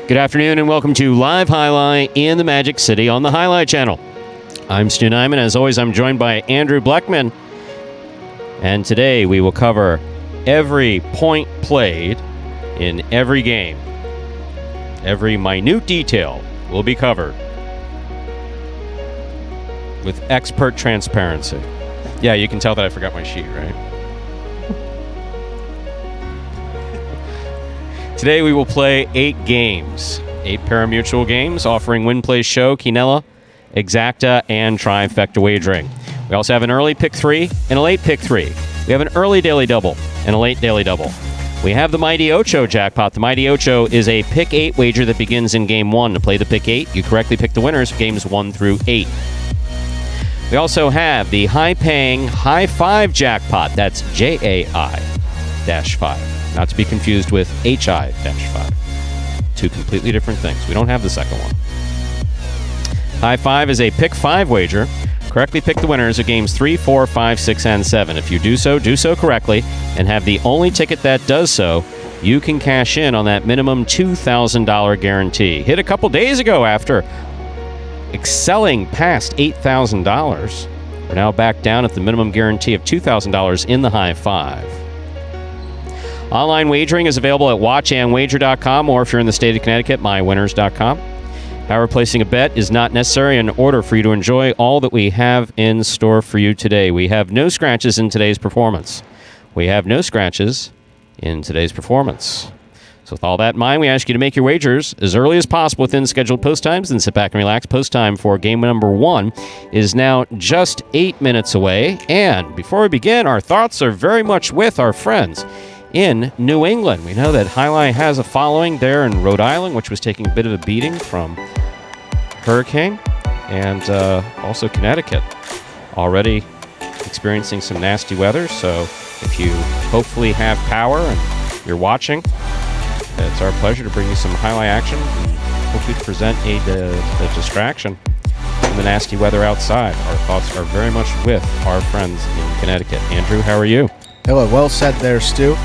Good afternoon and welcome to Live Highlight in the Magic City on the Highlight Channel. I'm Stu Nyman. As always, I'm joined by Andrew Bleckman. And today we will cover every point played in every game. Every minute detail will be covered with expert transparency. Yeah, you can tell that I forgot my sheet, right? Today we will play 8 games, 8 parimutuel games offering Win Play Show, Quinella, Exacta, and Trifecta Wagering. We also have an early pick 3 and a late pick 3. We have an early daily double and a late daily double. We have the Mighty Ocho jackpot. The Mighty Ocho is a pick 8 wager that begins in game 1. To play the pick 8, you correctly pick the winners of games 1 through 8. We also have the high-paying High 5 jackpot. That's JAI-5. Not to be confused with HI-5. Two completely different things. We don't have the second one. High 5 is a pick 5 wager. Correctly pick the winners of games 3, 4, 5, 6, and 7. If you do so correctly, and have the only ticket that does so, you can cash in on that minimum $2,000 guarantee. Hit a couple days ago after excelling past $8,000. We're now back down at the minimum guarantee of $2,000 in the High 5. Online wagering is available at watchandwager.com, or if you're in the state of Connecticut, mywinners.com. However, placing a bet is not necessary in order for you to enjoy all that we have in store for you today. We have no scratches in today's performance. So with all that in mind, we ask you to make your wagers as early as possible within scheduled post times, then sit back and relax. Post time for game number 1 is now just 8 minutes away. And before we begin, our thoughts are very much with our friends in New England. We know that Highlight has a following there in Rhode Island, which was taking a bit of a beating from hurricane, and also Connecticut already experiencing some nasty weather. So if you hopefully have power and you're watching, it's our pleasure to bring you some highlight action and hopefully to present a distraction from the nasty weather outside. Our thoughts are very much with our friends in Connecticut. Andrew, how are you? Hello, well said there, Stu.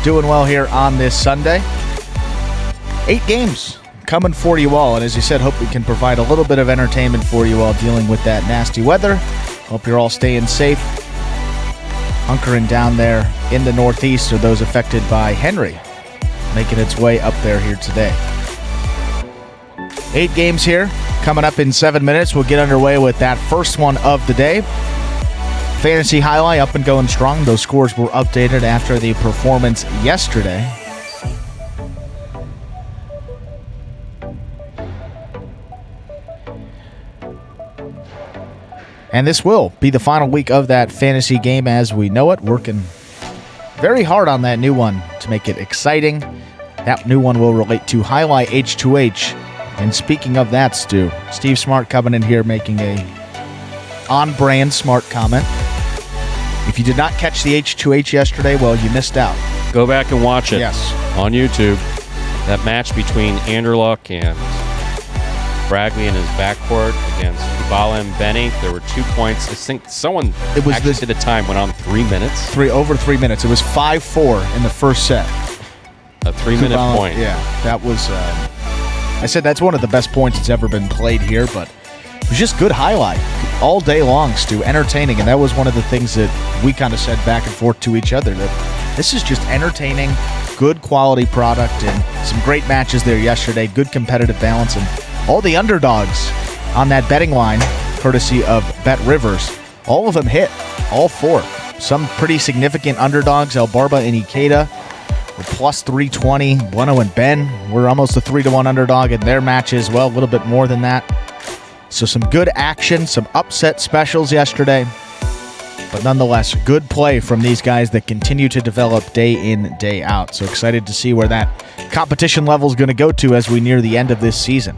Doing well here on this Sunday. 8 games coming for you all, and as you said, hope we can provide a little bit of entertainment for you all dealing with that nasty weather. Hope you're all staying safe. Hunkering down there in the Northeast are those affected by Henry, making its way up there here today. 8 games here, coming up in 7 minutes. We'll get underway with that first one of the day. Fantasy Highlight up and going strong. Those scores were updated after the performance yesterday. And this will be the final week of that fantasy game as we know it. Working very hard on that new one to make it exciting. That new one will relate to Highlight H2H. And speaking of that, Stu, Steve Smart coming in here making a on-brand Smart comment. If you did not catch the H2H yesterday, well, you missed out. Go back and watch it. Yes. On YouTube. That match between Anderluck and Bragley in his backcourt against Kubala and Benny. There were 2 points. I think someone actually did the time went on 3 minutes. Over 3 minutes. It was 5-4 in the first set. A 3-minute point. Yeah, that was... I said that's one of the best points that's ever been played here, but it was just good highlight all day long, Stu. Entertaining, and that was one of the things that we kind of said back and forth to each other, that this is just entertaining, good quality product, and some great matches there yesterday, good competitive balance, and all the underdogs on that betting line, courtesy of Bet Rivers, all of them hit, all 4. Some pretty significant underdogs, El Barba and Ikeda, were plus 320. Bueno and Ben were almost a 3-1 underdog in their matches. Well, a little bit more than that. So some good action, some upset specials yesterday. But nonetheless, good play from these guys that continue to develop day in, day out. So excited to see where that competition level is going to go to as we near the end of this season.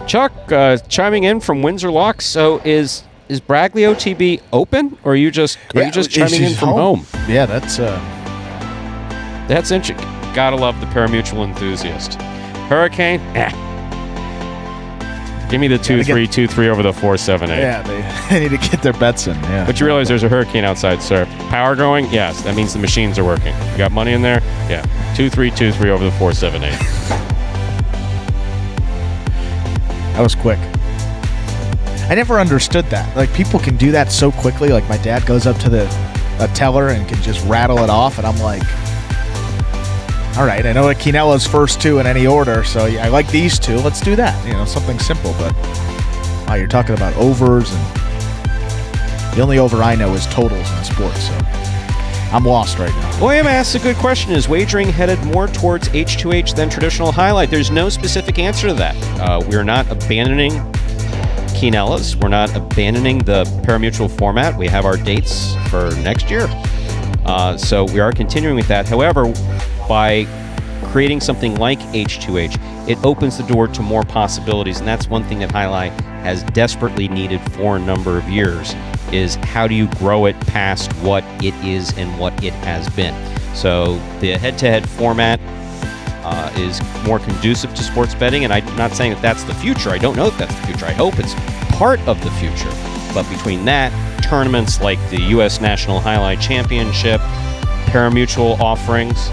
Chuck, chiming in from Windsor Locks. So is Bragley OTB open, or are you just chiming in from home? Yeah, That's interesting. Gotta love the Parimutuel enthusiast. Hurricane? Give me the 2-3, 2-3 over the 4-7-8. Yeah, they need to get their bets in. Yeah. But you realize there's a hurricane outside, sir. Power going? Yes. That means the machines are working. You got money in there? Yeah. 2-3, 2-3 over the 4-7-8. That was quick. I never understood that. Like, people can do that so quickly. Like, my dad goes up to a teller and can just rattle it off, and I'm like, all right, I know that Quinela's first 2 in any order, so I like these 2. Let's do that. You know, something simple. But wow, you're talking about overs, and the only over I know is totals in sports. So I'm lost right now. William asks a good question. Is wagering headed more towards H2H than traditional highlight? There's no specific answer to that. We're not abandoning Quinela's. We're not abandoning the Parimutuel format. We have our dates for next year. So we are continuing with that. However, by creating something like H2H, it opens the door to more possibilities, and that's one thing that Highlight has desperately needed for a number of years, is how do you grow it past what it is and what it has been. So the head-to-head format is more conducive to sports betting, and I'm not saying that that's the future. I don't know if that's the future. I hope it's part of the future. But between that, tournaments like the U.S. National Highlight Championship, Parimutuel offerings,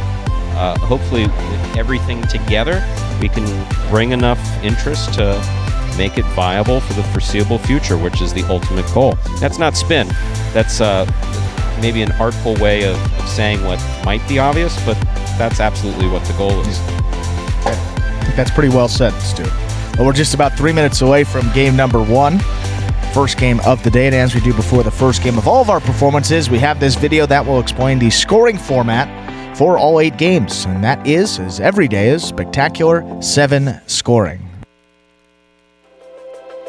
hopefully with everything together, we can bring enough interest to make it viable for the foreseeable future, which is the ultimate goal. That's not spin. That's maybe an artful way of saying what might be obvious, but that's absolutely what the goal is. I think that's pretty well said, Stu. Well, we're just about 3 minutes away from game number 1. First game of the day, and as we do before the first game of all of our performances, we have this video that will explain the scoring format for all 8 games. And that is, as every day is, Spectacular 7 scoring.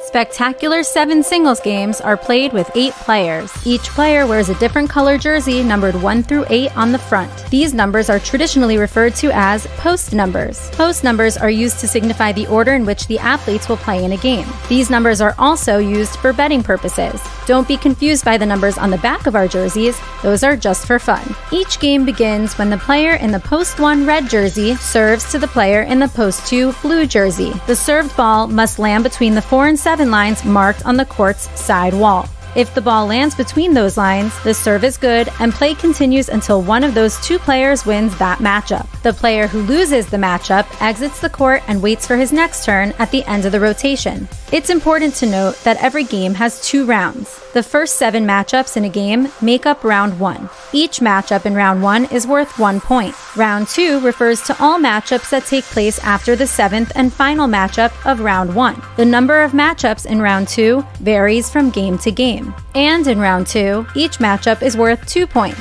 Spectacular 7 singles games are played with 8 players. Each player wears a different color jersey numbered 1 through 8 on the front. These numbers are traditionally referred to as post numbers. Post numbers are used to signify the order in which the athletes will play in a game. These numbers are also used for betting purposes. Don't be confused by the numbers on the back of our jerseys. Those are just for fun. Each game begins when the player in the post 1 red jersey serves to the player in the post 2 blue jersey. The served ball must land between the 4 and 7 lines marked on the court's side wall. If the ball lands between those lines, the serve is good and play continues until one of those 2 players wins that matchup. The player who loses the matchup exits the court and waits for his next turn at the end of the rotation. It's important to note that every game has 2 rounds. The first 7 matchups in a game make up round 1. Each matchup in round 1 is worth 1 point. Round 2 refers to all matchups that take place after the 7th and final matchup of round 1. The number of matchups in round 2 varies from game to game. And in round 2, each matchup is worth 2 points.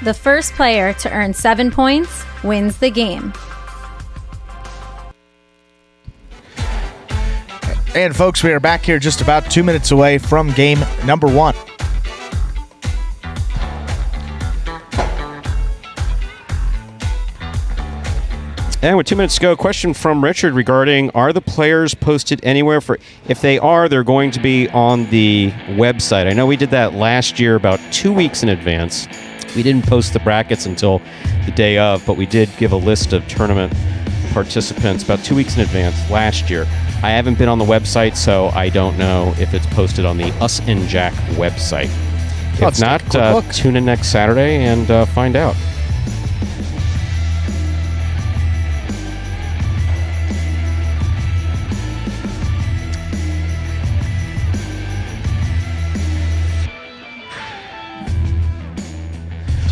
The first player to earn 7 points wins the game. And folks, we are back here just about 2 minutes away from game number 1. And with 2 minutes to go, question from Richard regarding, are the players posted anywhere? If they are, they're going to be on the website. I know we did that last year about 2 weeks in advance. We didn't post the brackets until the day of, but we did give a list of tournament participants about 2 weeks in advance last year. I haven't been on the website, so I don't know if it's posted on the Us and Jack website. If not, tune in next Saturday and find out.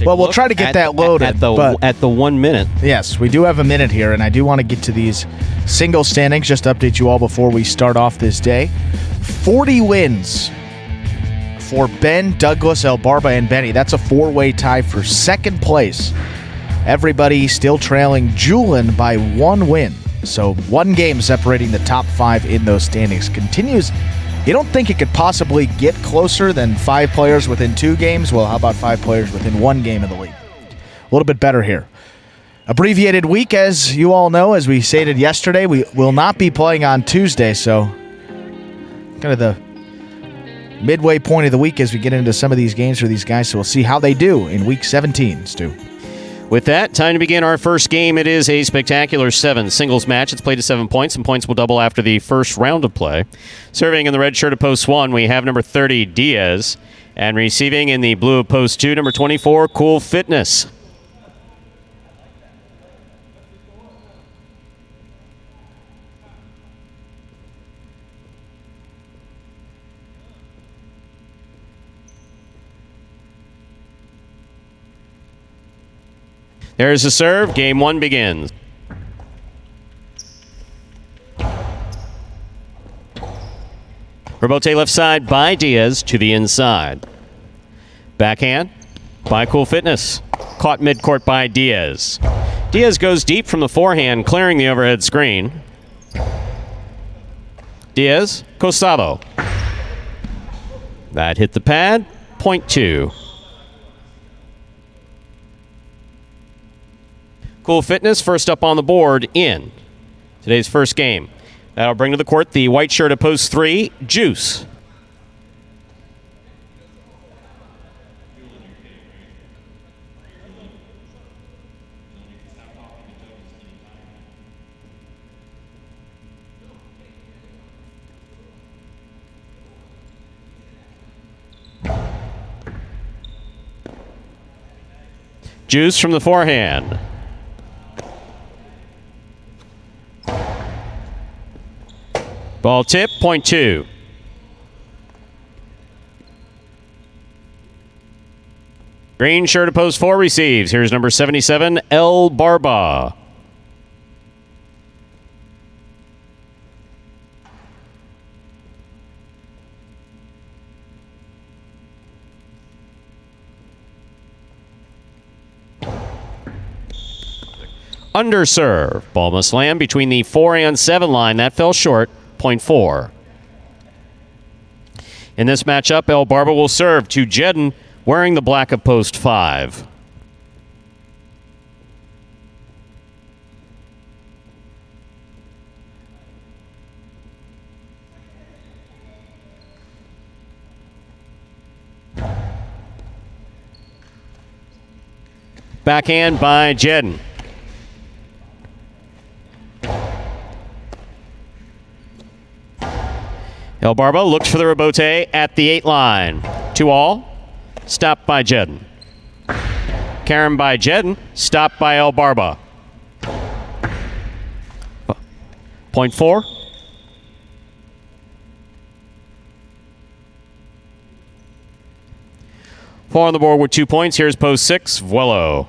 Well, we'll try to get that loaded. At the 1 minute. Yes, we do have a minute here, and I do want to get to these single standings. Just to update you all before we start off this day. 40 wins for Ben, Douglas, El Barba, and Benny. That's a 4-way tie for second place. Everybody still trailing Julian by 1 win. So 1 game separating the top 5 in those standings. Continues. You don't think it could possibly get closer than 5 players within 2 games? Well, how about 5 players within 1 game of the league? A little bit better here. Abbreviated week, as you all know, as we stated yesterday, we will not be playing on Tuesday, so kind of the midway point of the week as we get into some of these games for these guys, so we'll see how they do in Week 17, Stu. With that, time to begin our first game. It is a Spectacular 7 singles match. It's played to 7 points, and points will double after the first round of play. Serving in the red shirt of post 1, we have number 30, Diaz. And receiving in the blue of post 2, number 24, Cool Fitness. There's the serve. Game 1 begins. Rebote left side by Diaz to the inside. Backhand by Cool Fitness. Caught midcourt by Diaz. Diaz goes deep from the forehand, clearing the overhead screen. Diaz, Costado. That hit the pad. Point 2. Cool Fitness first up on the board in today's first game. That'll bring to the court the white shirt of post 3, Juice. Juice from the forehand. Ball tip, point 2. Green shirt of post 4 receives. Here's number 77, El Barba. Underserve. Ball must land between the 4 and 7 line. That fell short. Point 4. In this matchup, El Barba will serve to Jedden, wearing the black of post 5. Backhand by Jedden. El Barba looks for the rebote at the 8 line. 2-all. Stopped by Jedden. Karen by Jedden. Stopped by El Barba. Point 4. Four on the board with 2 points. Here's post 6. Vuelo.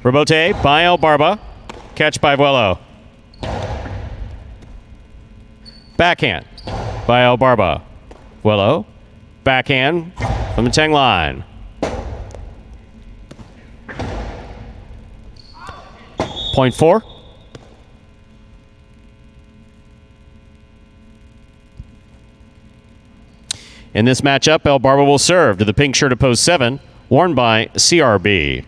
Rebote by El Barba. Catch by Vuelo. Backhand by El Barba. Vuelo. Backhand from the 10 line. Point 4. In this matchup, El Barba will serve to the pink shirt of post 7, worn by CRB.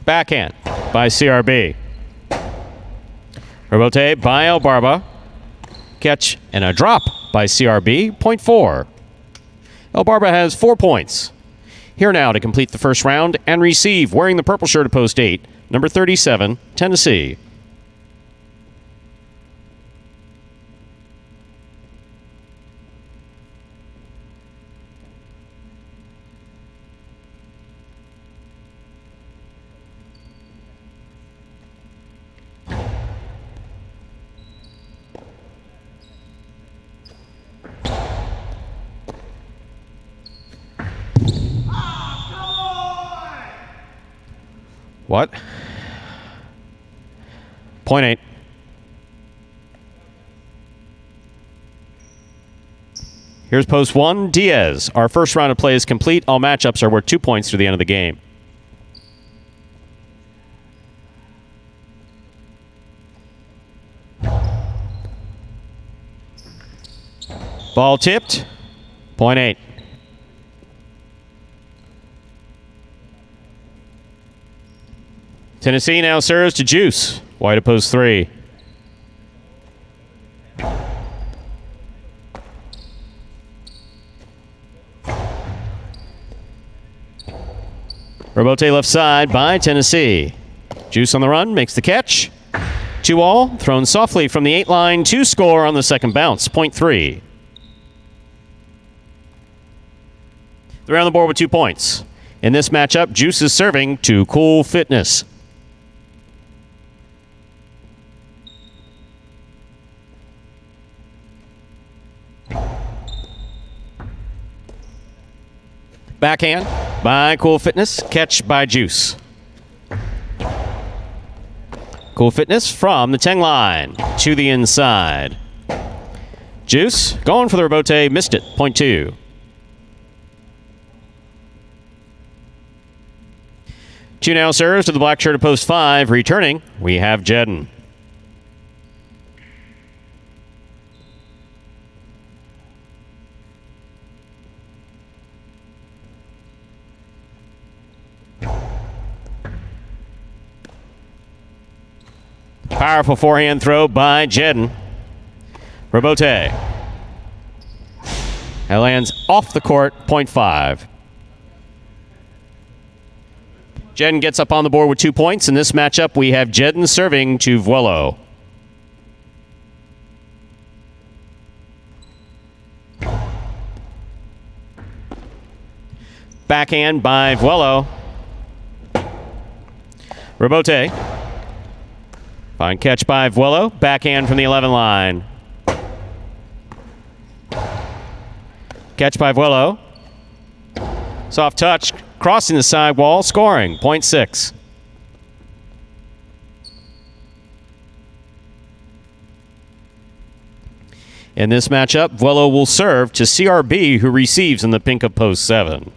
Backhand by CRB. Rebote by El Barba. Catch and a drop by CRB. Point 4. El Barba has 4 points. Here now to complete the first round and receive, wearing the purple shirt of post 8, number 37, Tennessee. What? Point 8. Here's post 1, Diaz. Our first round of play is complete. All matchups are worth 2 points through the end of the game. Ball tipped. Point 8. Tennessee now serves to Juice. White of post 3. Rebote left side by Tennessee. Juice on the run, makes the catch. 2-all, thrown softly from the 8 line to score on the second bounce. Point 3. They're on the board with 2 points. In this matchup, Juice is serving to Cool Fitness. Backhand by Cool Fitness. Catch by Juice. Cool Fitness from the 10 line to the inside. Juice going for the rebote. Missed it. Point 2. Two now serves to the black shirt of post 5. Returning, we have Jedden. Powerful forehand throw by Jedden. Rebote. That lands off the court, point 5. Jeden gets up on the board with 2 points. In this matchup, we have Jeden serving to Vuelo. Backhand by Vuelo. Rebote. Fine catch by Vuelo. Backhand from the 11 line. Catch by Vuelo. Soft touch. Crossing the sidewall. Scoring. 0.6. In this matchup, Vuelo will serve to CRB, who receives in the pink of post 7.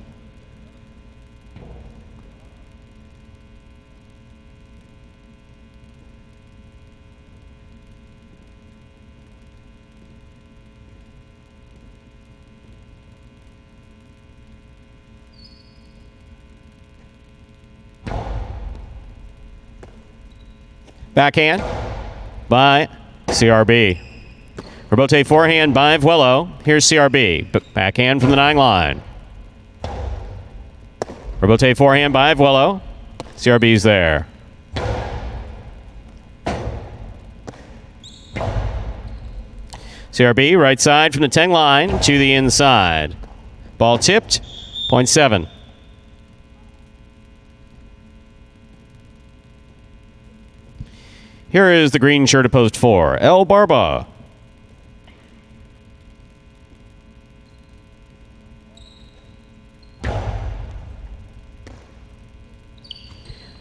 Backhand by CRB. Rebote forehand by Vuelo. Here's CRB. Backhand from the 9 line. Rebote forehand by Vuelo. CRB's there. CRB right side from the 10 line to the inside. Ball tipped. 0.7. Here is the green shirt of post 4, El Barba.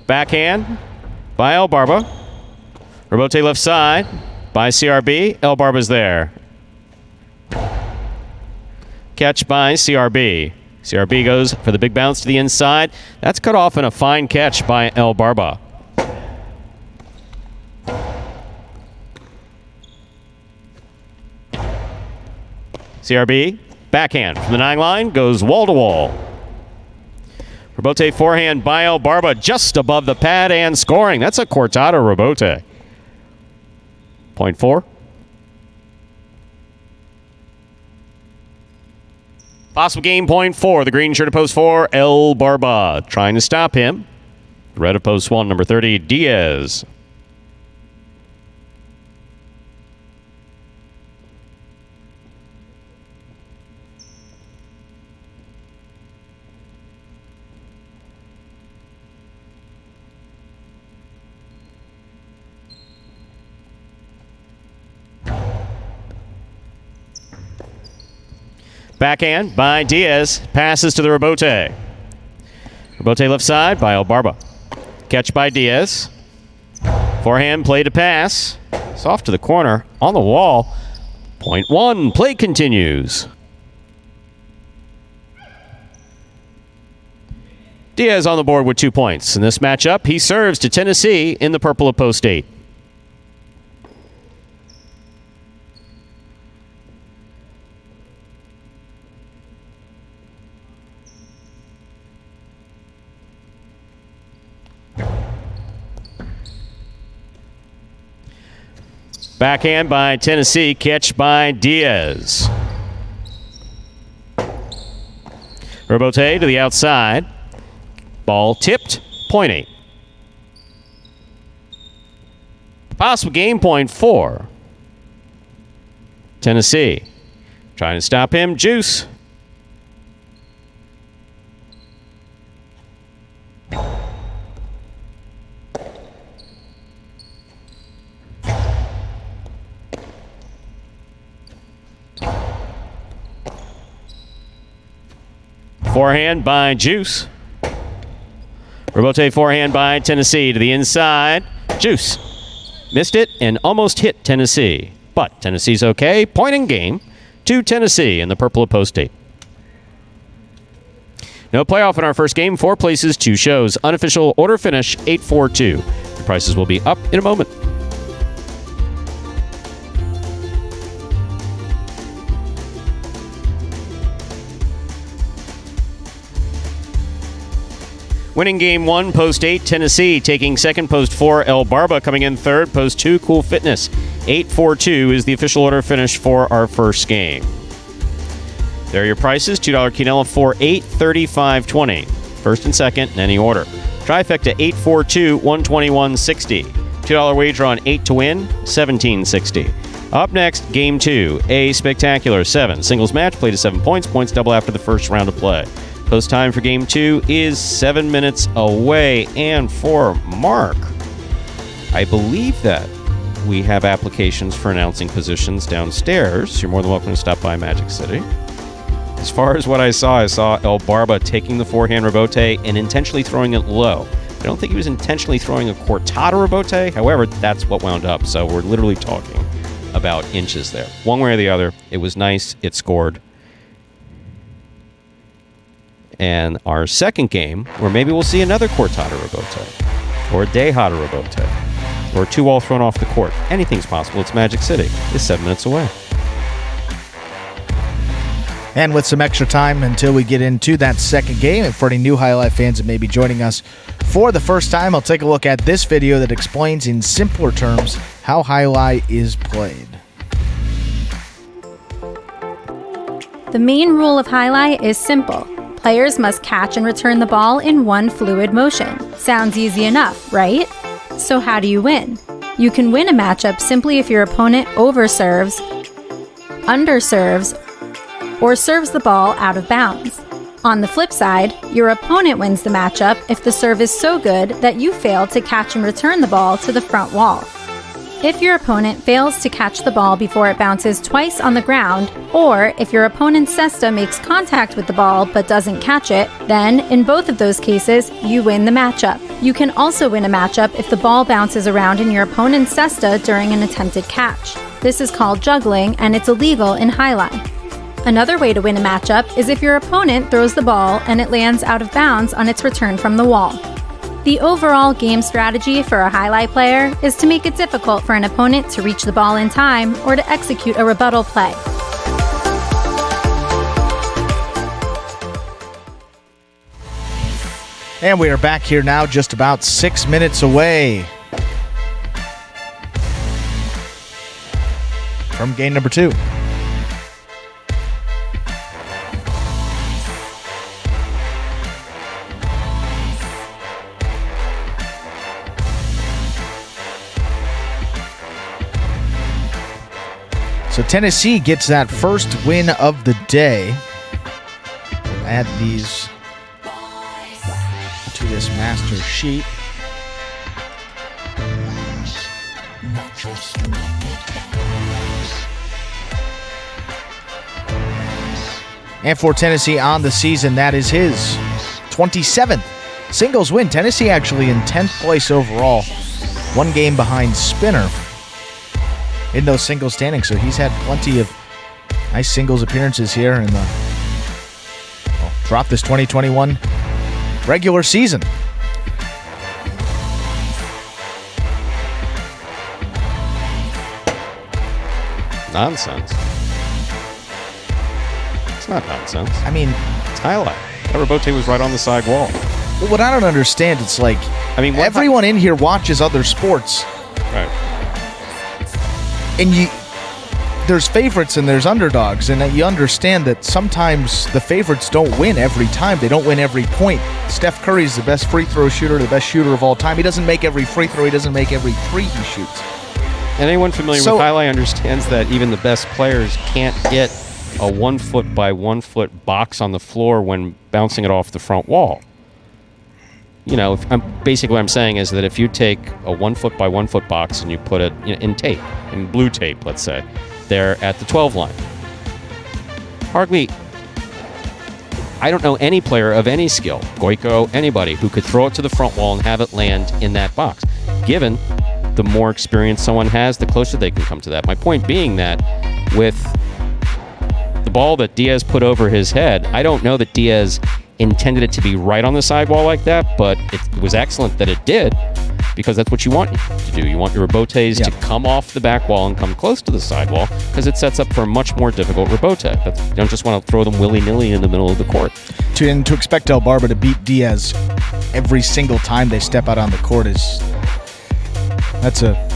Backhand by El Barba. Rebote left side by CRB. El Barba's there. Catch by CRB. CRB goes for the big bounce to the inside. That's cut off in a fine catch by El Barba. CRB, backhand from the 9 line, goes wall to wall. Rebote forehand by El Barba just above the pad and scoring. That's a cortado rebote. 0.4. Possible game 0.4. The green shirt of post 4, El Barba. Trying to stop him. The red of post 1, number 30, Diaz. Backhand by Diaz. Passes to the Rebote. Rebote left side by El Barba. Catch by Diaz. Forehand play to pass. Soft to the corner. On the wall. 0.1. Play continues. Diaz on the board with 2 points. In this matchup, he serves to Tennessee in the purple of post 8. Backhand by Tennessee, catch by Diaz. Rebote to the outside. Ball tipped, 0.8. Possible game 0.4. Tennessee trying to stop him, Juice. Forehand by Juice. Rebote forehand by Tennessee to the inside. Juice missed it and almost hit Tennessee. But Tennessee's okay. Point in game to Tennessee in the purple of post 8. No playoff in our first game. 4 places, 2 shows. Unofficial order finish 8-4-2. The prices will be up in a moment. Winning game 1, post 8, Tennessee. Taking second, post 4, El Barba. Coming in third, post 2, Cool Fitness. 8-4-2 is the official order finish for our first game. There are your prices. $2 quinella, 4-8, 35-20. First and second in any order. Trifecta 842 121.60. $2 wager on 8 to win, $17.60. Up next, Game 2, a spectacular 7 singles match played to 7 points. Points double after the first round of play. Post time for Game 2 is 7 minutes away. And for Mark, I believe that we have applications for announcing positions downstairs. You're more than welcome to stop by Magic City. As far as what I saw El Barba taking the forehand rebote and intentionally throwing it low. I don't think he was intentionally throwing a cortada rebote. However, that's what wound up. So we're literally talking about inches there. One way or the other, it was nice. It scored. And our second game, where maybe we'll see another cortada rebote, or a dejada rebote, or a 2-all thrown off the court. Anything's possible. It's Magic City. It's 7 minutes away. And with some extra time until we get into that second game, and for any new Highlight fans that may be joining us for the first time, I'll take a look at this video that explains in simpler terms how Highlight is played. The main rule of Highlight is simple. Players must catch and return the ball in one fluid motion. Sounds easy enough, right? So how do you win? You can win a matchup simply if your opponent overserves, underserves, or serves the ball out of bounds. On the flip side, your opponent wins the matchup if the serve is so good that you fail to catch and return the ball to the front wall. If your opponent fails to catch the ball before it bounces twice on the ground, or if your opponent's cesta makes contact with the ball but doesn't catch it, then, in both of those cases, you win the matchup. You can also win a matchup if the ball bounces around in your opponent's cesta during an attempted catch. This is called juggling, and it's illegal in Highlight. Another way to win a matchup is if your opponent throws the ball and it lands out of bounds on its return from the wall. The overall game strategy for a Highlight player is to make it difficult for an opponent to reach the ball in time or to execute a rebuttal play. And we are back here now, just about 6 minutes away from game number 2. So Tennessee gets that first win of the day. We'll add these to this master sheet. And for Tennessee on the season, that is his 27th singles win. Tennessee actually in 10th place overall, 1 game behind Spinner in those singles standings. So he's had plenty of nice singles appearances here in the drop this 2021 regular season. Nonsense. It's not nonsense. I mean, it's Highlight. That rebote was right on the side wall. Well, what I don't understand, it's like, I mean, everyone in here watches other sports. Right. And there's favorites and there's underdogs, and you understand that sometimes the favorites don't win every time. They don't win every point. Steph Curry's the best free throw shooter, the best shooter of all time. He doesn't make every free throw. He doesn't make every three he shoots. Anyone familiar with Highlight understands that even the best players can't get a 1 foot by 1 foot box on the floor when bouncing it off the front wall. You know, basically what I'm saying is that if you take a 1 foot by 1 foot box and you put it in tape, in blue tape, let's say, there at the 12 line. Hardly, I don't know any player of any skill, Goiko, anybody, who could throw it to the front wall and have it land in that box. Given the more experience someone has, the closer they can come to that. My point being that with the ball that Diaz put over his head, I don't know that Diaz intended it to be right on the sidewall like that, but it was excellent that it did, because that's what you want to do. You want your rebotes to come off the back wall and come close to the sidewall, because it sets up for a much more difficult rebote. You don't just want to throw them willy-nilly in the middle of the court. To expect El Barba to beat Diaz every single time they step out on the court that's a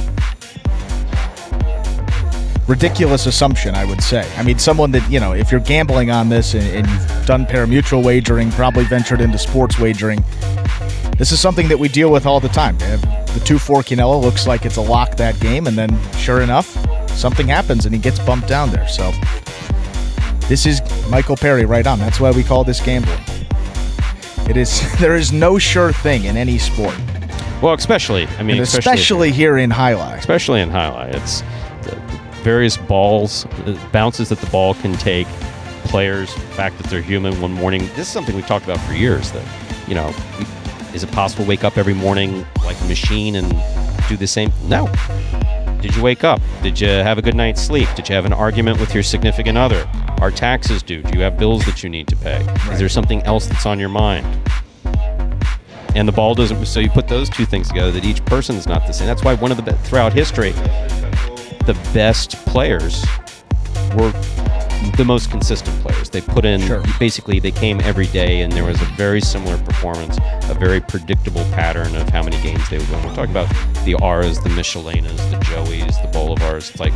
ridiculous assumption, I would say. I mean, someone that, if you're gambling on this and you've done parimutuel wagering, probably ventured into sports wagering, this is something that we deal with all the time. The 2-4 Quinella looks like it's a lock that game, and then sure enough, something happens and he gets bumped down there. So this is Michael Perry right on. That's why we call this gambling. There is no sure thing in any sport. Well, especially here in highlight. Especially in highlight. It's the various balls, bounces that the ball can take, players, the fact that they're human one morning. This is something we've talked about for years, that, is it possible to wake up every morning like a machine and do the same? No. Did you wake up? Did you have a good night's sleep? Did you have an argument with your significant other? Are taxes due? Do you have bills that you need to pay? Right. Is there something else that's on your mind? And the ball doesn't. So you put those two things together, that each person is not the same. That's why throughout history, the best players were the most consistent players. They put in, basically they came every day, and there was a very similar performance, a very predictable pattern of how many games they would win. We're talking about the Aras, the Michelenas, the Joeys, the Bolivars. It's like,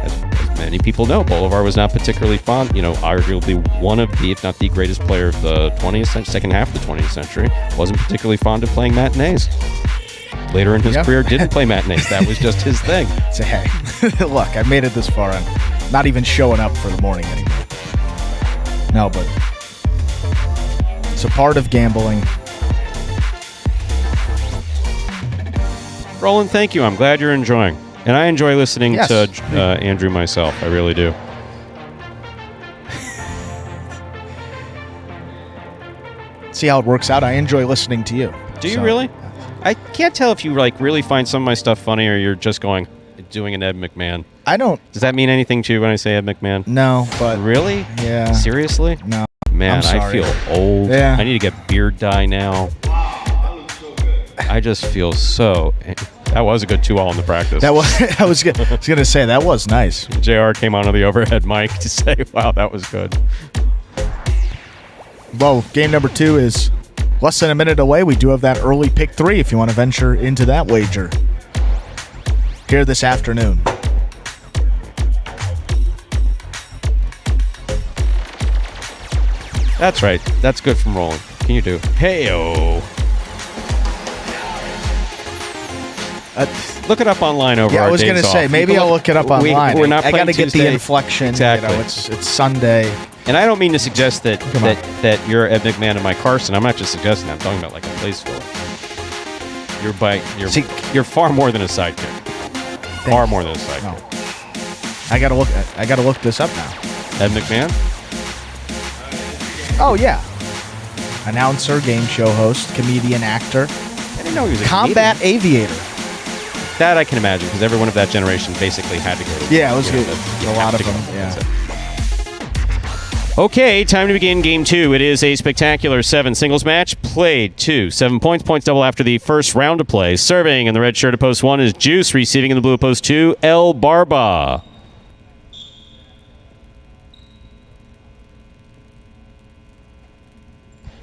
as many people know, Bolivar was not particularly fond, arguably one of the, if not the greatest player of the 20th century, second half of the 20th century, wasn't particularly fond of playing matinees. Later in his career, didn't play matinees. That was just his thing. Say, hey, look, I made it this far. I'm not even showing up for the morning anymore. No, but it's a part of gambling. Roland, thank you. I'm glad you're enjoying. And I enjoy listening to Andrew myself. I really do. See how it works out. I enjoy listening to you. Do you really? I can't tell if you really find some of my stuff funny, or you're just doing an Ed McMahon. I don't. Does that mean anything to you when I say Ed McMahon? No, but really? Yeah. Seriously? No. Man, I feel old. Yeah. I need to get beard dye now. I just feel so. That was a good 2-all in the practice. That was. I was gonna say that was nice. JR came onto the overhead mic to say, "Wow, that was good." Well, game number 2 is less than a minute away. We do have that early pick 3 if you want to venture into that wager here this afternoon. That's right. That's good from Roland. Can you do? Hey-o. Look it up online over our days off. I was going to say, maybe I'll look it up online. We're not I got to get the Tuesday. inflection. Exactly. It's Sunday. And I don't mean to suggest that you're Ed McMahon and Mike Carson. I'm not just suggesting that. I'm talking about like a place filler. You're far more than a sidekick. Far more than a sidekick. No. I gotta look this up now. Ed McMahon? Oh yeah. Announcer, game show host, comedian, actor. I didn't know he was a combat comedian. aviator. That I can imagine, because everyone of that generation basically had to go to. Yeah, it was good. A lot of them. Yeah. Okay, time to begin game 2. It is a spectacular 7 singles match. Played 2. 7 points. Points double after the first round of play. Serving in the red shirt at post 1 is Juice. Receiving in the blue at post 2, El Barba.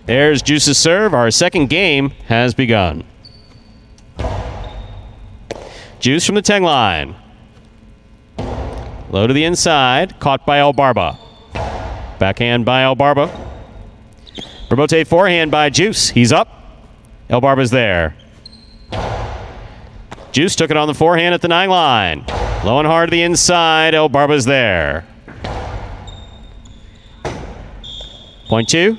There's Juice's serve. Our second game has begun. Juice from the 10 line. Low to the inside. Caught by El Barba. Backhand by El Barba. Promote forehand by Juice. He's up. El Barba's there. Juice took it on the forehand at the 9 line. Low and hard to the inside. El Barba's there. Point 2.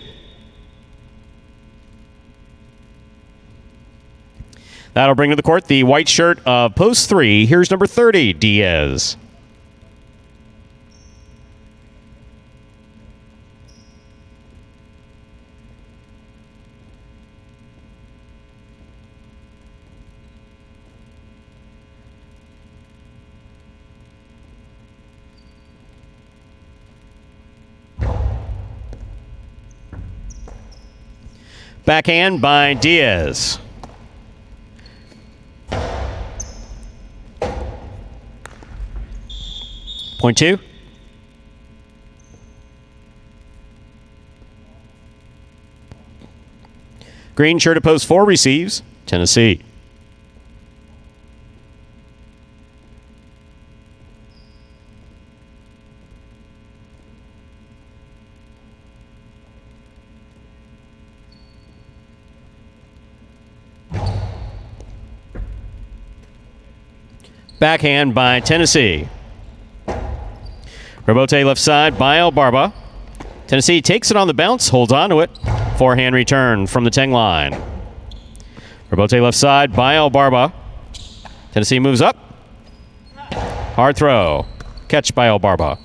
That'll bring to the court the white shirt of post 3. Here's number 30, Diaz. Backhand by Diaz. Point 2. Green shirt at post 4 receives. Tennessee. Backhand by Tennessee. Rebote left side by Elbarba. Tennessee takes it on the bounce, holds on to it. Forehand return from the Teng line. Rebote left side by Elbarba. Tennessee moves up. Hard throw. Catch by Elbarba.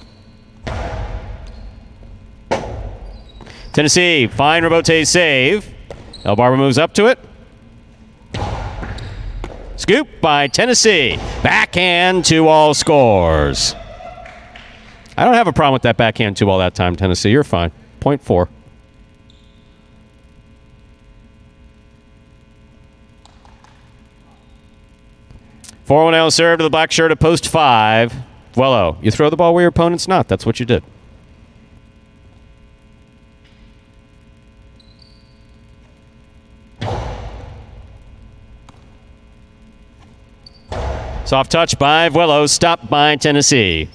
Tennessee, fine Rebote save. Elbarba moves up to it. Scoop by Tennessee. Backhand 2-all scores. I don't have a problem with that backhand 2-all that time, Tennessee. You're fine. 0.4. Four now serve to the black shirt at post 5. Vuelo, you throw the ball where your opponent's not. That's what you did. Soft touch by Vuelo, stopped by Tennessee.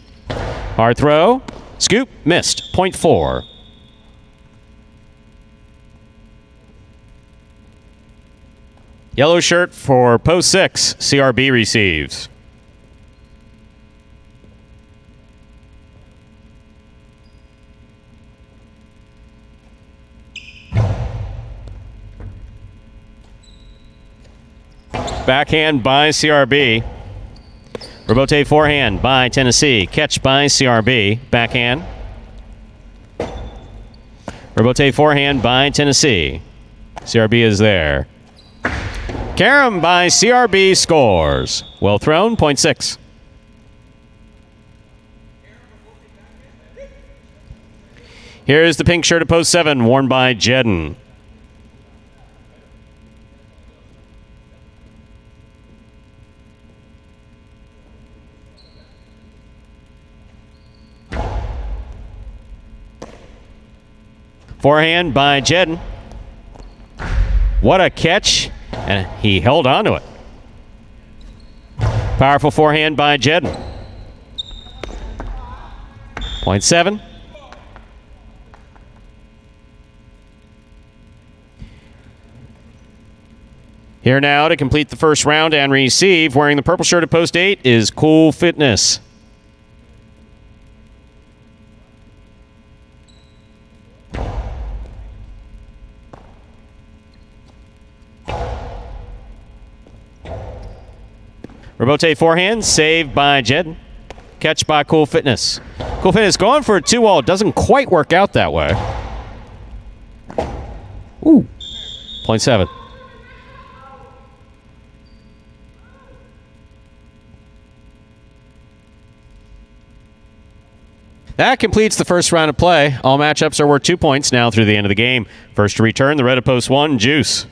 Hard throw, scoop, missed, 0.4. Yellow shirt for post 6, CRB receives. Backhand by CRB. Rebote forehand by Tennessee. Catch by CRB. Backhand. Rebote forehand by Tennessee. CRB is there. Carom by CRB scores. Well thrown, 0.6. Here's the pink shirt at post 7, worn by Jedden. Forehand by Jedden. What a catch. And he held on to it. Powerful forehand by Jedden. 0.7. Here now to complete the first round and receive, wearing the purple shirt at post 8, is Cool Fitness. Rebote forehand, saved by Jedden. Catch by Cool Fitness. Cool Fitness going for a 2-all. Doesn't quite work out that way. Ooh. 0.7. That completes the first round of play. All matchups are worth 2 points now through the end of the game. First to return, the red at post 1, Juice.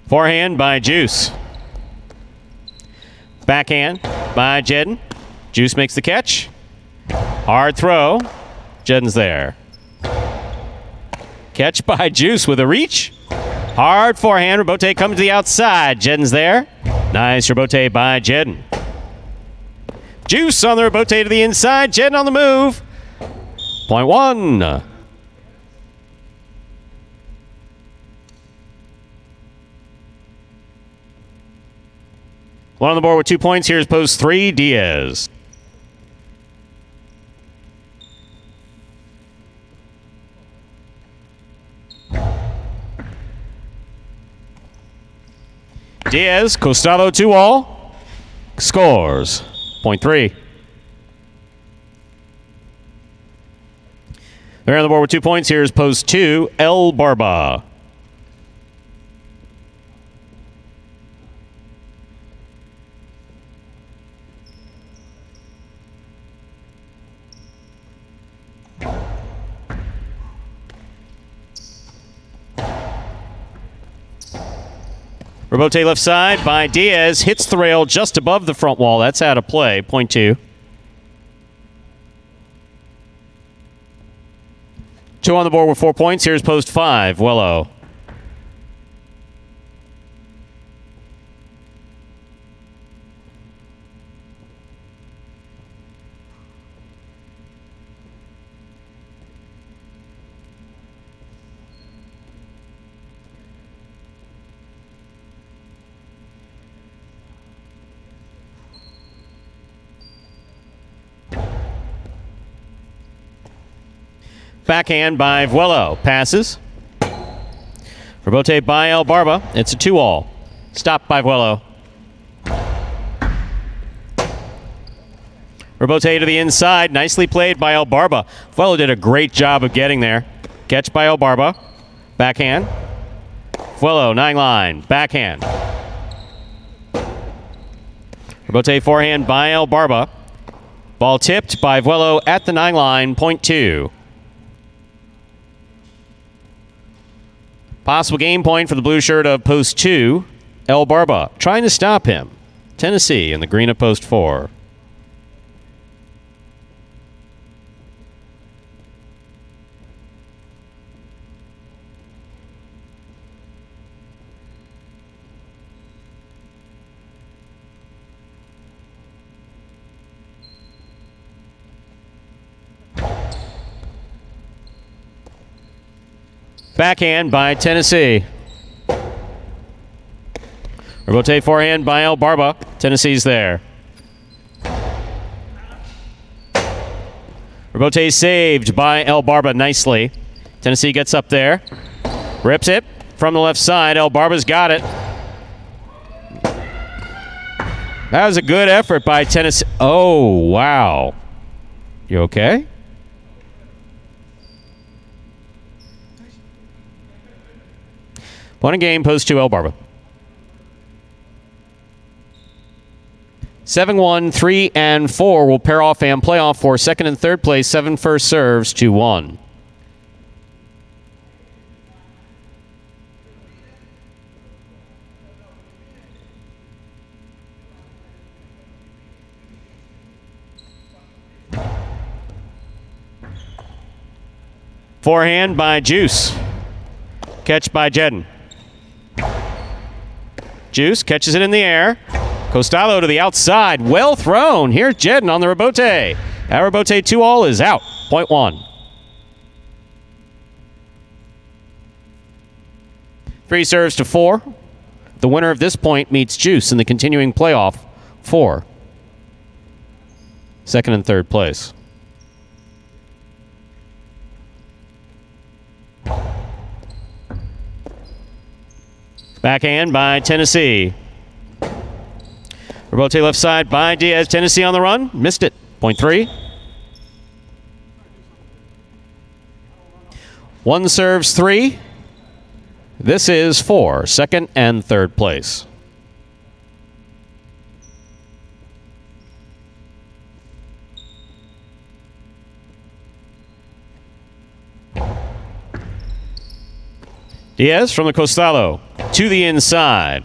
Forehand by Juice. Backhand by Jedden. Juice makes the catch. Hard throw. Jedden's there. Catch by Juice with a reach. Hard forehand. Rebote comes to the outside. Jedden's there. Nice rebote by Jedden. Juice on the rebote to the inside. Jedden on the move. 0.1. One on the board with 2 points. Here's post 3, Diaz. Diaz, Costado 2-all. Scores. 0.3. They're on the board with 2 points. Here's post 2, Elbarba. Rebote left side by Diaz. Hits the rail just above the front wall. That's out of play. 0.2. 2 on the board with 4 points. Here's post 5, Vuelo. backhand by Vuelo. Passes. Rebote by El Barba. It's a 2-all. Stopped by Vuelo. Rebote to the inside. Nicely played by El Barba. Vuelo did a great job of getting there. Catch by El Barba. Backhand. Vuelo, 9-line. Backhand. Rebote forehand by El Barba. Ball tipped by Vuelo at the 9-line, point 2. Possible game point for the blue shirt of post 2. El Barba trying to stop him. Tennessee in the green of post 4. Backhand by Tennessee. Rebote forehand by El Barba. Tennessee's there. Rebote saved by El Barba nicely. Tennessee gets up there. Rips it from the left side. El Barba's got it. That was a good effort by Tennessee. Oh, wow. You okay? Point a game, post 2, El Barba. 7-1, 3, and 4 will pair off and play off for second and third place. 7 first serves, 2-1. Forehand by Juice. Catch by Jedden. Juice catches it in the air. Costello to the outside. Well thrown. Here's Jedden on the rebote. That rebote 2-all is out. Point 1. 3 serves to 4. The winner of this point meets Juice in the continuing playoff 4. Second and third place. Backhand by Tennessee. Rebote left side by Diaz. Tennessee on the run. Missed it. Point 3. 1 serves 3. This is 4. Second and third place. Diaz from the Costello to the inside.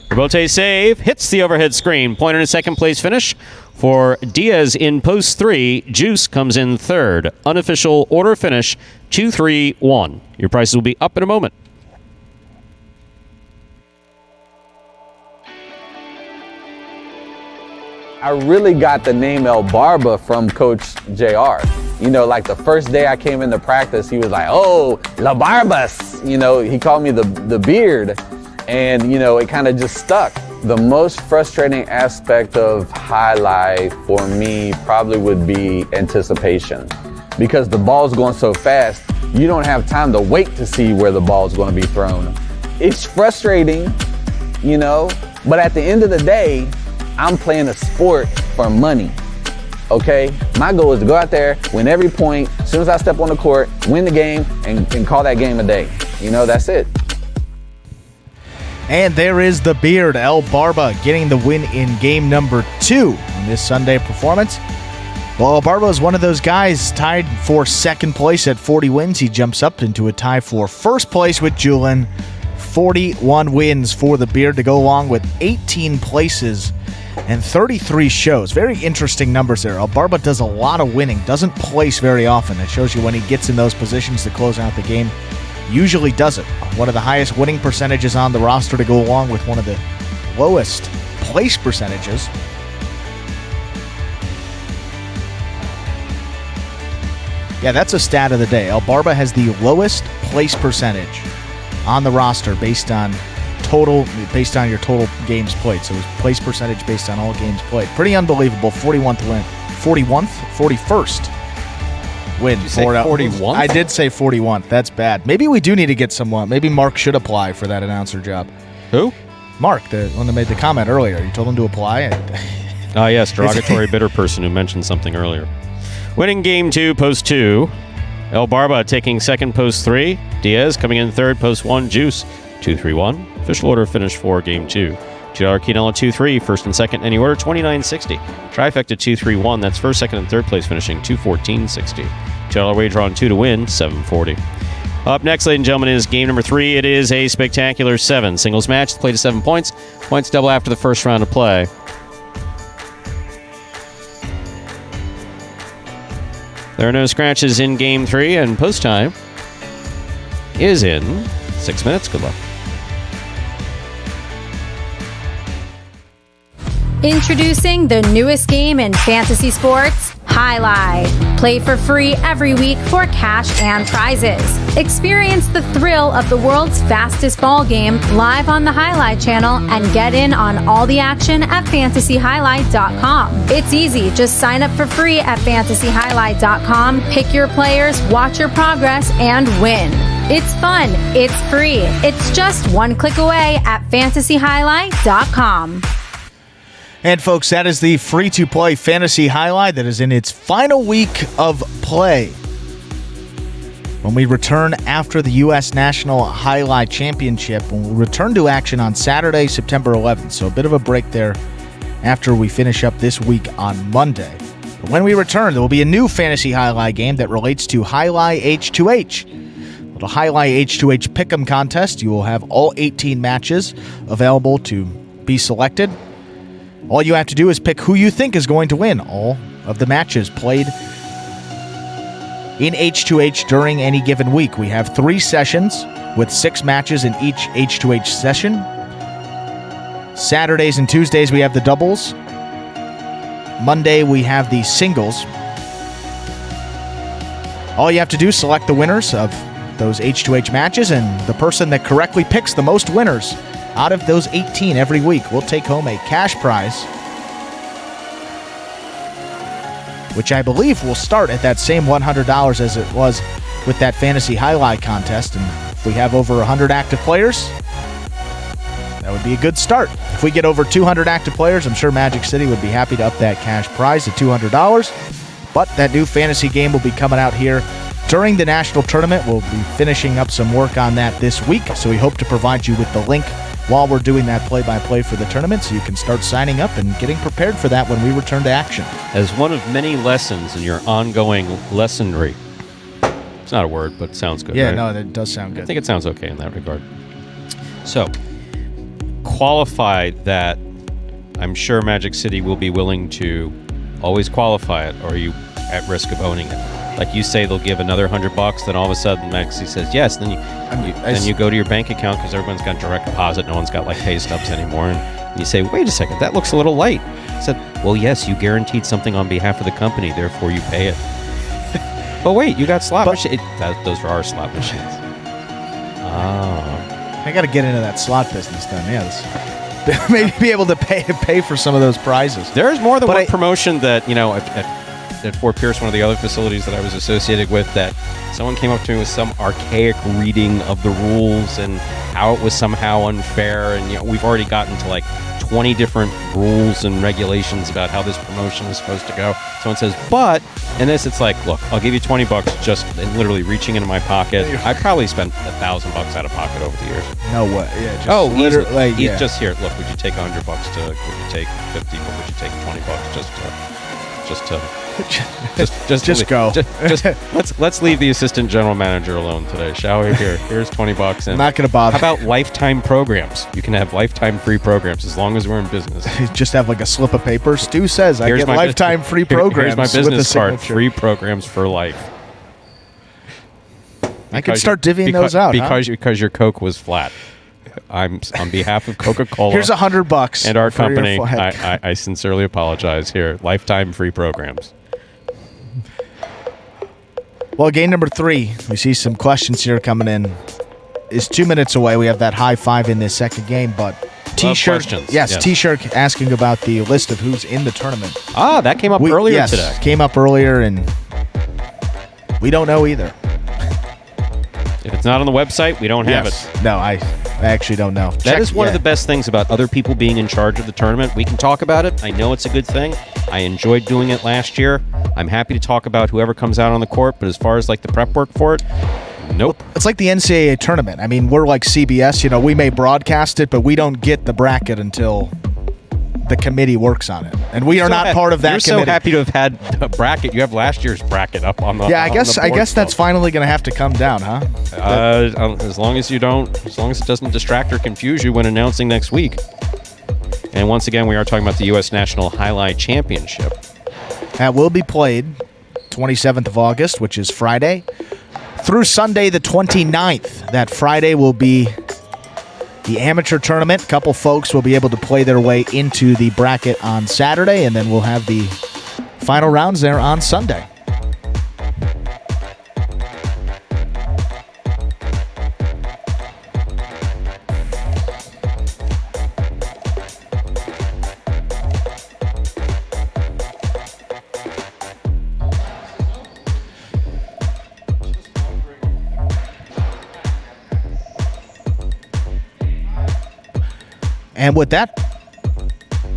Rebote save, hits the overhead screen. Point in a second place finish for Diaz in post 3. Juice comes in third. Unofficial order finish 2-3-1. Your prices will be up in a moment. I really got the name El Barba from Coach JR. You know, like the first day I came into practice, he was like, oh, La Barbas. You know, he called me the beard. And, you know, it kind of just stuck. The most frustrating aspect of highlight for me probably would be anticipation. Because the ball's going so fast, you don't have time to wait to see where the ball's going to be thrown. It's frustrating, you know, but at the end of the day, I'm playing a sport for money, okay? My goal is to go out there, win every point, as soon as I step on the court, win the game, and call that game a day. You know, that's it. And there is the beard, El Barba, getting the win in game number 2 in this Sunday performance. Well, El Barba is one of those guys tied for second place at 40 wins. He jumps up into a tie for first place with Julin. 41 wins for the beard to go along with 18 places and 33 shows. Very interesting numbers there. El Barba does a lot of winning, doesn't place very often. It shows you when he gets in those positions to close out the game. Usually does it. One of the highest winning percentages on the roster to go along with one of the lowest place percentages. Yeah, that's a stat of the day. El Barba has the lowest place percentage on the roster based on your total games played. So his place percentage based on all games played. Pretty unbelievable. 41st win. Did you say 41? I did say 41. That's bad. Maybe we do need to get someone. Maybe Mark should apply for that announcer job. Who? Mark, the one that made the comment earlier. You told him to apply. Oh, yes, derogatory bitter person who mentioned something earlier. Winning game 2, post 2. El Barba taking second, post 3. Diaz coming in third, post 1. Juice, 2-3-1. Official order finish for game 2. $2 Quinella 2-3, first and second, any order, 29.60. Trifecta 2-3-1, that's first, second, and third place finishing 214.60. $2 wager on 2 to win, 740. Up next, ladies and gentlemen, is game number 3. It is a spectacular 7 singles match. It's played to 7 points. Points double after the first round of play. There are no scratches in game 3, and post time is in 6 minutes. Good luck. Introducing the newest game in fantasy sports, Highlight. Play for free every week for cash and prizes. Experience the thrill of the world's fastest ball game live on the Highlight channel and get in on all the action at fantasyhighlight.com. It's easy. Just sign up for free at fantasyhighlight.com, pick your players, watch your progress, and win. It's fun. It's free. It's just one click away at fantasyhighlight.com. And folks, that is the free-to-play fantasy highlight that is in its final week of play. When we return after the U.S. National Highlight Championship, we'll return to action on Saturday, September 11th. So a bit of a break there after we finish up this week on Monday. But when we return, there will be a new fantasy highlight game that relates to Highlight H2H. Little Highlight H2H Pick'em contest. You will have all 18 matches available to be selected. All you have to do is pick who you think is going to win all of the matches played in H2H during any given week. We have 3 sessions with 6 matches in each H2H session. Saturdays and Tuesdays we have the doubles. Monday we have the singles. All you have to do is select the winners of those H2H matches, and the person that correctly picks the most winners out of those 18 every week will take home a cash prize, which I believe will start at that same $100 as it was with that fantasy highlight contest. And if we have over 100 active players, that would be a good start. If we get over 200 active players, I'm sure Magic City would be happy to up that cash prize to $200. But that new fantasy game will be coming out here during the national tournament. We'll be finishing up some work on that this week, so we hope to provide you with the link while we're doing that play-by-play for the tournament, so you can start signing up and getting prepared for that when we return to action. As one of many lessons in your ongoing lessonry. It's not a word, but it sounds good, Yeah, right? no, that does sound good. I think it sounds okay in that regard. So, qualify that. I'm sure Magic City will be willing to always qualify it, or are you at risk of owning it? Like you say, they'll give another $100, then all of a sudden Magic City says yes. Then you go to your bank account because everyone's got direct deposit. No one's got like pay stubs anymore. And you say, wait a second, that looks a little light. I said, well, yes, you guaranteed something on behalf of the company, therefore you pay it. But wait, you got slot machines. Those are our slot machines. Oh. I got to get into that slot business then. Yeah, maybe be able to pay for some of those prizes. There's more than one promotion that, you know, at Fort Pierce, one of the other facilities that I was associated with, that someone came up to me with some archaic reading of the rules and how it was somehow unfair. And, you know, we've already gotten to like 20 different rules and regulations about how this promotion is supposed to go. Someone says, but in this, it's like, look, I'll give you $20 just and literally reaching into my pocket. I probably spent $1,000 out of pocket over the years. No way. Yeah. Just literally. Like, yeah. Just here. Look, would you take $100 to? Would you take 50? But would you take $20 just go. Let's leave the assistant general manager alone today, shall we? Here's $20. And not going to bother. How about lifetime programs? You can have lifetime free programs as long as we're in business. Just have like a slip of paper. Stu says I get lifetime free programs. Here's my business card. Signature. Free programs for life. I could start divvying those out because your Coke was flat. I'm on behalf of Coca-Cola. Here's $100 and our company. I sincerely apologize. Here, lifetime free programs. Well, game number 3. We see some questions here coming in. Is 2 minutes away. We have that high 5 in this second game, but T-shirt. Yes, T-shirt asking about the list of who's in the tournament. That came up earlier today. Came up earlier, and We don't know either. If it's not on the website, we don't have it. No, I actually don't know. That is one of the best things about other people being in charge of the tournament. We can talk about it. I know it's a good thing. I enjoyed doing it last year. I'm happy to talk about whoever comes out on the court, but as far as like the prep work for it, nope. Well, it's like the NCAA tournament. I mean, we're like CBS. You know, we may broadcast it, but we don't get the bracket until the committee works on it, and we are not part of that committee. You're so happy to have had a bracket. You have last year's bracket up on the I guess that's finally going to have to come down, huh? As long as it doesn't distract or confuse you when announcing next week. And once again, we are talking about the U.S. National Highlight Championship. That will be played 27th of August, which is Friday, through Sunday the 29th. That Friday will be the amateur tournament. A couple folks will be able to play their way into the bracket on Saturday, and then we'll have the final rounds there on Sunday. And with that,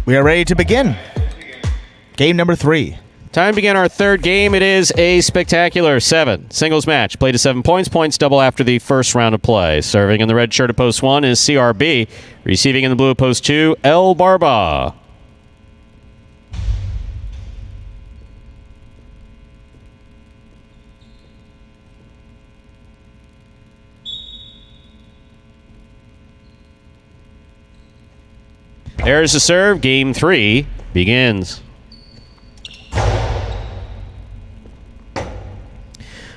we are ready to begin. Game number 3. Time to begin our third game. It is a spectacular 7 singles match. Played to 7 points. Points double after the first round of play. Serving in the red shirt of post 1 is CRB. Receiving in the blue of post 2, El Barba. There's the serve. Game 3 begins.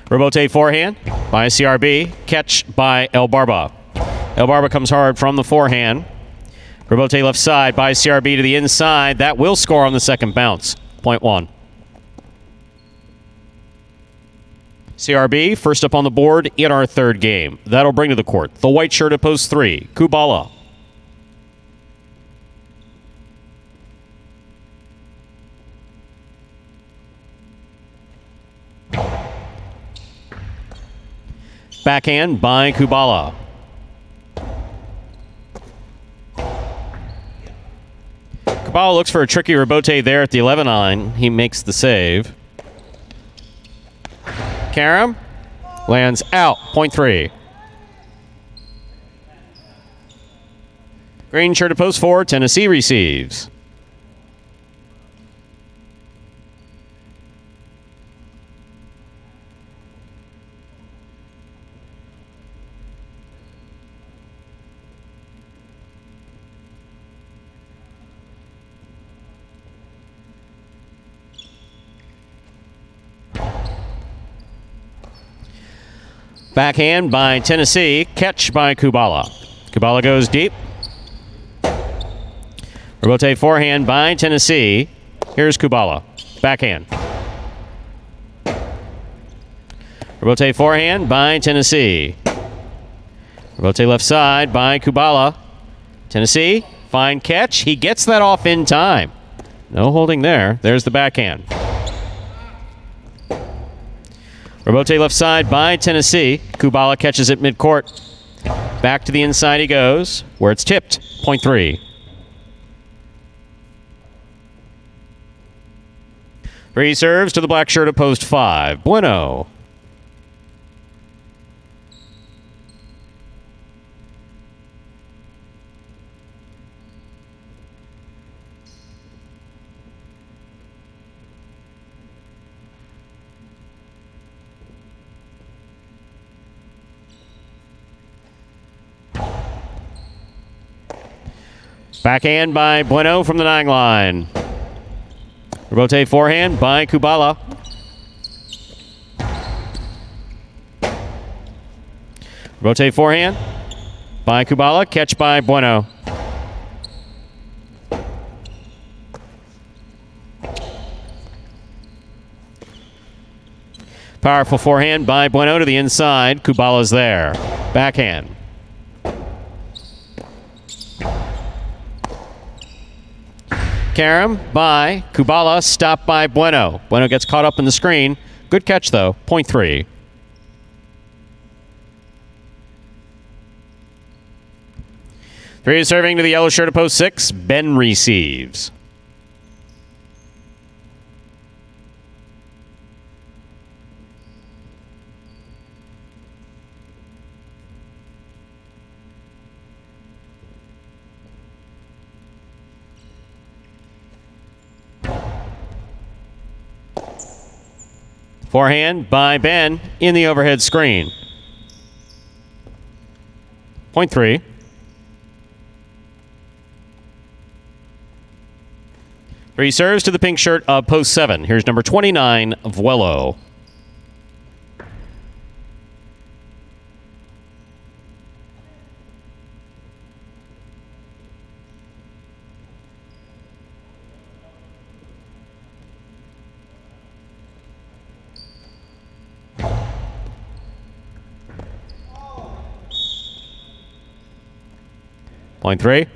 Rebote forehand by CRB. Catch by El Barba. El Barba comes hard from the forehand. Rebote left side by CRB to the inside. That will score on the second bounce. Point 1. CRB first up on the board in our third game. That'll bring to the court the white shirt at post 3, Kubala. Backhand by Kubala. Kubala looks for a tricky rebote there at the 11 line. He makes the save. Karam lands out. Point 3. Green shirt at post 4. Tennessee receives. Backhand by Tennessee. Catch by Kubala. Kubala goes deep. Rebote forehand by Tennessee. Here's Kubala. Backhand. Rebote forehand by Tennessee. Rebote left side by Kubala. Tennessee, fine catch. He gets that off in time. No holding there. There's the backhand. Rebote left side by Tennessee. Kubala catches it midcourt. Back to the inside he goes, where it's tipped. Point 3. Free serves to the black shirt at post 5. Bueno. Backhand by Bueno from the 9 line. Rebote forehand by Kubala. Rebote forehand by Kubala. Catch by Bueno. Powerful forehand by Bueno to the inside. Kubala's there. Backhand. Karam by Kubala, stopped by Bueno. Bueno gets caught up in the screen. Good catch, though. Point 3. Three is serving to the yellow shirt of post 6. Ben receives. Forehand by Ben in the overhead screen. Point 3. Three serves to the pink shirt of post 7. Here's number 29, Vuelo. Point 3.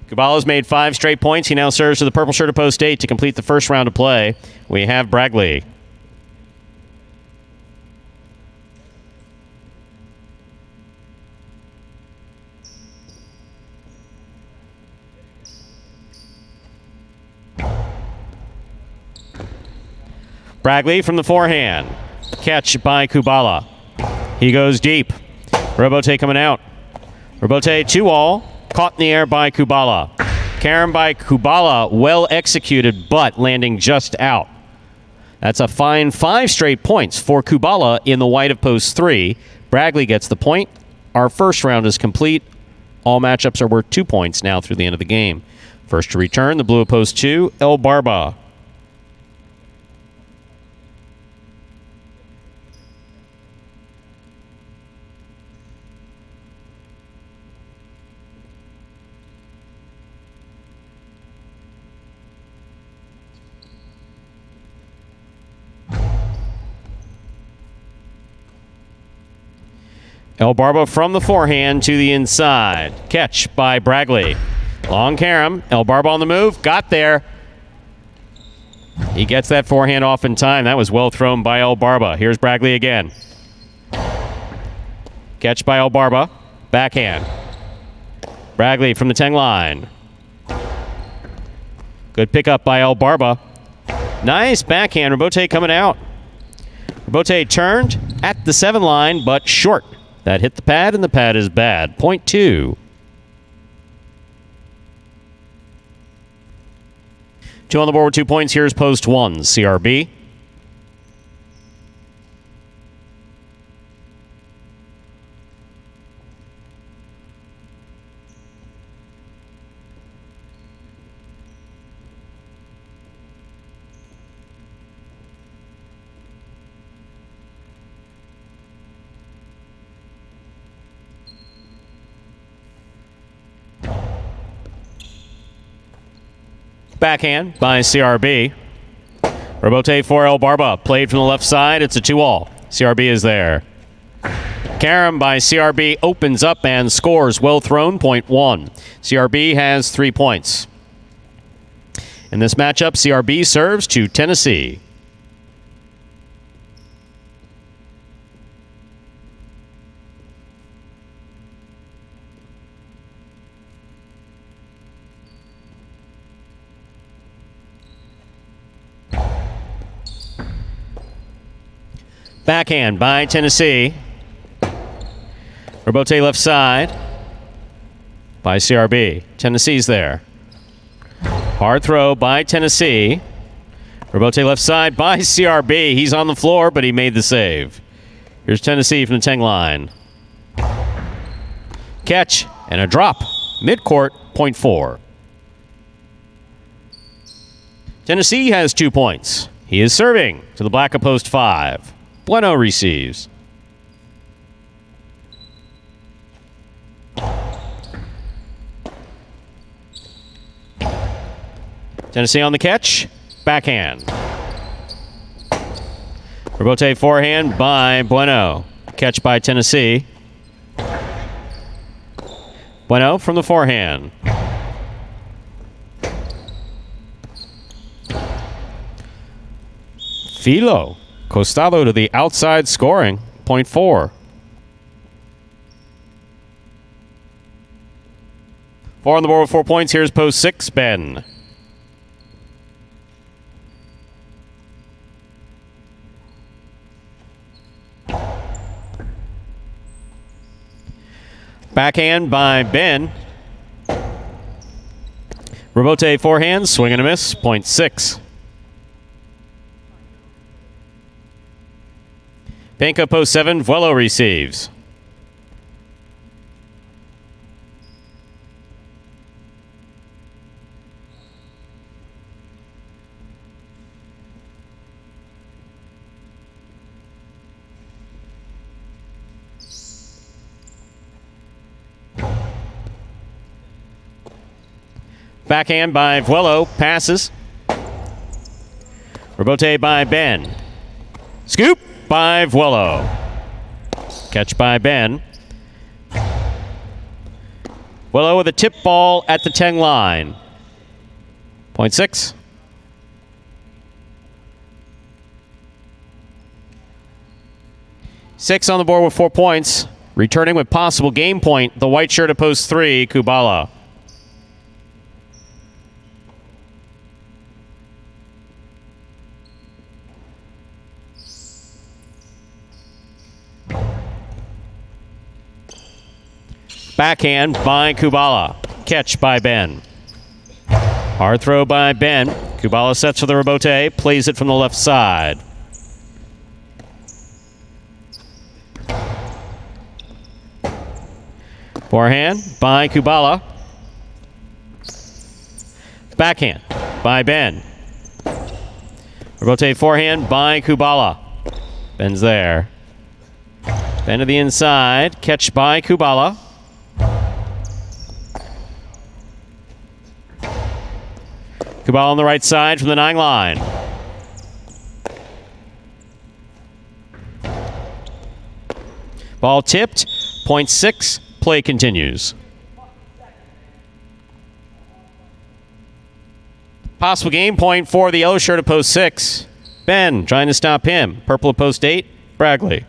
Kubala's made 5 straight points. He now serves to the purple shirt of post 8 to complete the first round of play. We have Bragley. Bragley from the forehand. Catch by Kubala. He goes deep. Robote coming out. Robote 2-all. Caught in the air by Kubala. Carom by Kubala, well executed, but landing just out. That's a fine 5 straight points for Kubala in the white of post 3. Bragley gets the point. Our first round is complete. All matchups are worth 2 points now through the end of the game. First to return, the blue of post 2, El Barba. El Barba from the forehand to the inside. Catch by Bragley. Long carom. El Barba on the move. Got there. He gets that forehand off in time. That was well thrown by El Barba. Here's Bragley again. Catch by El Barba. Backhand. Bragley from the 10 line. Good pickup by El Barba. Nice backhand. Robote coming out. Robote turned at the 7 line, but short. That hit the pad, and the pad is bad. Point 2. 2 on the board with 2 points. Here's post 1, CRB. Backhand by CRB. Robote for El Barba. Played from the left side. It's a 2-all. CRB is there. Carom by CRB opens up and scores. Well thrown. Point 1. CRB has 3 points. In this matchup, CRB serves to Tennessee. Backhand by Tennessee. Robote left side by CRB. Tennessee's there. Hard throw by Tennessee. Robote left side by CRB. He's on the floor, but he made the save. Here's Tennessee from the 10 line. Catch and a drop. Midcourt, point 4. Tennessee has 2 points. He is serving to the black of post 5. Bueno receives. Tennessee on the catch. Backhand. Robote forehand by Bueno. Catch by Tennessee. Bueno from the forehand. Filo. Costado to the outside scoring. 0.4. 4 on the board with 4 points. Here's post 6, Ben. Backhand by Ben. Rebote forehand, swing and a miss, 0.6. Panko post 7, Vuelo receives. Backhand by Vuelo, passes. Rebote by Ben. Scoop by Vuelo. Catch by Ben. Vuelo with a tip ball at the 10 line. 0.6. Six on the board with 4 points. Returning with possible game point, the white shirt at post 3, Kubala. Backhand by Kubala. Catch by Ben. Hard throw by Ben. Kubala sets for the rebote, plays it from the left side. Forehand by Kubala. Backhand by Ben. Rebote forehand by Kubala. Ben's there. Ben to the inside. Catch by Kubala. Kubala on the right side from the 9 line. Ball tipped. 0.6. Play continues. Possible game point for the yellow shirt at post 6. Ben trying to stop him. Purple at post 8. Bragley.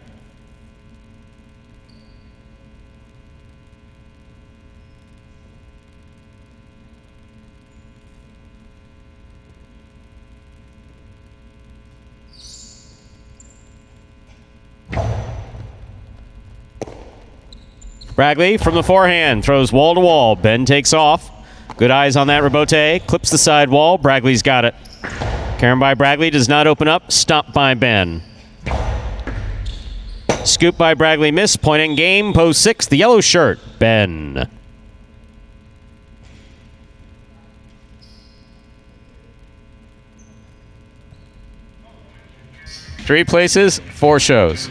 Bragley from the forehand throws wall to wall. Ben takes off. Good eyes on that rebote. Clips the side wall. Bragley's got it. Carry by Bragley does not open up. Stopped by Ben. Scoop by Bragley. Miss. Point in game. Post 6. The yellow shirt. Ben. Three places, 4 shows.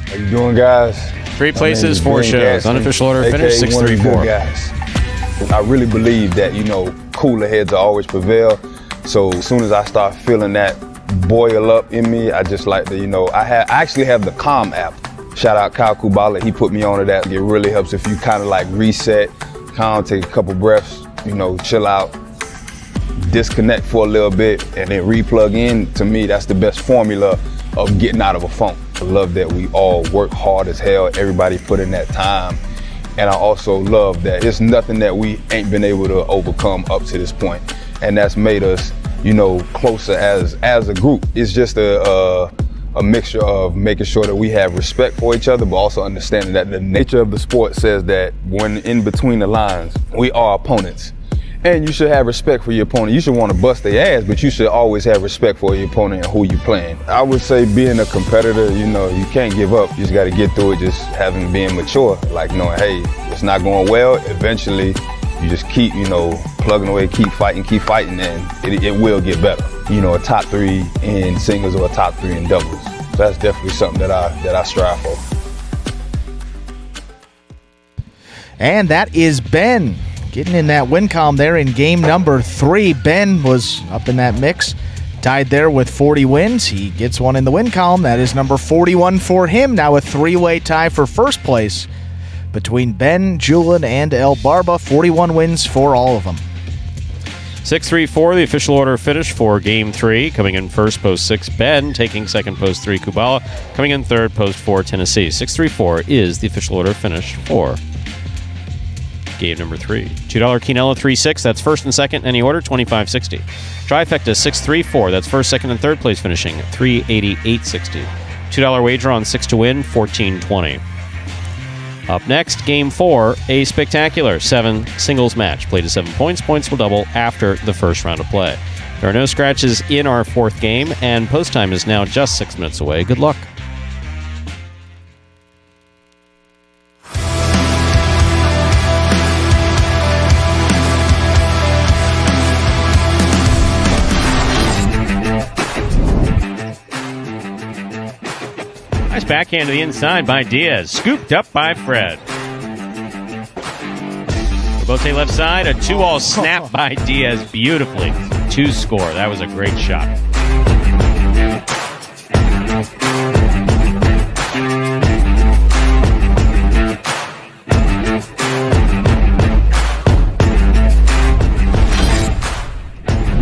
How you doing, guys? 3 places, 4 shows. Unofficial order finish, 6-3-4. I really believe that, cooler heads always prevail. So as soon as I start feeling that boil up in me, I just like to, I actually have the Calm app. Shout out Kyle Kubala, he put me onto that. It really helps if you kind of like reset, calm, take a couple breaths, chill out, disconnect for a little bit, and then re-plug in. To me, that's the best formula of getting out of a funk. I love that we all work hard as hell. Everybody put in that time. And I also love that it's nothing that we ain't been able to overcome up to this point. And that's made us, closer as a group. It's just a mixture of making sure that we have respect for each other, but also understanding that the nature of the sport says that when in between the lines, we are opponents. And you should have respect for your opponent. You should want to bust their ass, but you should always have respect for your opponent and who you're playing. I would say being a competitor, you can't give up. You just got to get through it, just being mature. Like knowing, hey, it's not going well. Eventually, you just keep, plugging away, keep fighting, and it will get better. A top 3 in singles or a top 3 in doubles. So that's definitely something that I strive for. And that is Ben. Getting in that win column there in game number 3. Ben was up in that mix. Tied there with 40 wins. He gets one in the win column. That is number 41 for him. Now a 3-way tie for first place between Ben, Julian, and El Barba. 41 wins for all of them. 6-3-4, the official order finish for Game 3. Coming in first, post 6, Ben. Taking second, post 3, Kubala. Coming in third, post 4, Tennessee. 6-3-4 is the official order finish for game number 3. $2 Quinella 3-6. That's first and second in any order, 25.60. Trifecta 6-3-4. That's first, second, and third place finishing, 388.60. $2 wager on 6 to win, 14.20. Up next, Game 4, a spectacular 7 singles match. Played to 7 points. Points will double after the first round of play. There are no scratches in our 4th game, and post time is now just 6 minutes away. Good luck. Nice backhand to the inside by Diaz. Scooped up by Fred. Rebote left side. A 2-all snap by Diaz beautifully to score. That was a great shot.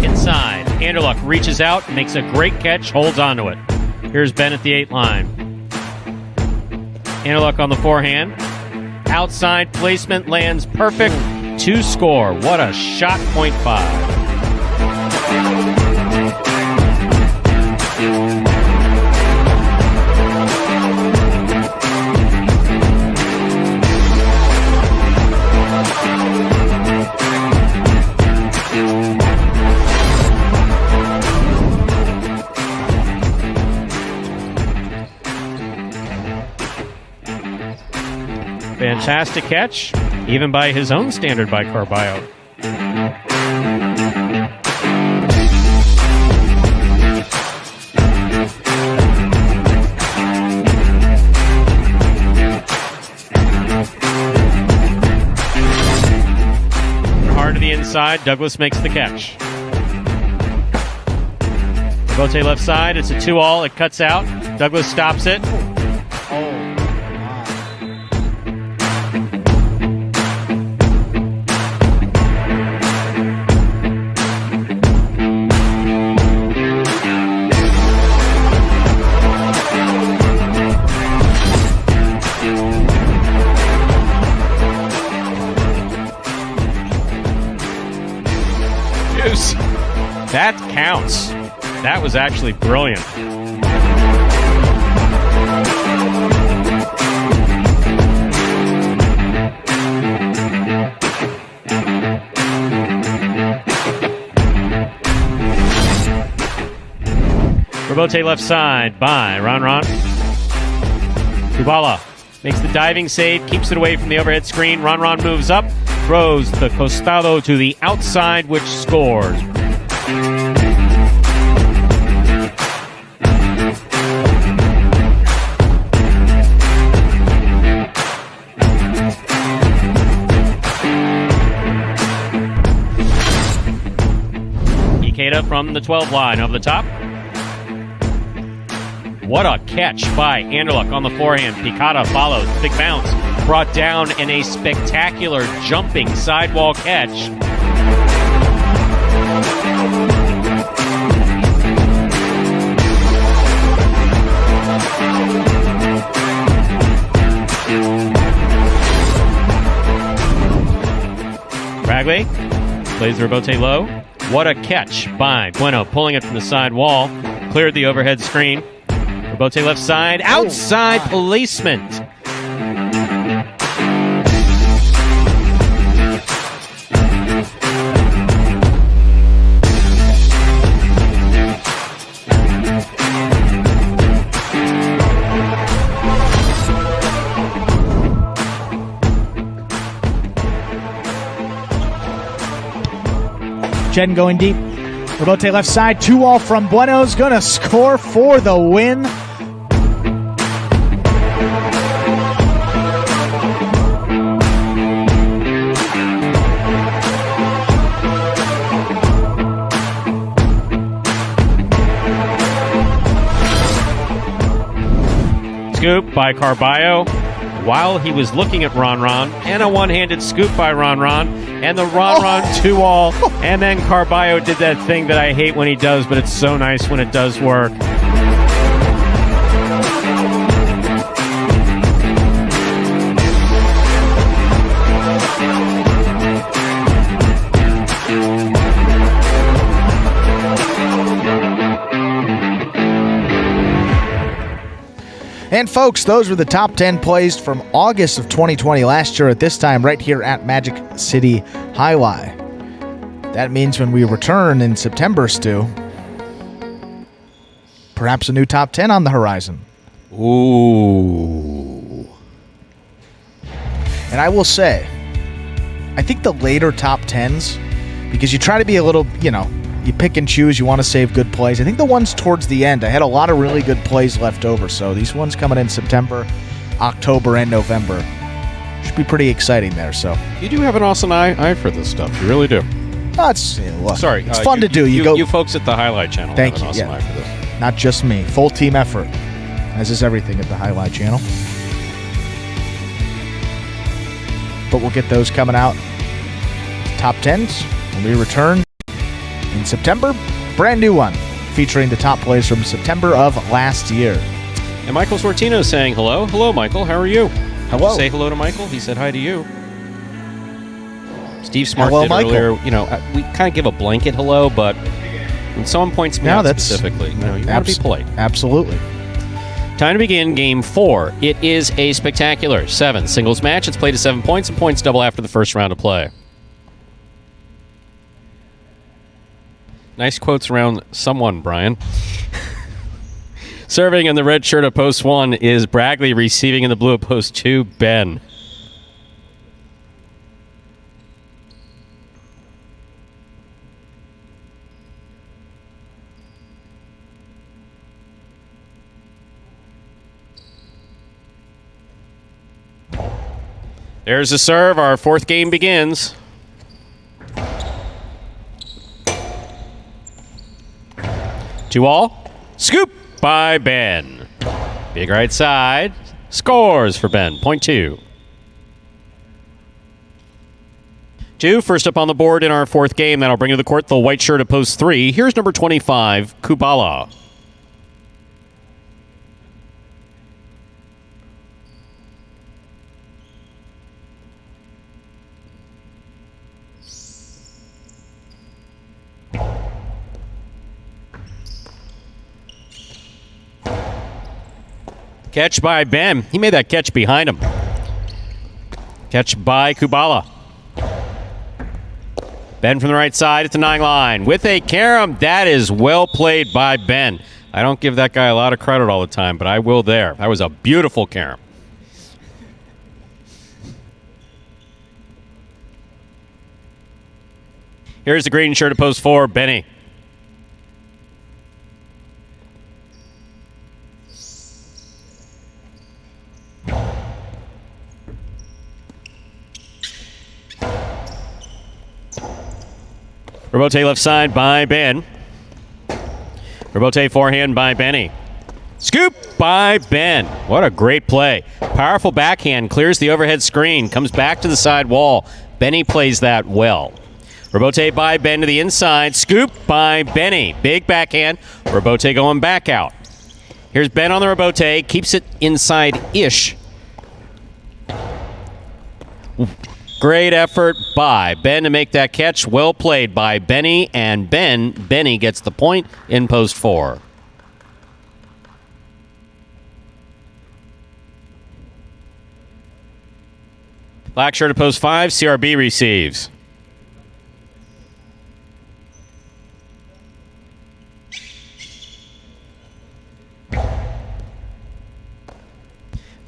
Inside. Anderluck reaches out, makes a great catch, holds onto it. Here's Ben at the 8 line. Anderluck on the forehand. Outside placement lands perfect to score. What a shot, point 5. Fantastic catch, even by his own standard by Carballo. Hard to the inside, Douglas makes the catch. Rebote left side, it's a 2-all, it cuts out. Douglas stops it. That counts. That was actually brilliant. Rebote left side by Ron. Kubala makes the diving save, keeps it away from the overhead screen. Ron moves up, throws the costado to the outside, which scores. Ikeda from the 12 line over the top. What a catch by Anderluck on the forehand. Picada follows. Big bounce. Brought down in a spectacular jumping sidewall catch. Ragley plays the rebote low. What a catch by Bueno, pulling it from the side wall. Cleared the overhead screen. Rebote left side. Outside placement. Jen going deep. Rebote left side. 2-all from Bueno's going to score for the win. Scoop by Carballo. while he was looking at Ron, and a one-handed scoop by Ron, and the Ron 2-all, and then Carballo did that thing that I hate when he does, but it's so nice when it does work. And folks, those were the top 10 plays from August of 2020, last year at this time, right here at Magic City Pelota. That means when we return in September, Stu, perhaps a new top 10 on the horizon. Ooh. And I will say, I think the later top 10s, because you try to be a little, you pick and choose, you want to save good plays. I think the ones towards the end, I had a lot of really good plays left over. So these ones coming in September, October, and November should be pretty exciting there. So You do have an awesome eye for this stuff. You really do. Sorry, it's fun to do. You folks at the Highlight Channel Thank have an you. awesome eye for this. Not just me. Full team effort, as is everything at the Highlight Channel. But we'll get those coming out. Top 10s when we return in September. Brand new one featuring the top plays from September of last year. And Michael Sortino saying hello. Hello, Michael. How are you? Hello. Say hello to Michael. He said hi to you. Steve Smart Hello, did Michael. earlier. We kind of give a blanket hello, but when someone points me out specifically, you want to be polite. Absolutely. Time to begin Game 4. It is a spectacular 7 singles match. It's played to 7 points, and points double after the first round of play. Nice quotes around someone, Brian. Serving in the red shirt of post 1 is Bragley. Receiving in the blue of post 2, Ben. There's a serve. Our fourth game begins. Two all. Scoop by Ben. Big right side. Scores for Ben. Point 2. 2. First up on the board in our fourth game. That'll bring to the court the white shirt of post 3. Here's number 25, Kubala. Catch by Ben. He made that catch behind him. Catch by Kubala. Ben from the right side at the 9 line with a carom. That is well played by Ben. I don't give that guy a lot of credit all the time, but I will there. That was a beautiful carom. Here's the green shirt at post 4, Benny. Robote left side by Ben. Robote forehand by Benny. Scoop by Ben. What a great play. Powerful backhand, clears the overhead screen, comes back to the side wall. Benny plays that well. Robote by Ben to the inside. Scoop by Benny. Big backhand. Robote going back out. Here's Ben on the Robote. Keeps it inside-ish. Great effort by Ben to make that catch. Well played by Benny, and Benny gets the point in post 4. Black shirt at post 5, CRB receives.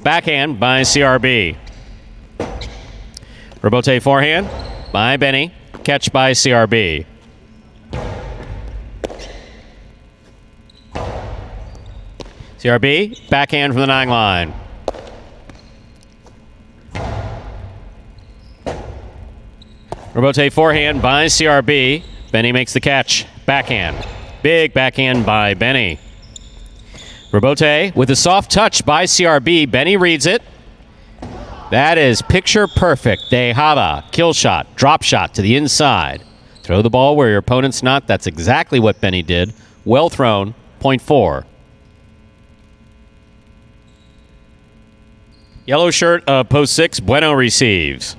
Backhand by CRB. Robote forehand by Benny. Catch by CRB. CRB, backhand from the 9 line. Robote forehand by CRB. Benny makes the catch. Backhand. Big backhand by Benny. Robote with a soft touch by CRB. Benny reads it. That is picture perfect. Dejada, kill shot, drop shot to the inside. Throw the ball where your opponent's not. That's exactly what Benny did. Well thrown, point 4. Yellow shirt of post 6, Bueno receives.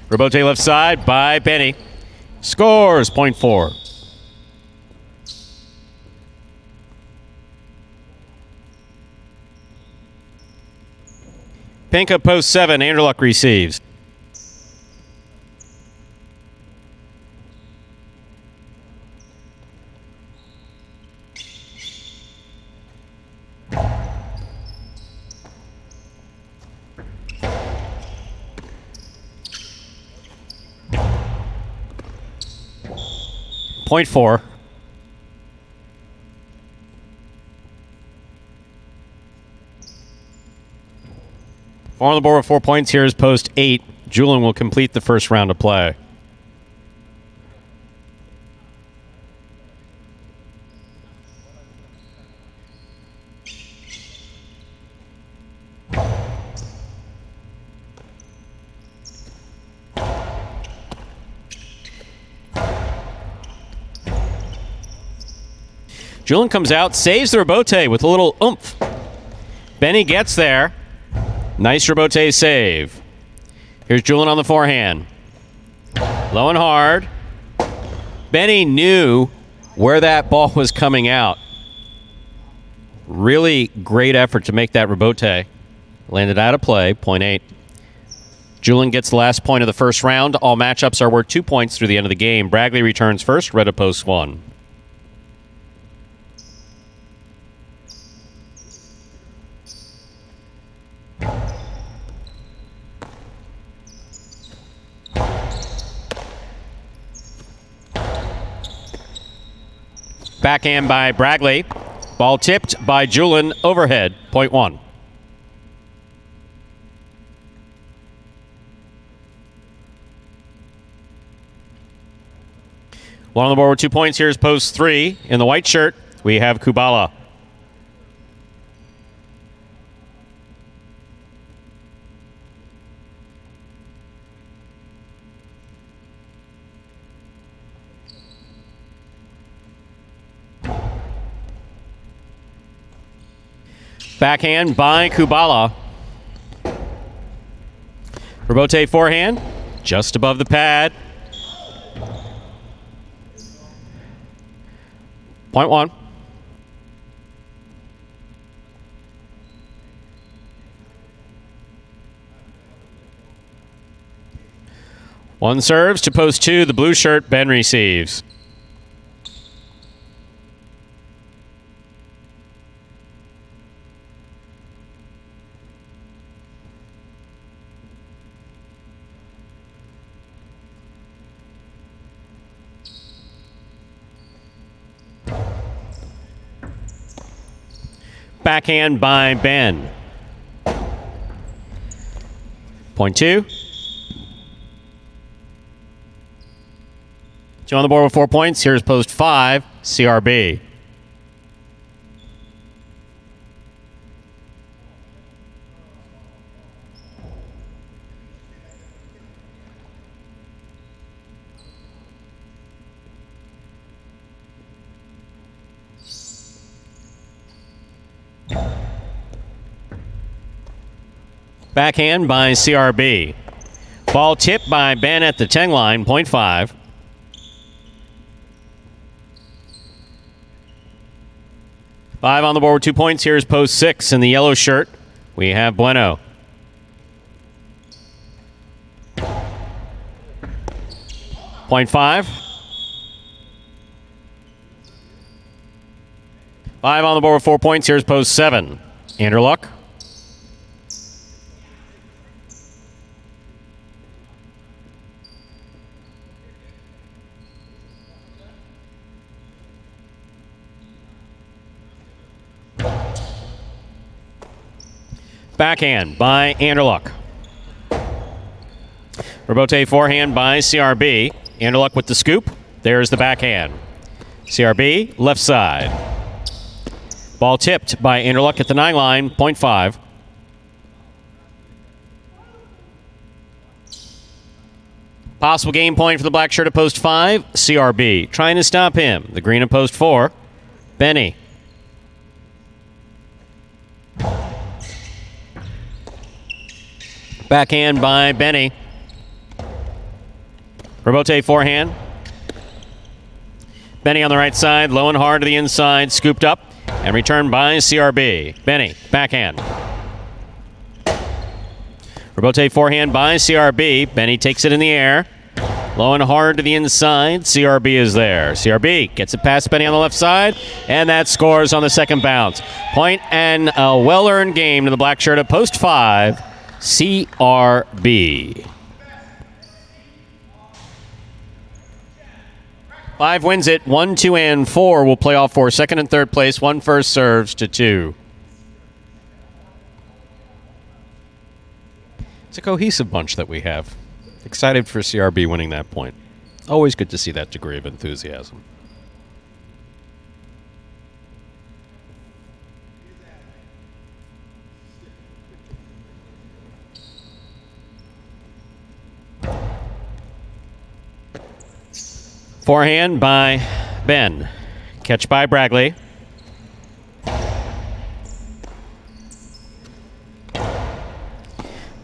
Rebote left side by Benny. Scores, point 4. Pinka post 7, Anderluck receives. Point 4. On the board with 4 points. Here is post 8. Julian will complete the first round of play. Julian comes out, saves the rebote with a little oomph. Benny gets there. Nice rebote save. Here's Julian on the forehand. Low and hard. Benny knew where that ball was coming out. Really great effort to make that rebote. Landed out of play, point 8. Julian gets the last point of the first round. All matchups are worth 2 points through the end of the game. Bragley returns first, red of post 1. Backhand by Bragley. Ball tipped by Julian overhead, point 1. One on the board with 2 points. Here's post 3. In the white shirt, we have Kubala. Backhand by Kubala. Rebote forehand, just above the pad. Point 1. One serves to post 2. The blue shirt, Ben receives. Backhand by Ben. Point 2. 2 on the board with 4 points. Here's post 5, CRB. Backhand by CRB. Ball tipped by Ben at the 10 line, point 5. Five on the board with 2 points. Here's post 6 in the yellow shirt. We have Bueno. Point 5. 5 on the board with 4 points. Here's post 7. Anderluck. Backhand by Anderluck. Rebote forehand by CRB. Anderluck with the scoop. There's the backhand. CRB, left side. Ball tipped by Anderluck at the 9 line, 0.5. Possible game point for the black shirt at post 5. CRB trying to stop him. The green at post 4. Benny. Backhand by Benny. Rebote forehand. Benny on the right side, low and hard to the inside, scooped up, and returned by CRB. Benny, backhand. Rebote forehand by CRB. Benny takes it in the air. Low and hard to the inside. CRB is there. CRB gets it past Benny on the left side, and that scores on the second bounce. Point and a well-earned game to the black shirt at post 5. CRB. 5 wins it. 1, 2, and 4 will play off for second and third place. 1 first serves to 2. It's a cohesive bunch that we have. Excited for CRB winning that point. Always good to see that degree of enthusiasm. Forehand by Ben. Catch by Bragley.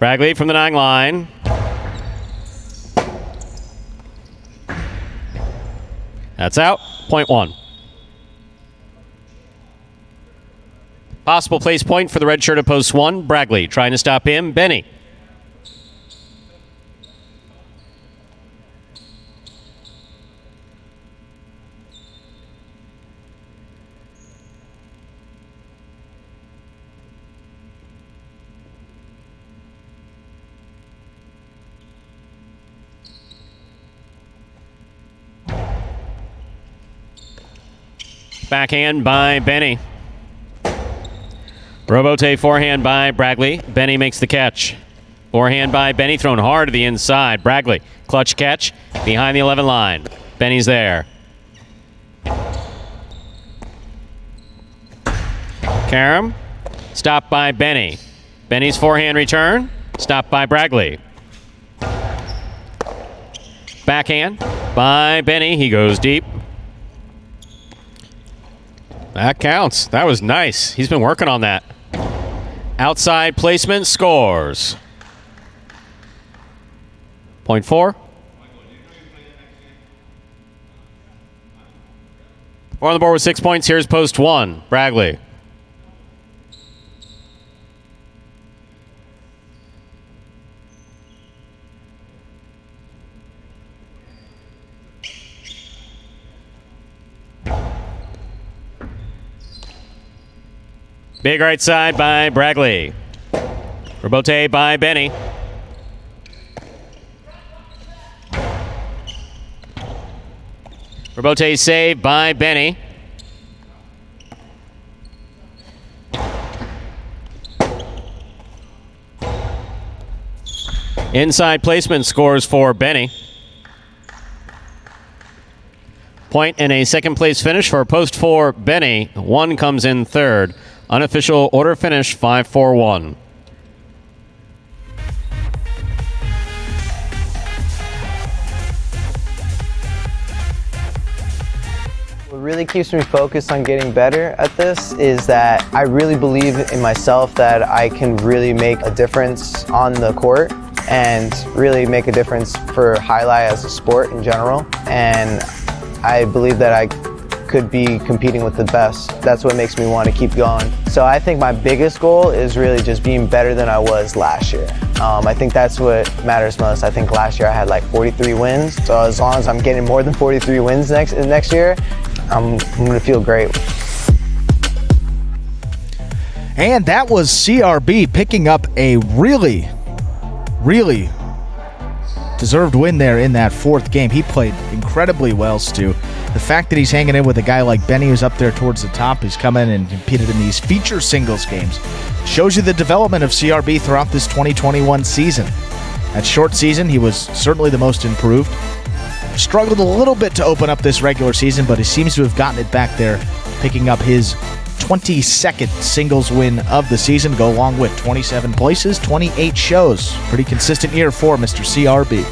Bragley from the 9 line. That's out. 0.1. Possible place point for the red shirt at post 1. Bragley trying to stop him. Benny. Backhand by Benny. Rebote forehand by Bragley. Benny makes the catch. Forehand by Benny, thrown hard to the inside. Bragley, clutch catch behind the 11 line. Benny's there. Karam, stopped by Benny. Benny's forehand return, stopped by Bragley. Backhand by Benny. He goes deep. That counts. That was nice. He's been working on that. Outside placement scores. 0.4. We're on the board with 6 points. Here's post 1. Bragley. Big right side by Bragley. Rebote by Benny. Rebote saved by Benny. Inside placement scores for Benny. Point and a second place finish for post 4 Benny. 1 comes in third. Unofficial order finish 5-4-1. What really keeps me focused on getting better at this is that I really believe in myself that I can really make a difference on the court and really make a difference for highlight as a sport in general. And I believe that I could be competing with the best. That's what makes me want to keep going. So I think my biggest goal is really just being better than I was last year. I think that's what matters most. I think last year I had like 43 wins. So as long as I'm getting more than 43 wins next year, I'm going to feel great. And that was CRB picking up a really Deserved win there in that fourth game. He played incredibly well, Stu. The fact that he's hanging in with a guy like Benny who's up there towards the top, who's come in and competed in these feature singles games, shows you the development of CRB throughout this 2021 season. That short season, he was certainly the most improved. Struggled a little bit to open up this regular season, but he seems to have gotten it back there, picking up his 22nd singles win of the season, go along with 27 places, 28 shows. Pretty consistent year for Mr. CRB.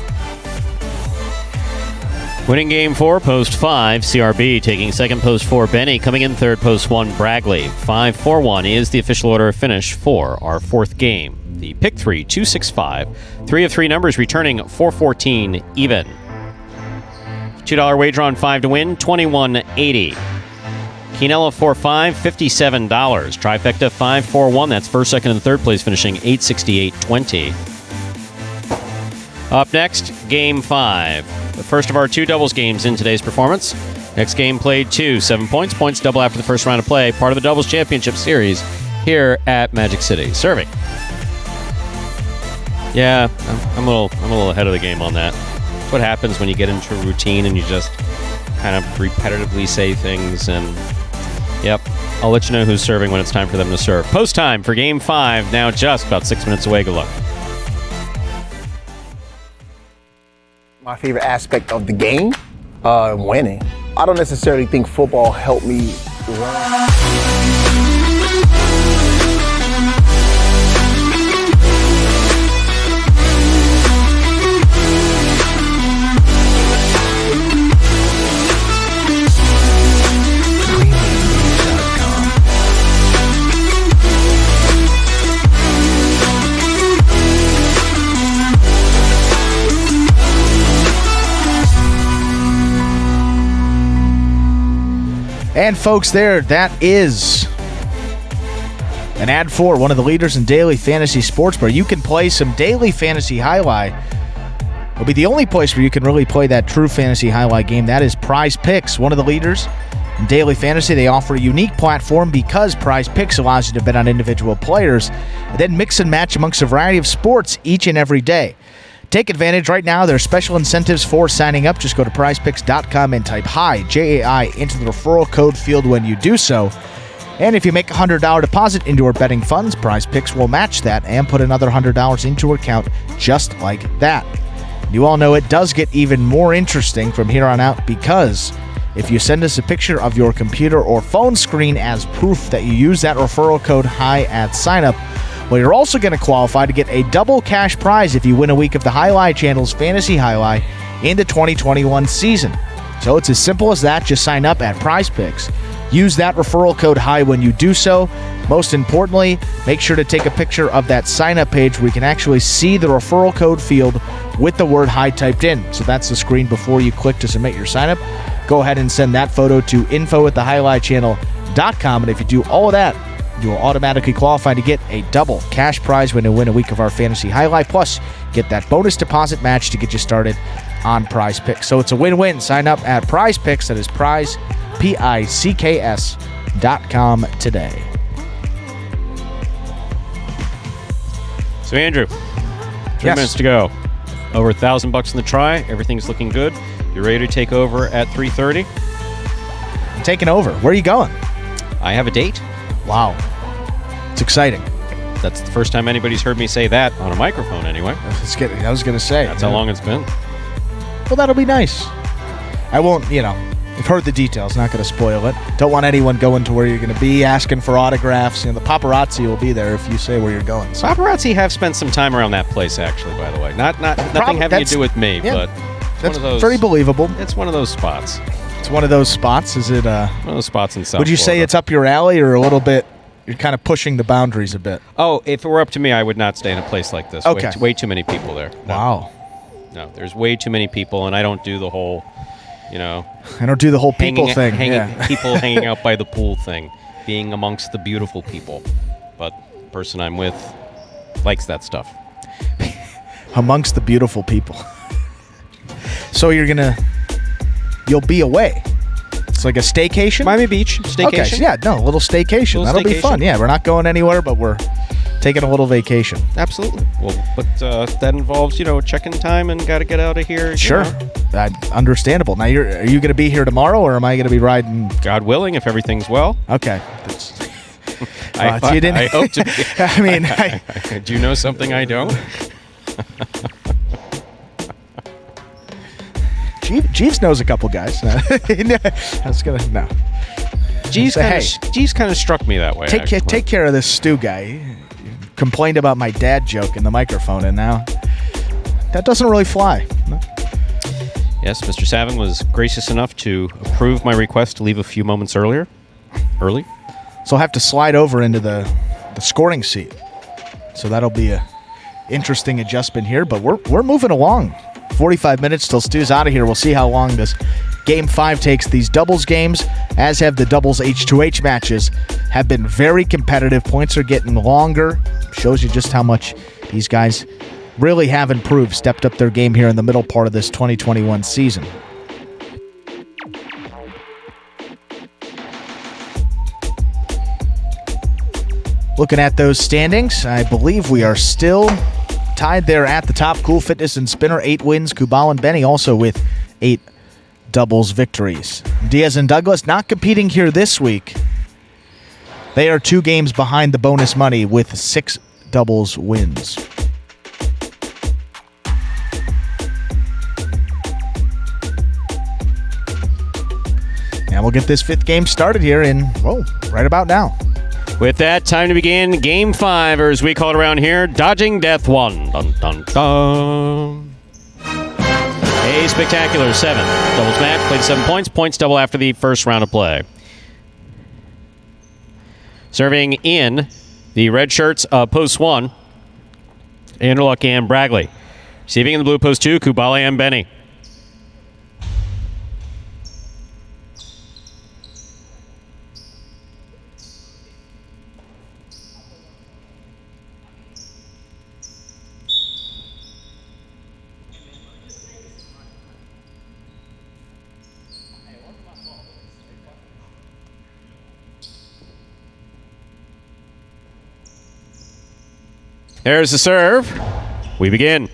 Winning game 4, post 5, CRB taking second, post 4, Benny. Coming in third, post 1, Bragley. 5-4-1 is the official order of finish for our fourth game. The pick 3, 2-6-5. 3 of 3 numbers returning 4-14 even. $2 wager on 5 to win, $21.80. Quinella 4-5, $57. Trifecta 5-4-1. That's first, second, and third place, finishing $868.20. Up next, Game 5. The first of our 2 doubles games in today's performance. Next game played 2, 7 points. Points double after the first round of play. Part of the Doubles Championship Series here at Magic City. Serving. Yeah, I'm a little ahead of the game on that. That's what happens when you get into a routine and you just kind of repetitively say things and... Yep, I'll let you know who's serving when it's time for them to serve. Post time for Game 5, now just about 6 minutes away. Good luck. My favorite aspect of the game, winning. I don't necessarily think football helped me learn. And folks, that is an ad for one of the leaders in daily fantasy sports where you can play some daily fantasy highlight. It'll be the only place where you can really play that true fantasy highlight game. That is Prize Picks, one of the leaders in daily fantasy. They offer a unique platform because Prize Picks allows you to bet on individual players and then mix and match amongst a variety of sports each and every day. Take advantage right now. There are special incentives for signing up. Just go to prizepicks.com and type HI, J-A-I, into the referral code field when you do so. And if you make a $100 deposit into our betting funds, Prize Picks will match that and put another $100 into your account just like that. You all know it does get even more interesting from here on out because if you send us a picture of your computer or phone screen as proof that you use that referral code HI at sign-up, well, you're also going to qualify to get a double cash prize if you win a week of the Highlight Channel's Fantasy Highlight in the 2021 season. So it's as simple as that. Just sign up at Prize Picks. Use that referral code HI when you do so. Most importantly, make sure to take a picture of that sign-up page where you can actually see the referral code field with the word HI typed in. So that's the screen before you click to submit your sign-up. Go ahead and send that photo to info@thehighlightchannel.com. And if you do all of that, you will automatically qualify to get a double cash prize when you win a week of our Fantasy Highlight. Plus, get that bonus deposit match to get you started on Prize Picks. So it's a win-win. Sign up at Prize Picks. That is Prize, PICKS.com today. So, Andrew, 3 minutes to go. Over $1,000 in the try. Everything's looking good. You ready to take over at 3:30? I'm taking over. Where are you going? I have a date. Wow. It's exciting. That's the first time anybody's heard me say that on a microphone anyway. I was going to say. That's how long it's been. Well, that'll be nice. I won't, you've heard the details. Not going to spoil it. Don't want anyone going to where you're going to be, asking for autographs. The paparazzi will be there if you say where you're going. So. Paparazzi have spent some time around that place, actually, by the way. Nothing having to do with me, but it's that's one of those, very believable. It's one of those spots. It's one of those spots. Is it? One of those spots in South Would you Florida. say it's up your alley or a little bit? You're kind of pushing the boundaries a bit. Oh, if it were up to me, I would not stay in a place like this. Okay. Way too many people there. No. Wow. No, there's way too many people, and I don't do the whole, I don't do the whole people thing. People hanging out by the pool thing, being amongst the beautiful people. But the person I'm with likes that stuff. Amongst the beautiful people. So you'll be away. It's like a staycation? Miami Beach, staycation. Okay, a little staycation. That'll be fun. Yeah, we're not going anywhere, but we're taking a little vacation. Absolutely. Well, but that involves, check-in time and got to get out of here. Sure. Understandable. Now, are you going to be here tomorrow, or am I going to be riding? God willing, if everything's well. Okay. I hope to be. I mean, do you know something I don't? Jeeves knows a couple guys. I was going to, no. Jeeves kind of struck me that way. Take care of this Stu guy. He complained about my dad joke in the microphone, and now that doesn't really fly. Yes, Mr. Savin was gracious enough to approve my request to leave a few moments early. So I'll have to slide over into the scoring seat. So that'll be a interesting adjustment here, but we're moving along. 45 minutes till Stu's out of here. We'll see how long this Game 5 takes. These doubles games, as have the doubles H2H matches, have been very competitive. Points are getting longer. Shows you just how much these guys really have improved, stepped up their game here in the middle part of this 2021 season. Looking at those standings, I believe we are still tied there at the top. Cool Fitness and Spinner, 8 wins. Kubal and Benny also with 8 doubles victories. Diaz and Douglas not competing here this week. They are 2 games behind the bonus money with 6 doubles wins. And we'll get this 5th game started here right about now. With that, time to begin Game 5, or as we call it around here, Dodging Death 1. Dun, dun, dun. A spectacular 7. Doubles match, played 7 points. Points double after the first round of play. Serving in the red shirts of Post 1, Anderluck and Bragley. Receiving in the blue Post 2, Kubale and Benny. There's the serve. We begin.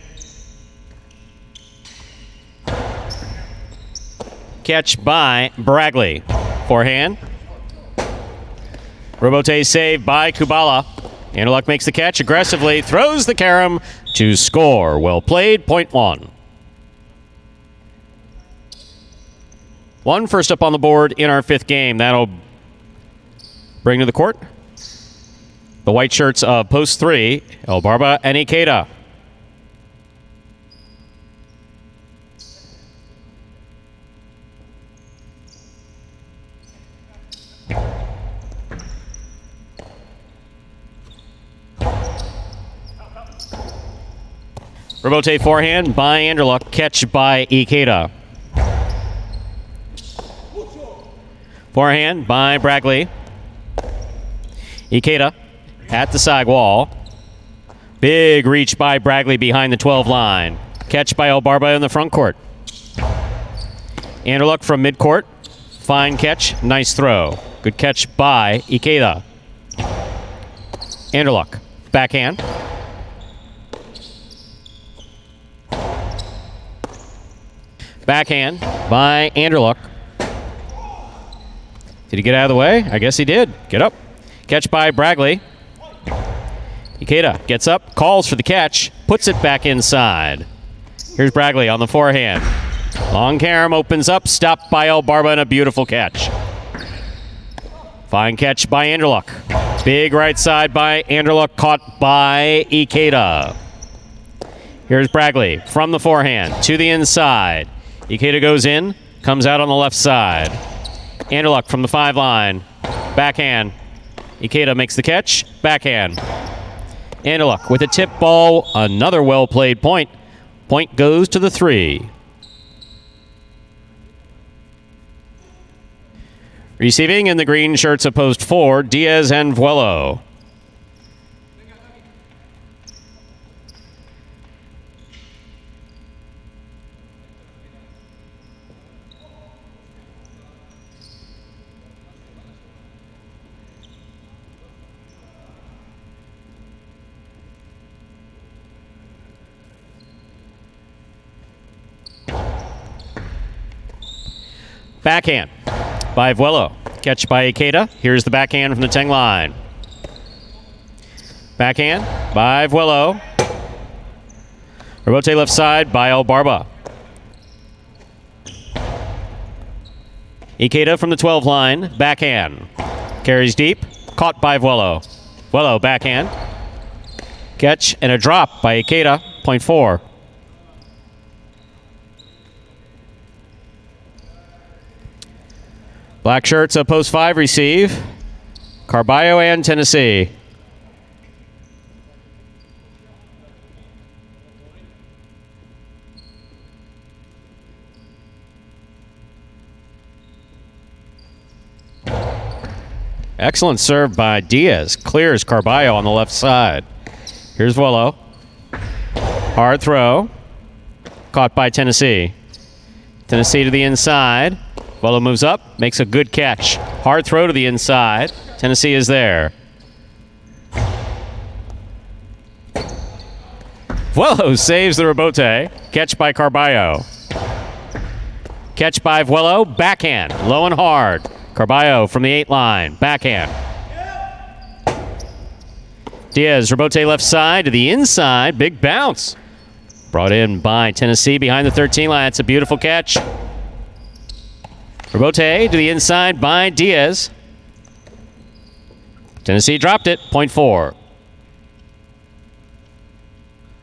Catch by Bragley. Forehand. Robote save by Kubala. Anderluck makes the catch aggressively. Throws the carom to score. Well played. Point 1. 1 first up on the board in our 5th game. That'll bring to the court the white shirts of Post 3, El Barba and Ikeda. Robote forehand by Anderluck, catch by Ikeda. Forehand by Bragley. Ikeda at the side wall. Big reach by Bragley behind the 12 line. Catch by Elbarba in the front court. Anderluck from midcourt. Fine catch. Nice throw. Good catch by Ikeda. Anderluck. Backhand. Backhand by Anderluck. Did he get out of the way? I guess he did. Get up. Catch by Bragley. Ikeda gets up, calls for the catch, puts it back inside. Here's Bragley on the forehand. Long carom opens up, stopped by Elbarba, and a beautiful catch. Fine catch by Anderluck. Big right side by Anderluck, caught by Ikeda. Here's Bragley from the forehand to the inside. Ikeda goes in, comes out on the left side. Anderluck from the 5 line. Backhand. Ikeda makes the catch. Backhand. Anderluck with a tip ball. Another well-played point. Point goes to the 3. Receiving in the green shirts of Post 4, Diaz and Vuelo. Backhand by Vuelo. Catch by Ikeda. Here's the backhand from the 10 line. Backhand by Vuelo. Rebote left side by Barba. Ikeda from the 12 line. Backhand. Carries deep. Caught by Vuelo. Vuelo backhand. Catch and a drop by Ikeda. Point 4. Black shirts at post 5 receive. Carballo and Tennessee. Excellent serve by Diaz. Clears Carballo on the left side. Here's Vuelo. Hard throw. Caught by Tennessee. Tennessee to the inside. Vuelo moves up, makes a good catch. Hard throw to the inside. Tennessee is there. Vuelo saves the rebote. Catch by Carballo. Catch by Vuelo. Backhand. Low and hard. Carballo from the 8 line. Backhand. Diaz, rebote left side to the inside. Big bounce. Brought in by Tennessee behind the 13 line. That's a beautiful catch. Rebote to the inside by Diaz. Tennessee dropped it. Point 4.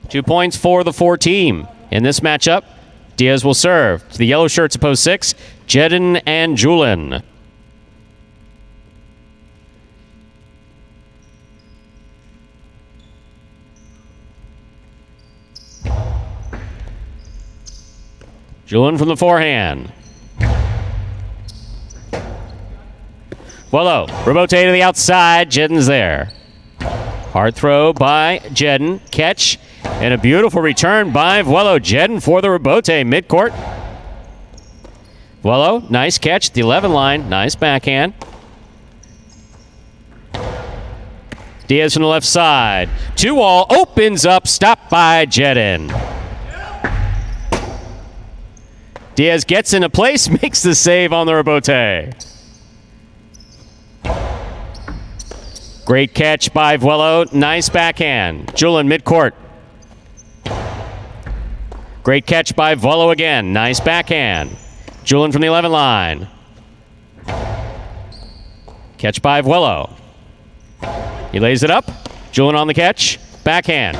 2 points for the 4 team. In this matchup, Diaz will serve. To the yellow shirts of post 6, Jedin and Julin. Julin from the forehand. Vuelo, rebote to the outside. Jedin's there. Hard throw by Jedin. Catch and a beautiful return by Vuelo. Jedin for the rebote midcourt. Vuelo, nice catch. The 11 line. Nice backhand. Diaz from the left side. 2-all opens up. Stopped by Jedin. Diaz gets into place. Makes the save on the rebote. Great catch by Vuelo. Nice backhand. Julin midcourt. Great catch by Vuelo again. Nice backhand. Julin from the 11 line. Catch by Vuelo. He lays it up. Julin on the catch. Backhand.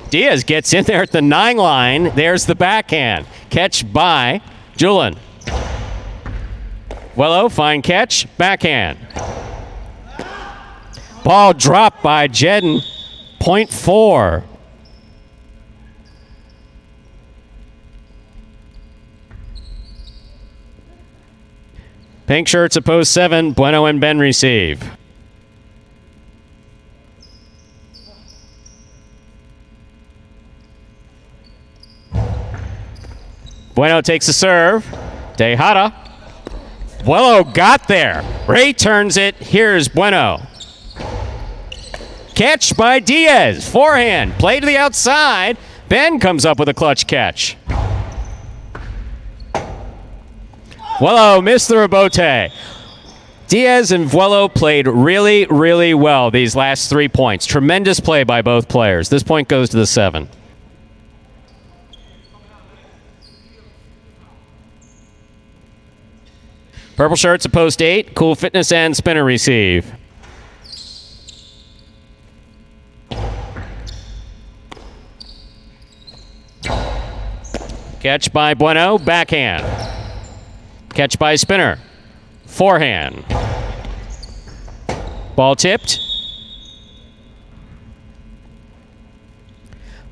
Diaz gets in there at the 9 line. There's the backhand. Catch by Julin. Vuelo, fine catch. Backhand. Ball dropped by Jedin. Point 4. Pink shirts at post 7. Bueno and Ben receive. Bueno takes the serve. Tejada. Vuelo got there. Ray turns it. Here's Bueno. Catch by Diaz. Forehand. Play to the outside. Ben comes up with a clutch catch. Vuelo missed the rebote. Diaz and Vuelo played really, really well these last 3 points. Tremendous play by both players. This point goes to the 7. Purple shirts at post 8. Cool Fitness and Spinner receive. Catch by Bueno. Backhand. Catch by Spinner. Forehand. Ball tipped.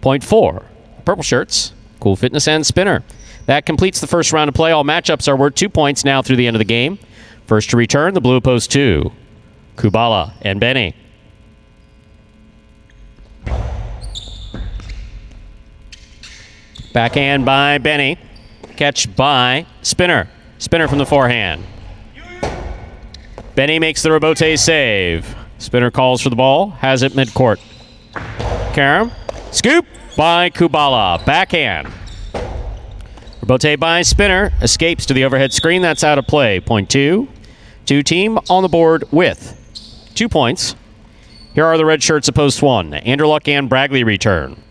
Point 4. Purple shirts. Cool Fitness and Spinner. That completes the first round of play. All matchups are worth 2 points now through the end of the game. First to return, the blue post 2. Kubala and Benny. Backhand by Benny. Catch by Spinner. Spinner from the forehand. Benny makes the rebote save. Spinner calls for the ball. Has it midcourt. Karam. Scoop by Kubala. Backhand. Rebote by spinner. Escapes to the overhead screen. That's out of play. Point two. Two team on the board with 2 points. Here are the red shirts at post one. Anderluck and Bragley return.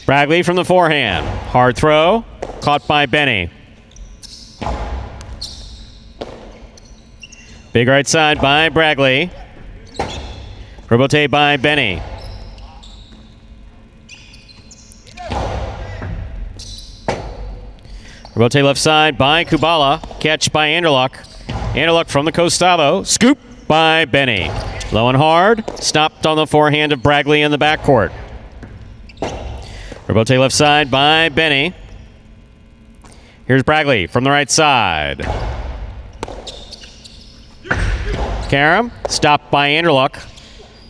Bragley from the forehand. Hard throw. Caught by Benny. Big right side by Bragley. Rebote by Benny. Rebote left side by Kubala. Catch by Anderluck. Anderluck from the Costalo. Scoop by Benny. Low and hard. Stopped on the forehand of Bragley in the backcourt. Rebote left side by Benny. Here's Bragley from the right side. Karam, stopped by Anderluck.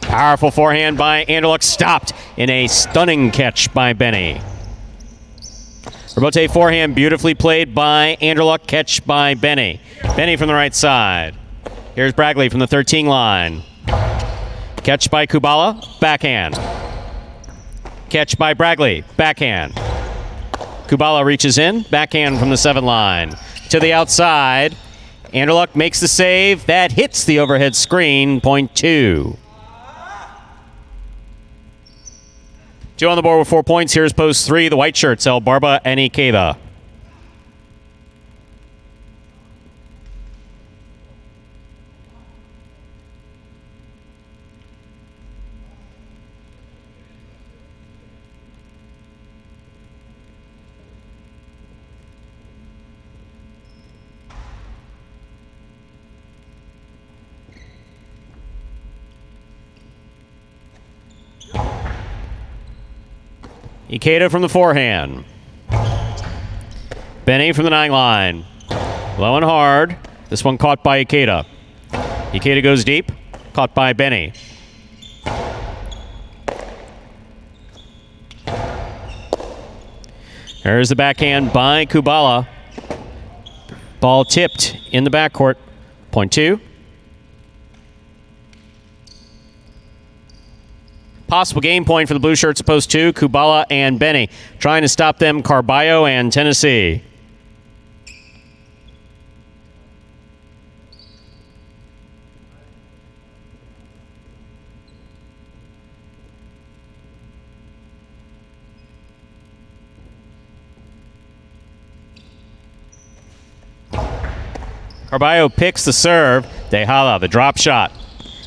Powerful forehand by Anderluck, stopped in a stunning catch by Benny. Rebote forehand beautifully played by Anderluck, catch by Benny. Benny from the right side. Here's Bragley from the 13 line. Catch by Kubala, backhand. Catch by Bragley, backhand. Kubala reaches in, backhand from the 7 line. To the outside, Anderluck makes the save. That hits the overhead screen, point two. Two on the board with 4 points. Here's post three. The white shirts, El Barba and Ikeda. Ikeda from the forehand. Benny from the 9 line. Low and hard. This one caught by Ikeda. Ikeda goes deep. Caught by Benny. There's the backhand by Kubala. Ball tipped in the backcourt. Point two. Possible game point for the blue shirts at post two. Kubala and Benny. Trying to stop them, Carballo and Tennessee. Carballo picks the serve. Dehala, the drop shot.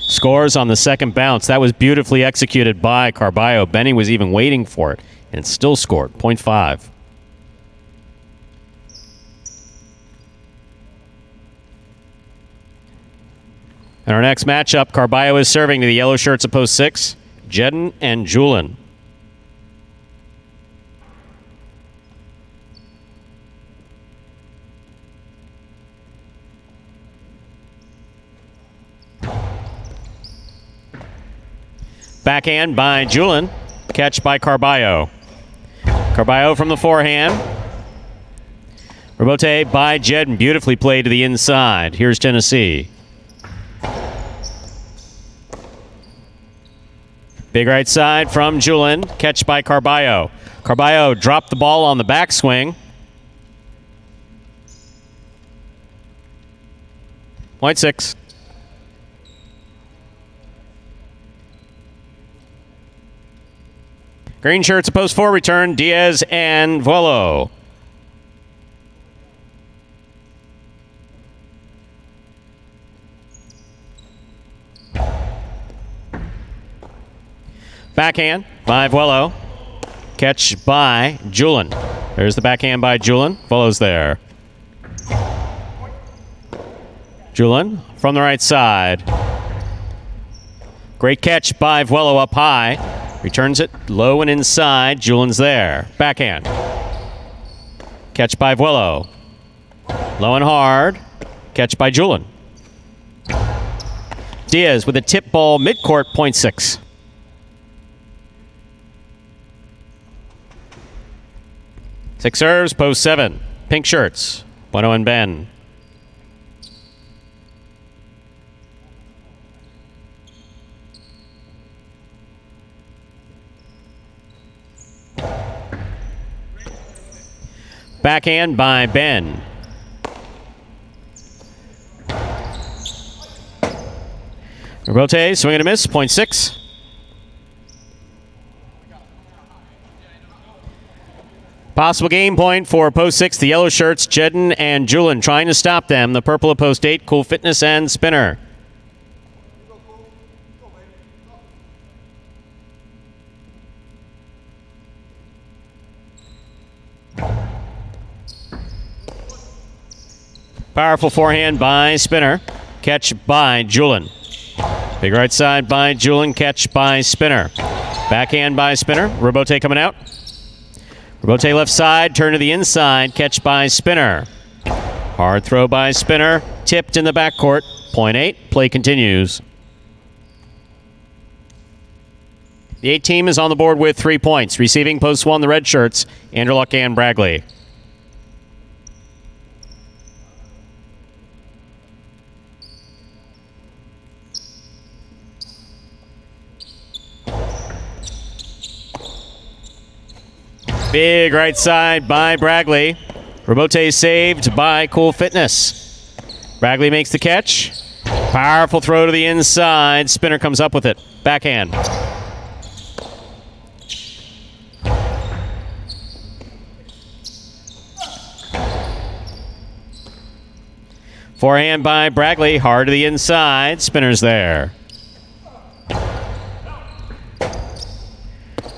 Scores on the second bounce. That was beautifully executed by Carballo. Benny was even waiting for it, and it still scored. Point five. In our next matchup, Carballo is serving to the yellow shirts at post six, Jedden and Julin. Backhand by Julin. Catch by Carballo. Carballo from the forehand. Rebote by Jedden. Beautifully played to the inside. Here's Tennessee. Big right side from Julin. Catch by Carballo. Carballo dropped the ball on the backswing. Point six. Green shirts at post four return, Diaz and Vuolo. Backhand by Vuolo. Catch by Julin. There's the backhand by Julin. Vuolo's there. Julin from the right side. Great catch by Vuolo up high. Returns it low and inside. Julin's there. Backhand. Catch by Vuolo. Low and hard. Catch by Julin. Diaz with a tip ball midcourt, point 6. Six serves, post 7. Pink shirts, Bueno and Ben. Backhand by Ben. Robote, swing and a miss, point 6. Possible game point for post 6, the yellow shirts, Jedden and Julian trying to stop them. The purple at post 8, Cool Fitness and Spinner. Powerful forehand by Spinner. Catch by Julian. Big right side by Julian. Catch by Spinner. Backhand by Spinner. Robote coming out. Robote left side. Turn to the inside. Catch by Spinner. Hard throw by Spinner. Tipped in the backcourt. Point 8. Play continues. The 8 team is on the board with 3 points. Receiving post 1, the red shirts, Anderluck and Bragley. Big right side by Bragley. Robote saved by Cool Fitness. Bragley makes the catch. Powerful throw to the inside. Spinner comes up with it. Backhand. Forehand by Bragley. Hard to the inside. Spinner's there.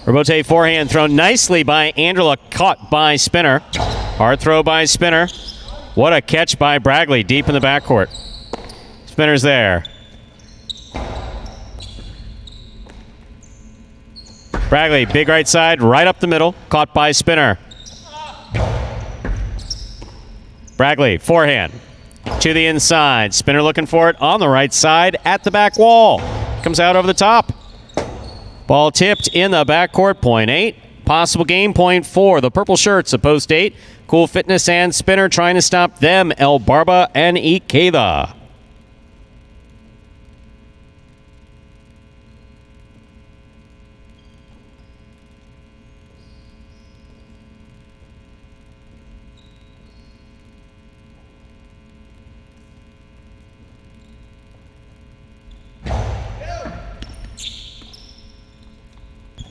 Robote forehand thrown nicely by Anderluck, caught by Spinner. Hard throw by Spinner. What a catch by Bragley deep in the backcourt. Spinner's there. Bragley, big right side, right up the middle, caught by Spinner. Bragley, forehand to the inside. Spinner looking for it on the right side at the back wall. Comes out over the top. Ball tipped in the backcourt, point 8. Possible game point for the purple shirts at post 8. Cool Fitness and Spinner trying to stop them, El Barba and Ikeda.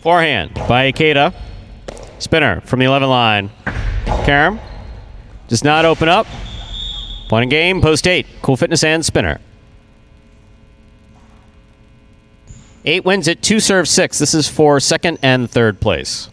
Forehand by Ikeda. Spinner from the 11 line. Karam does not open up. Point in game, post 8. Cool Fitness and Spinner. 8 wins at 2 serve 6. This is for second and third place.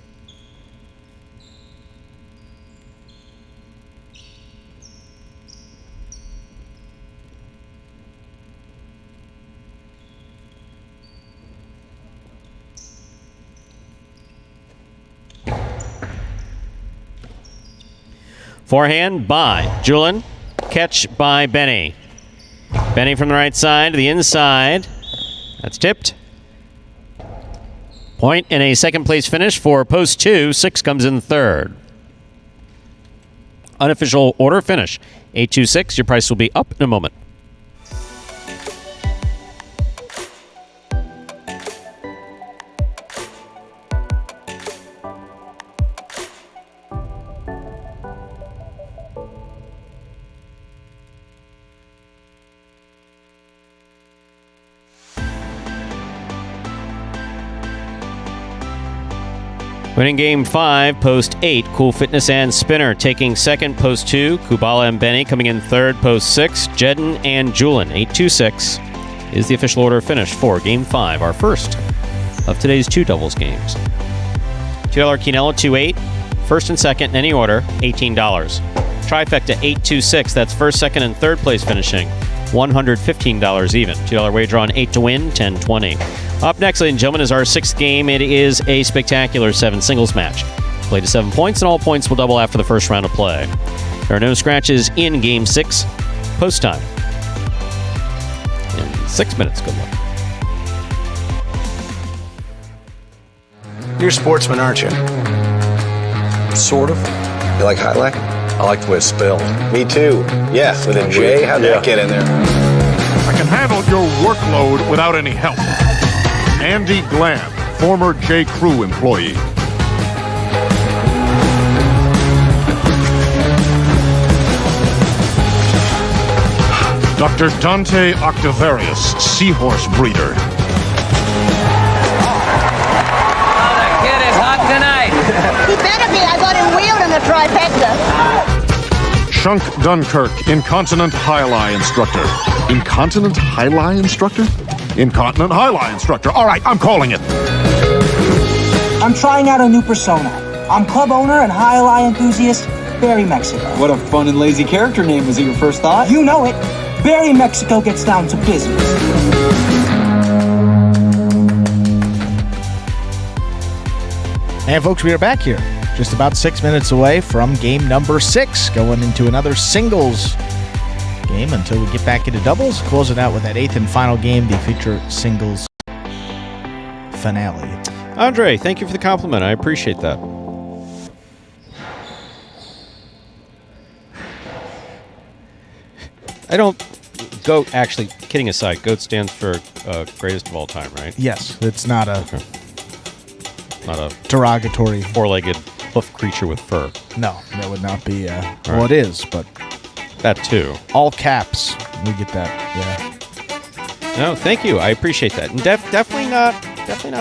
Forehand by Julian. Catch by Benny. Benny from the right side to the inside. That's tipped. Point and a second place finish for post 2. 6 comes in third. Unofficial order finish. 826. Your price will be up in a moment. Winning game 5, post 8, Cool Fitness and Spinner taking second, post 2, Kubala and Benny coming in third, post 6, Jedden and Julian. 826 is the official order finish for game 5, our first of today's 2 doubles games. $2 Quinella, 2-8, first and second in any order, $18. Trifecta, 826, that's first, second, and third place finishing, $115 even. $2 wager on 8 to win, $10.20. Up next, ladies and gentlemen, is our 6th game. It is a spectacular 7 singles match. Play to 7 points, and all points will double after the first round of play. There are no scratches in Game 6. Post time. In 6 minutes. Good luck. You're a sportsman, aren't you? Sort of. You like highlight? I like the way it's spelled. Me too. Yeah, with a J. How'd that get in there? I can handle your workload without any help. Andy Glam, former J. Crew employee. Dr. Dante Octavarius, seahorse breeder. He better be. I got him wheeled in a trifecta. Shunk Dunkirk, incontinent high-lie instructor. Incontinent high-lie instructor? Incontinent high-lie instructor. All right, I'm calling it. I'm trying out a new persona. I'm club owner and high-lie enthusiast, Barry Mexico. What a fun and lazy character name. Was it your first thought? You know it. Barry Mexico gets down to business. And folks, we are back here, just about 6 minutes away from game number 6, going into another singles game until we get back into doubles, closing out with that 8th and final game, the feature singles finale. Andre, thank you for the compliment. I appreciate that. I don't... GOAT, actually, kidding aside, GOAT stands for greatest of all time, right? Yes, it's not a... Okay. Not a derogatory four-legged hoof creature with fur. No, that would not be. Well, right. It is, but that too. All caps. We get that. Yeah. No, thank you. I appreciate that. And definitely not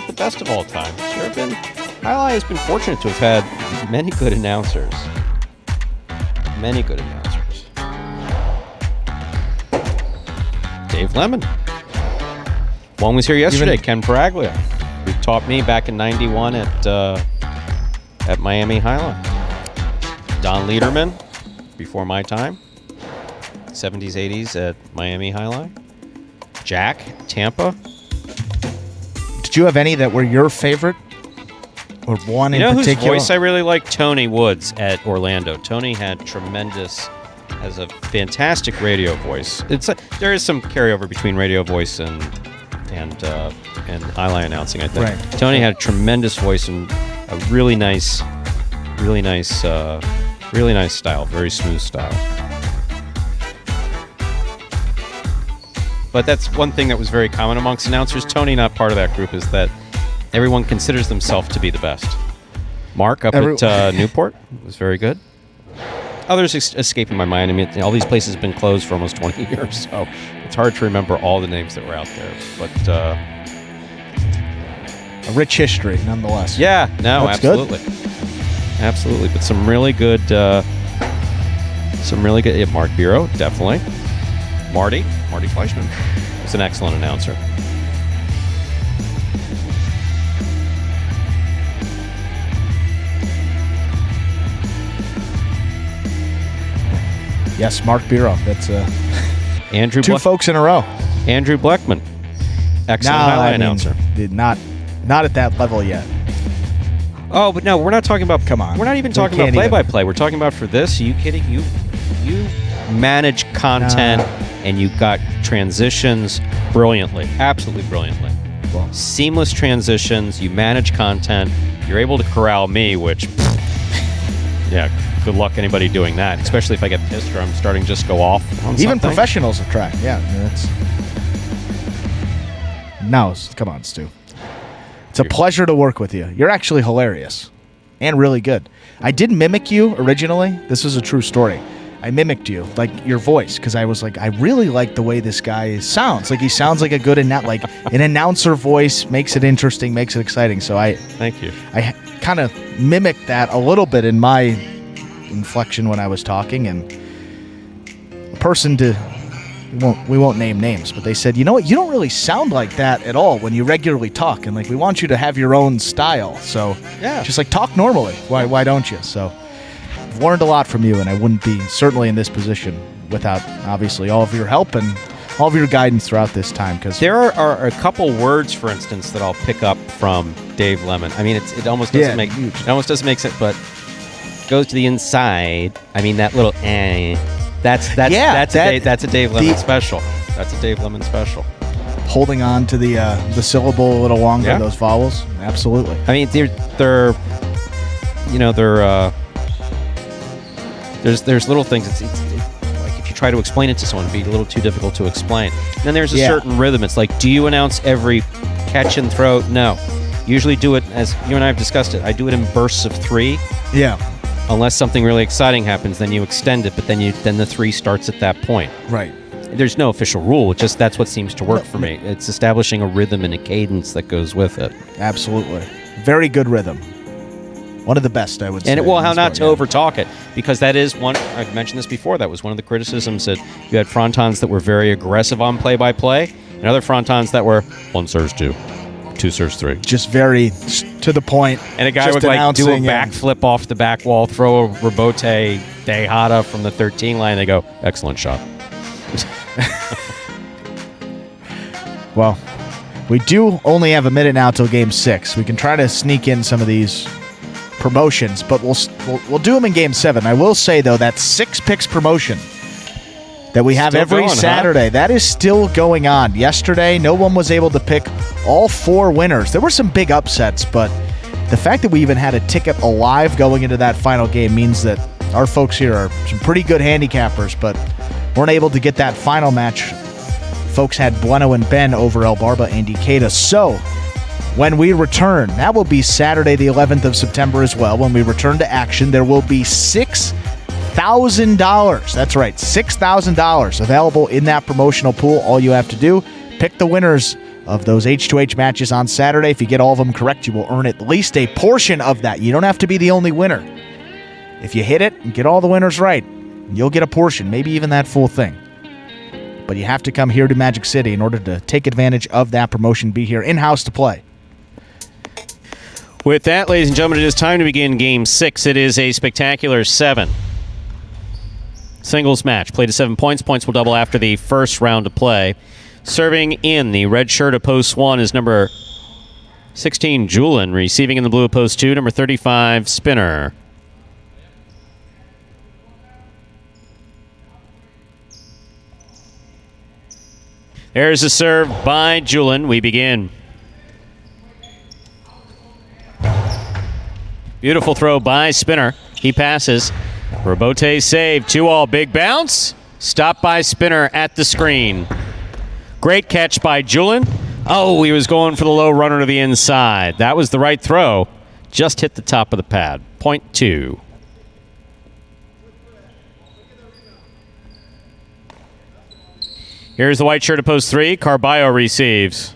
the best of all time. Highlight has been fortunate to have had many good announcers. Many good announcers. Dave Lemon. One was here yesterday. Ken Paraglia. Who taught me back in '91 at Miami Highline. Don Lederman, before my time. 70s, 80s at Miami Highline. Jack, Tampa. Did you have any that were your favorite? Or one in particular? Whose voice I really like? Tony Woods at Orlando. Tony has a fantastic radio voice. There is some carryover between radio voice and highlight announcing, I think. Right. Tony had a tremendous voice and a really nice style, very smooth style. But that's one thing that was very common amongst announcers. Tony, not part of that group, is that everyone considers themselves to be the best. Mark up at Newport was very good. Others escaping my mind. I mean, all these places have been closed for almost 20 years, so it's hard to remember all the names that were out there. But a rich history, nonetheless. Yeah, no, that's absolutely, good. Absolutely. But some really good. Yeah, Mark Bureau, definitely. Marty Fleischman was an excellent announcer. Yes, Mark Bureau. That's Andrew. Two folks in a row. Andrew Bleckman, excellent highlight announcer. Did not at that level yet. Oh, but no, we're not talking about. Come on, we're not even talking about play-by-play. We're talking about for this. Are you kidding? You manage content and you got transitions brilliantly, absolutely brilliantly. Well, seamless transitions. You manage content. You're able to corral me, which, yeah. Good luck anybody doing that, especially if I get pissed or I'm starting to just go off on even something. Professionals have tried. Yeah, come on, Stu. It's a pleasure to work with you. You're actually hilarious and really good. I did mimic you originally. This is a true story. I mimicked you, like your voice, because I was like, I really like the way this guy sounds. Like he sounds like a good like an announcer voice, makes it interesting, makes it exciting. So thank you. I kind of mimicked that a little bit in my inflection when I was talking, and a person we won't name names, but they said, you know what, you don't really sound like that at all when you regularly talk, and like we want you to have your own style, so yeah, just like talk normally. Why don't you? So I've learned a lot from you, and I wouldn't be certainly in this position without obviously all of your help and all of your guidance throughout this time. Because there are a couple words, for instance, that I'll pick up from Dave Lemon. I mean, it almost doesn't make sense, but goes to the inside. I mean, that little that's a Dave Lemon special. That's a Dave Lemon special. holding on to the syllable a little longer, those vowels. Absolutely. I mean, they're there's little things. It's like if you try to explain it to someone, it'd be a little too difficult to explain. And then there's a certain rhythm. It's like, do you announce every catch and throw? No. Usually do it, as you and I have discussed it, I do it in bursts of 3. Yeah. Unless something really exciting happens, then you extend it, but then the 3 starts at that point. Right. There's no official rule. Just that's what seems to work for me. It's establishing a rhythm and a cadence that goes with it. Absolutely. Very good rhythm. One of the best, I would say. And how not to overtalk it, because that is one, I've mentioned this before, that was one of the criticisms, that you had frontons that were very aggressive on play-by-play, and other frontons that were 1 serves 2, 2 serves 3. Just very to the point. And a guy would like do a backflip off the back wall, throw a rebote dejada from the 13 line, and they go, excellent shot. Well, we do only have a minute now till Game 6. We can try to sneak in some of these promotions, but we'll do them in Game 7. I will say, though, that 6 picks promotion that we have every Saturday, that is still going on. Yesterday, no one was able to pick all 4 winners. There were some big upsets, but the fact that we even had a ticket alive going into that final game means that our folks here are some pretty good handicappers, but weren't able to get that final match. Folks had Bueno and Ben over El Barba and Decatur. So, when we return, that will be Saturday the 11th of September as well. When we return to action, there will be $6,000. That's right, $6,000 available in that promotional pool. All you have to do, pick the winners of those H2H matches on Saturday. If you get all of them correct, you will earn at least a portion of that. You don't have to be the only winner. If you hit it and get all the winners right, you'll get a portion, maybe even that full thing. But you have to come here to Magic City in order to take advantage of that promotion, be here in-house to play. With that, ladies and gentlemen, it is time to begin Game 6. It is a spectacular 7 singles match. Played to 7 points. Points will double after the first round of play. Serving in the red shirt of post 1 is number 16, Julin. Receiving in the blue of post 2, number 35, Spinner. There's a serve by Julin. We begin. Beautiful throw by Spinner. He passes. Rebote save. 2-all. Big bounce. Stopped by Spinner at the screen. Great catch by Julin. Oh, he was going for the low runner to the inside. That was the right throw. Just hit the top of the pad. Point 2. Here's the white shirt of post 3. Carballo receives.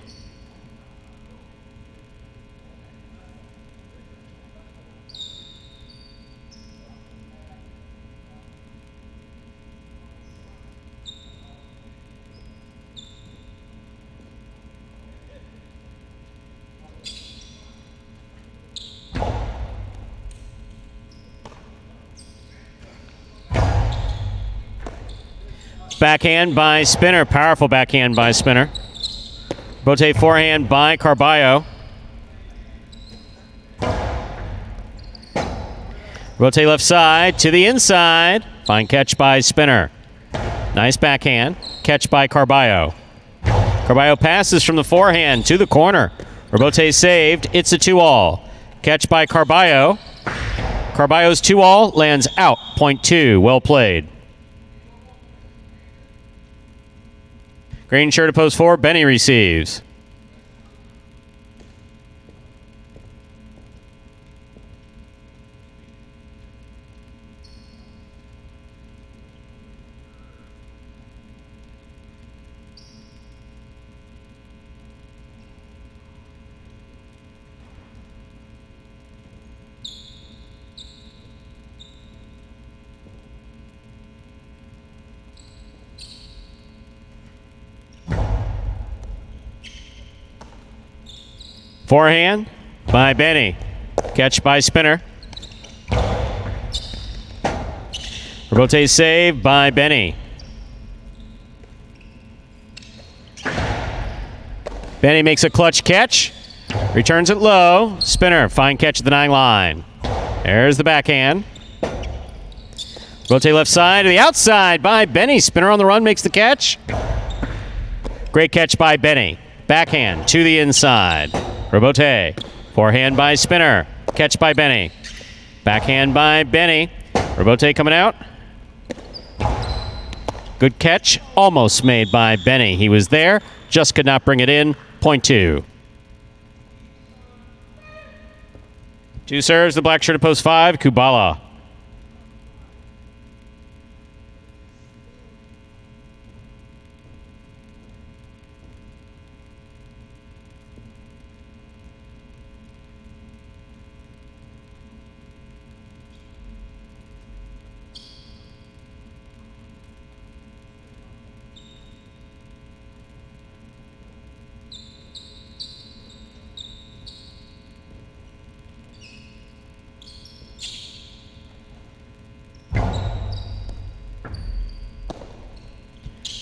Backhand by Spinner. Powerful backhand by Spinner. Bote forehand by Carballo. Bote left side to the inside. Fine catch by Spinner. Nice backhand. Catch by Carballo. Carballo passes from the forehand to the corner. Rebote saved. It's a 2-all. Catch by Carballo. Carballo's 2-all lands out. Point 2. Well played. Green shirt of post 4. Benny receives. Forehand by Benny. Catch by Spinner. Rebote save by Benny. Benny makes a clutch catch. Returns it low. Spinner, fine catch at the 9 line. There's the backhand. Rebote left side to the outside by Benny. Spinner on the run makes the catch. Great catch by Benny. Backhand to the inside. Robote. Forehand by Spinner. Catch by Benny. Backhand by Benny. Robote coming out. Good catch. Almost made by Benny. He was there. Just could not bring it in. Point 2. 2 serves. The black shirt at post 5. Kubala.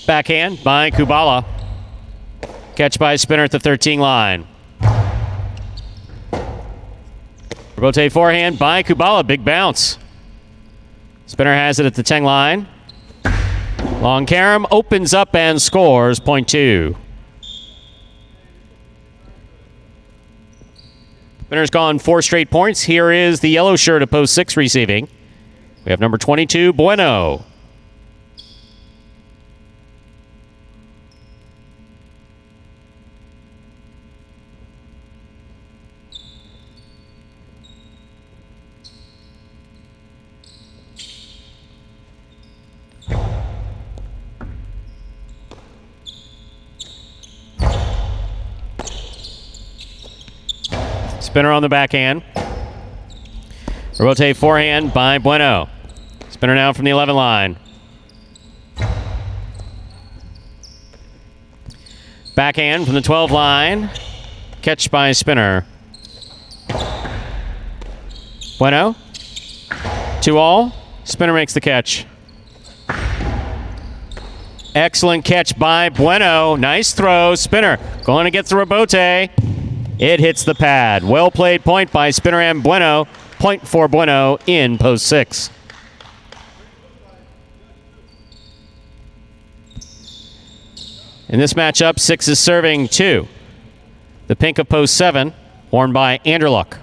Backhand by Kubala. Catch by Spinner at the 13 line. Robote forehand by Kubala. Big bounce. Spinner has it at the 10 line. Long carom opens up and scores. Point 2. Spinner's gone 4 straight points. Here is the yellow shirt at post 6 receiving. We have number 22, Bueno. Spinner on the backhand. Robote forehand by Bueno. Spinner now from the 11 line. Backhand from the 12 line. Catch by Spinner. Bueno. 2-all. Spinner makes the catch. Excellent catch by Bueno. Nice throw. Spinner going to get the Robote. It hits the pad. Well played point by Spinner and Bueno. Point for Bueno in post 6. In this matchup, 6 is serving 2. The pink of post 7, worn by Anderluck.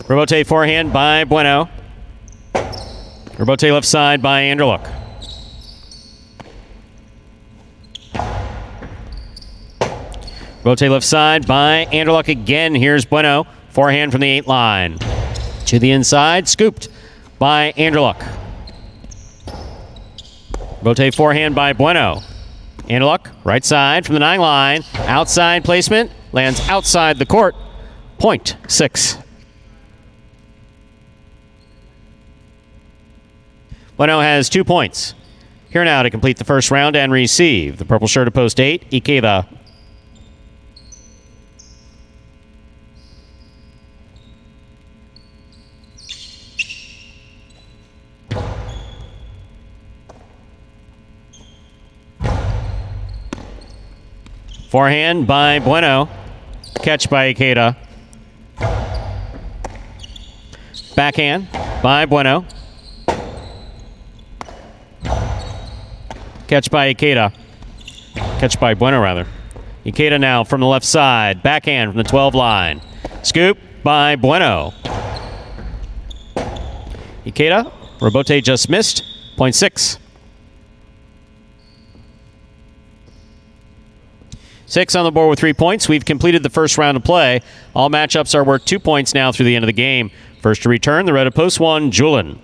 Robote forehand by Bueno. Robote left side by Anderluck. Robote left side by Anderluck again. Here's Bueno. Forehand from the 8 line. To the inside. Scooped by Anderluck. Robote forehand by Bueno. Anderluck right side from the 9 line. Outside placement. Lands outside the court. Point 6. Bueno has 2 points. Here now to complete the first round and receive the purple shirt at post 8, Ikeda. Forehand by Bueno. Catch by Ikeda. Backhand by Bueno. Catch by Ikeda. Catch by Bueno, rather. Ikeda now from the left side. Backhand from the 12 line. Scoop by Bueno. Ikeda. Robote just missed. Point 6. 6 on the board with 3 points. We've completed the first round of play. All matchups are worth 2 points now through the end of the game. First to return, the red of post 1, Julin.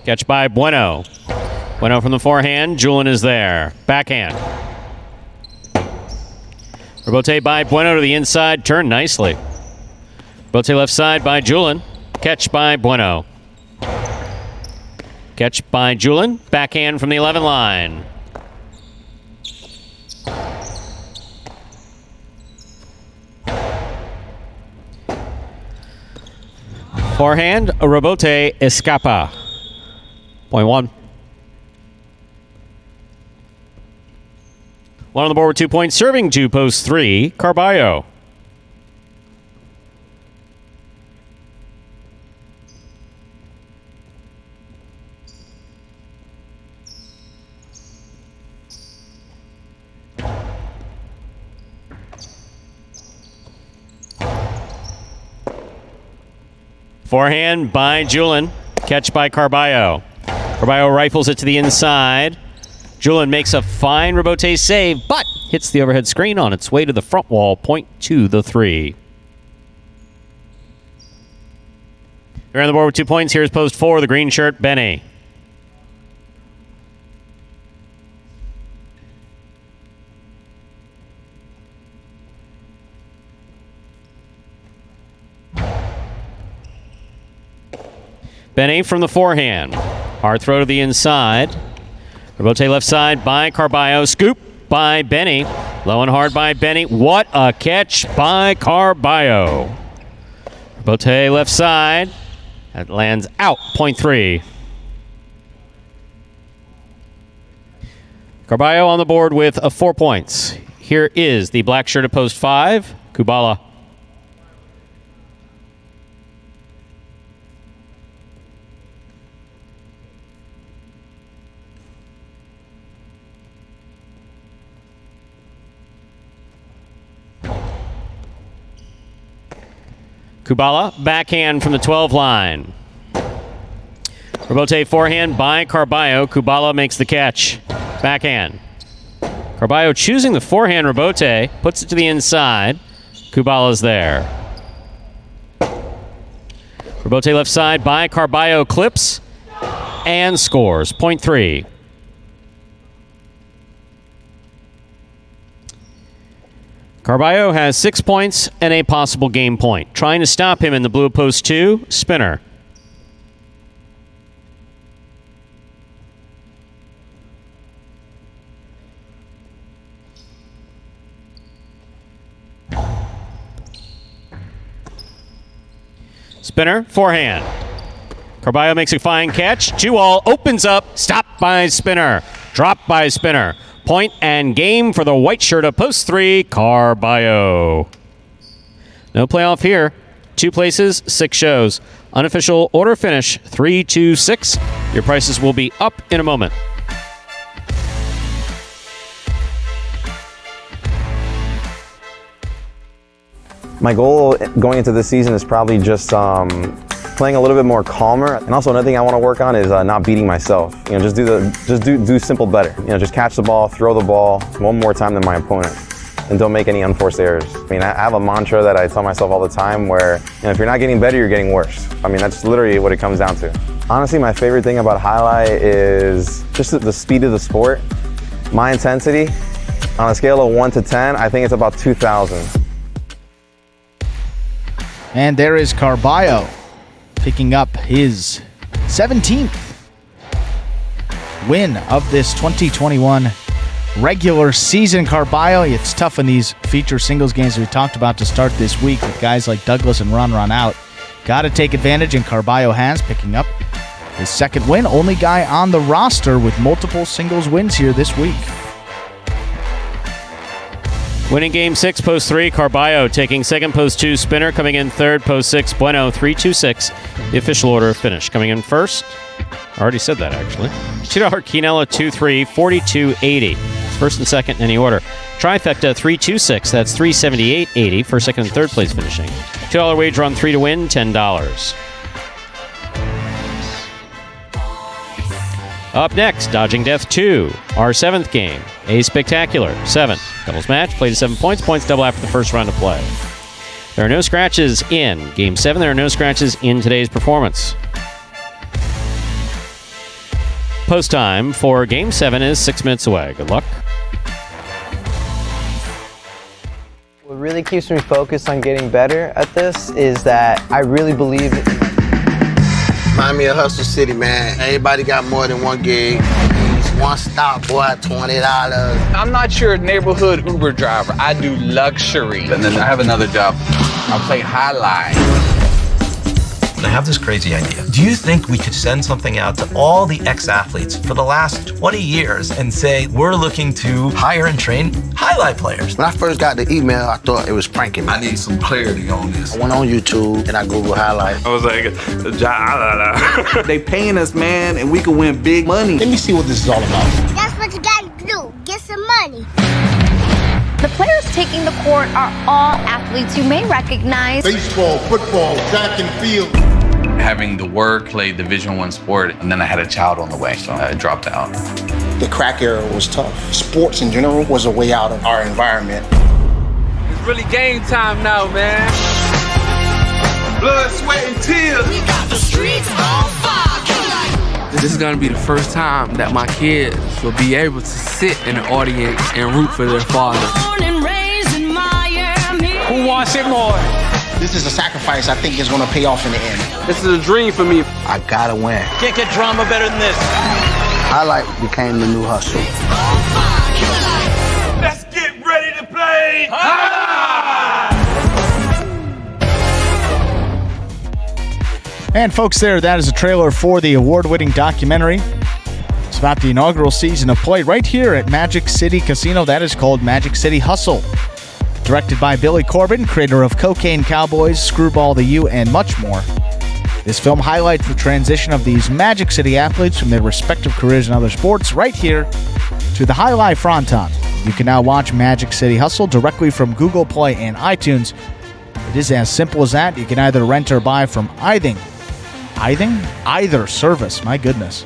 Catch by Bueno. Bueno from the forehand. Julin is there. Backhand. Robote by Bueno to the inside. Turn nicely. Robote left side by Julin. Catch by Bueno. Catch by Julin. Backhand from the 11 line. Forehand, rebote, escapa. 0.1. One on the board with 2 points. Serving to post 3, Carballo. Forehand by Julin. Catch by Carballo. Carballo rifles it to the inside. Julin makes a fine rebote save, but hits the overhead screen on its way to the front wall. Point to the 3. Here on the board with 2 points. Here's post 4, the green shirt, Benny. Benny from the forehand. Hard throw to the inside. Rebote left side by Carballo. Scoop by Benny. Low and hard by Benny. What a catch by Carballo. Rebote left side. That lands out. Point 3. Carballo on the board with 4 points. Here is the black shirt at post 5, Kubala. Kubala, backhand from the 12 line. Rebote forehand by Carballo. Kubala makes the catch. Backhand. Carballo choosing the forehand rebote, puts it to the inside. Kubala's there. Rebote left side by Carballo, clips and scores. Point 3. Carballo has 6 points and a possible game point. Trying to stop him in the blue post 2, Spinner. Spinner, forehand. Carballo makes a fine catch. 2-all opens up. Stopped by Spinner. Dropped by Spinner. Point and game for the white shirt of post 3, Carballo. No playoff here. 2 places, 6 shows. Unofficial order finish 3, 2, 6. Your prices will be up in a moment. My goal going into this season is probably just playing a little bit more calmer, and also another thing I want to work on is not beating myself. You know, just do simple better. You know, just catch the ball, throw the ball one more time than my opponent, and don't make any unforced errors. I mean, I have a mantra that I tell myself all the time where, you know, if you're not getting better, you're getting worse. I mean, that's literally what it comes down to. Honestly, my favorite thing about highlight is just the speed of the sport. My intensity, on a scale of 1 to 10, I think it's about 2,000. And there is Carballo picking up his 17th win of this 2021 regular season. Carballo, it's tough in these feature singles games we talked about to start this week with guys like Douglas and Ron out. Got to take advantage, and Carballo has, picking up his 2nd win. Only guy on the roster with multiple singles wins here this week. Winning game 6, post 3, Carballo taking 2nd, post 2, Spinner coming in 3rd, post 6, Bueno, 3, 2, 6. The official order of finish. Coming in 1st, I already said that actually. $2 Quinella, 2-3, 42.80. 1st and 2nd in any order. Trifecta, 3-2-6. That's 378.80 for 2nd and 3rd place finishing. $2 wager on 3 to win, $10. Up next, Dodging Death 2, our 7th game. A Spectacular, 7. Doubles match, play to 7 points. Points double after the first round of play. There are no scratches in Game 7. There are no scratches in today's performance. Post time for Game 7 is 6 minutes away. Good luck. What really keeps me focused on getting better at this is that I really believe Remind me of Hustle City, man. Everybody got more than one gig. One stop, boy, $20. I'm not your neighborhood Uber driver. I do luxury. And then I have another job. I play highlight. I have this crazy idea. Do you think we could send something out to all the ex-athletes for the last 20 years and say, we're looking to hire and train highlight players? When I first got the email, I thought it was pranking me. I need some clarity on this. I went on YouTube and I Googled highlight. I was like, they paying us, man, and we can win big money. Let me see what this is all about. That's what you gotta do. Get some money. The players taking the court are all athletes you may recognize. Baseball, football, track and field. Having the work, played Division I sport, and then I had a child on the way, so I dropped out. The crack era was tough. Sports in general was a way out of our environment. It's really game time now, man. Blood, sweat, and tears. We got the streets on fire. This is gonna be the first time that my kids will be able to sit in the audience and root for their father. Who wants it more? This is a sacrifice I think is going to pay off in the end. This is a dream for me. I gotta win. Can't get drama better than this. Highlight became the new hustle. Let's get ready to play. And folks, that is a trailer for the award-winning documentary. It's about the inaugural season of play right here at Magic City Casino. That is called Magic City Hustle. Directed by Billy Corbin, creator of Cocaine Cowboys, Screwball the U, and much more. This film highlights the transition of these Magic City athletes from their respective careers in other sports right here to the High Life Fronton. You can now watch Magic City Hustle directly from Google Play and iTunes. It is as simple as that. You can either rent or buy from either service. My goodness.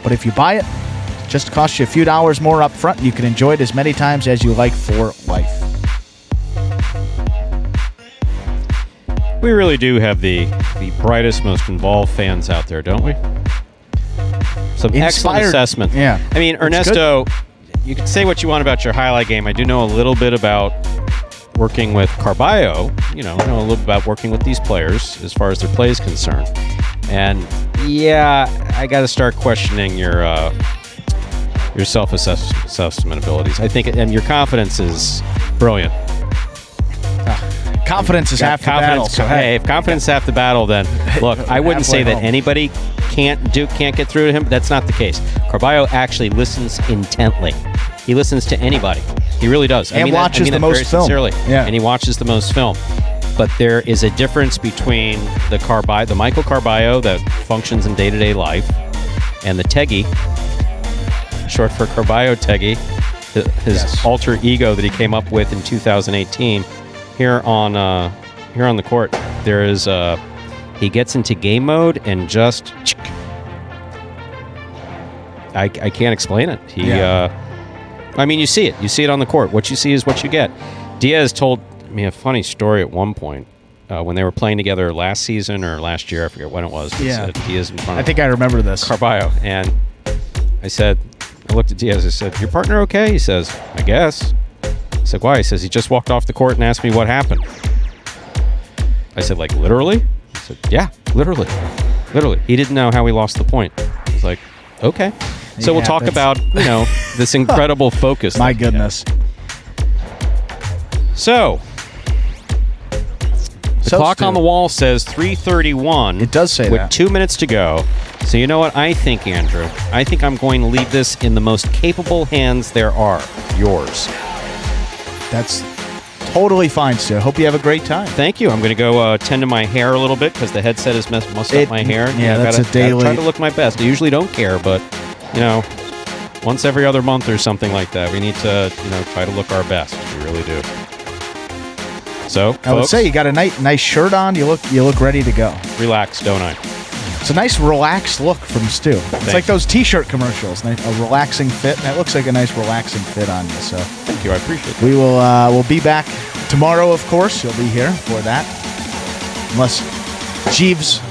But if you buy it, it just costs you a few dollars more up front. You can enjoy it as many times as you like for life. We really do have the brightest, most involved fans out there, don't we? Some excellent assessment. Yeah. I mean, Ernesto, you can say what you want about your highlight game. I do know a little bit about working with Carballo. I know a little bit about working with these players as far as their play is concerned. And yeah, I got to start questioning your self-assessment abilities. I think, and your confidence is brilliant. Confidence is half the battle. So hey, if confidence is half the battle, then look, I wouldn't say that anybody can't get through to him. But that's not the case. Carballo actually listens intently. He listens to anybody. He really does. And watches the most film. Sincerely. Yeah. And he watches the most film. But there is a difference between the Michael Carballo that functions in day-to-day life, and the Teggy, short for Carballo Teggy, his alter ego that he came up with in 2018. Here on the court, there is he gets into game mode and just I can't explain it. I mean, you see it. You see it on the court. What you see is what you get. Diaz told me a funny story at one point when they were playing together last season or last year. I forget when it was. Yeah. Diaz in front of I think I remember this. Carballo. And I looked at Diaz. I said, "Your partner okay?" He says, "I guess." I said, "Why?" He says, "He just walked off the court and asked me what happened." I said, "Like, literally?" He said, "Yeah, literally. Literally." He didn't know how he lost the point. I was like, okay. So we'll talk about, this incredible focus. My goodness. So, the clock on the wall says 3:31. It does say with that. 2 minutes to go. So you know what I think, Andrew? I think I'm going to leave this in the most capable hands there are. Yours. That's totally fine, Stu. Hope you have a great time. Thank you. I'm going to go tend to my hair a little bit because the headset has messed up my hair. Yeah, that's a daily. I try to look my best. I usually don't care, but, once every other month or something like that, we need to, try to look our best. We really do. So, I would say you got a nice shirt on. You look ready to go. Relaxed, don't I? It's a nice relaxed look from Stu. It's like those T-shirt commercials. A relaxing fit. That looks like a nice relaxing fit on you. So thank you. I appreciate it. We will we'll be back tomorrow, of course. You'll be here for that. Unless Jeeves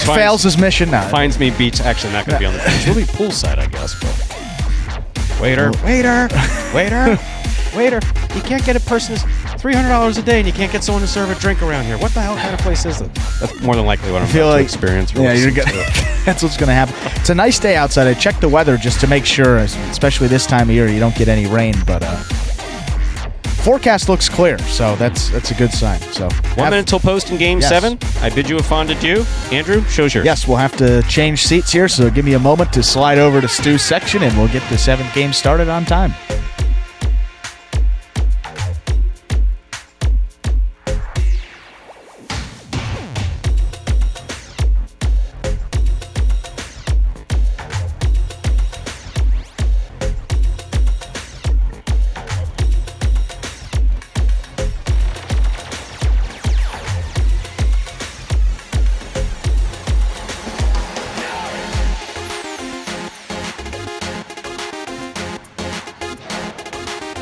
fails his mission now. Finds me beach. Actually, not going to be on the beach. We'll be poolside, I guess. But waiter. You can't get a person $300 a day, and you can't get someone to serve a drink around here. What the hell kind of place is that? That's more than likely what I'm about to experience. Yeah, that's what's going to happen. It's a nice day outside. I checked the weather just to make sure, especially this time of year, you don't get any rain. But forecast looks clear, so that's a good sign. So 1 minute till post in Game 7. I bid you a fond adieu. Andrew, show's yours. Yes, we'll have to change seats here, so give me a moment to slide over to Stu's section, and we'll get the 7th game started on time.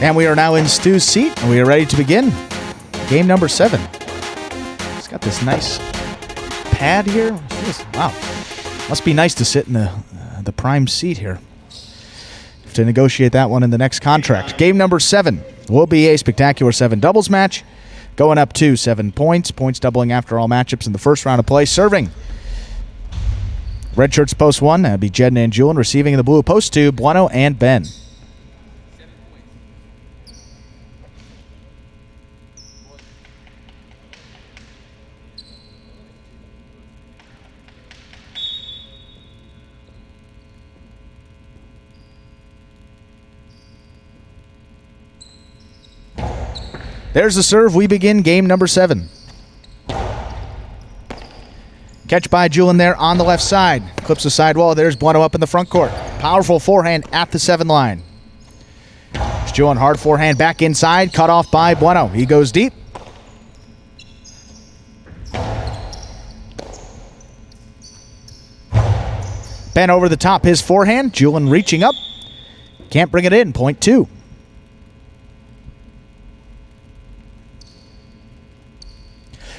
And we are now in Stu's seat, and we are ready to begin game number 7. It's got this nice pad here. Wow. Must be nice to sit in the prime seat here. Have to negotiate that one in the next contract. Game number 7 will be a spectacular 7 doubles match, going up to 7 points. Points doubling after all matchups in the first round of play. Serving red shirts post 1, that'd be Jed and Julian. Receiving in the blue post 2, Bueno and Ben. There's the serve. We begin game number 7. Catch by Julian there on the left side. Clips the sidewall. There's Bueno up in the front court. Powerful forehand at the 7 line. There's Julian, hard forehand back inside. Cut off by Bueno. He goes deep. Ben over the top. His forehand. Julian reaching up. Can't bring it in. Point 2.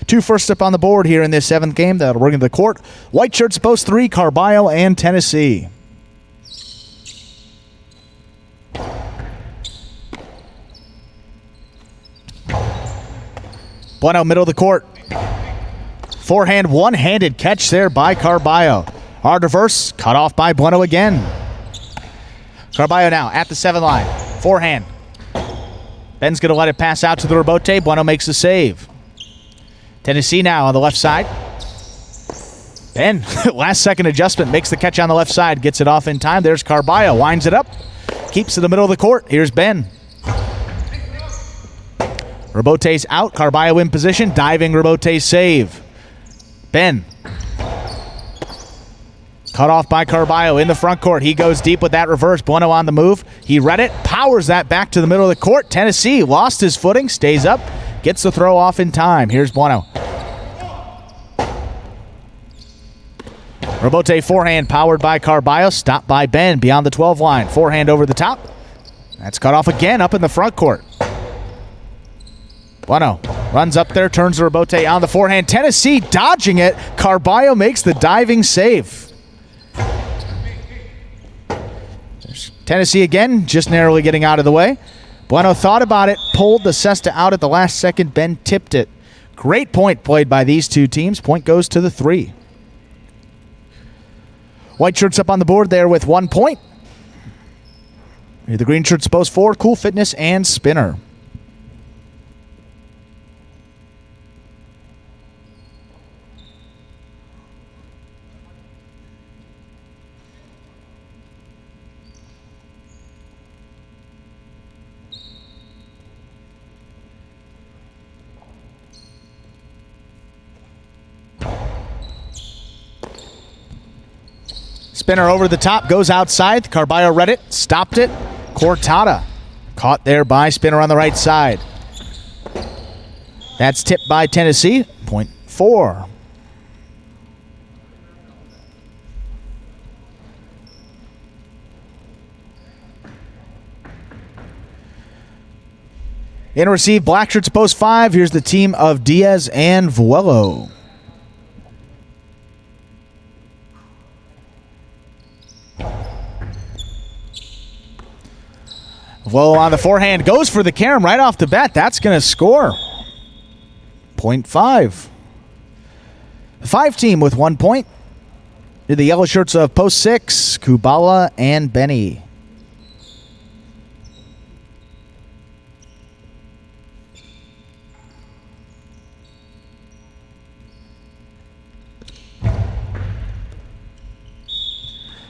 Two first up on the board here in this 7th game. That'll bring to the court. White shirts post 3, Carballo and Tennessee. Bueno, middle of the court. Forehand, one-handed catch there by Carballo. Hard reverse, cut off by Bueno again. Carballo now at the 7 line. Forehand. Ben's going to let it pass out to the rebote. Bueno makes the save. Tennessee now on the left side. Ben, last second adjustment, makes the catch on the left side, gets it off in time. There's Carballo, winds it up, keeps in the middle of the court. Here's Ben. Rebote's out, Carballo in position, diving Rebote save. Ben. Cut off by Carballo in the front court. He goes deep with that reverse. Bueno on the move. He read it, powers that back to the middle of the court. Tennessee lost his footing, stays up. Gets the throw off in time. Here's Bueno. Rebote forehand powered by Carballo. Stopped by Ben beyond the 12 line. Forehand over the top. That's cut off again up in the front court. Bueno runs up there, turns the rebote on the forehand. Tennessee dodging it. Carballo makes the diving save. There's Tennessee again, just narrowly getting out of the way. Bueno thought about it, pulled the cesta out at the last second. Ben tipped it. Great point played by these two teams. Point goes to the 3. White shirts up on the board there with 1 point. The green shirts post 4, Cool Fitness and Spinner. Spinner over the top, goes outside. Carballo read it, stopped it. Cortada caught there by Spinner on the right side. That's tipped by Tennessee. Point 4. In receive, black shirts post 5. Here's the team of Diaz and Vuelo. Vuelo on the forehand, goes for the carom right off the bat. That's going to score. Point 5. The 5 team with 1 point. The yellow shirts of post 6, Kubala and Benny.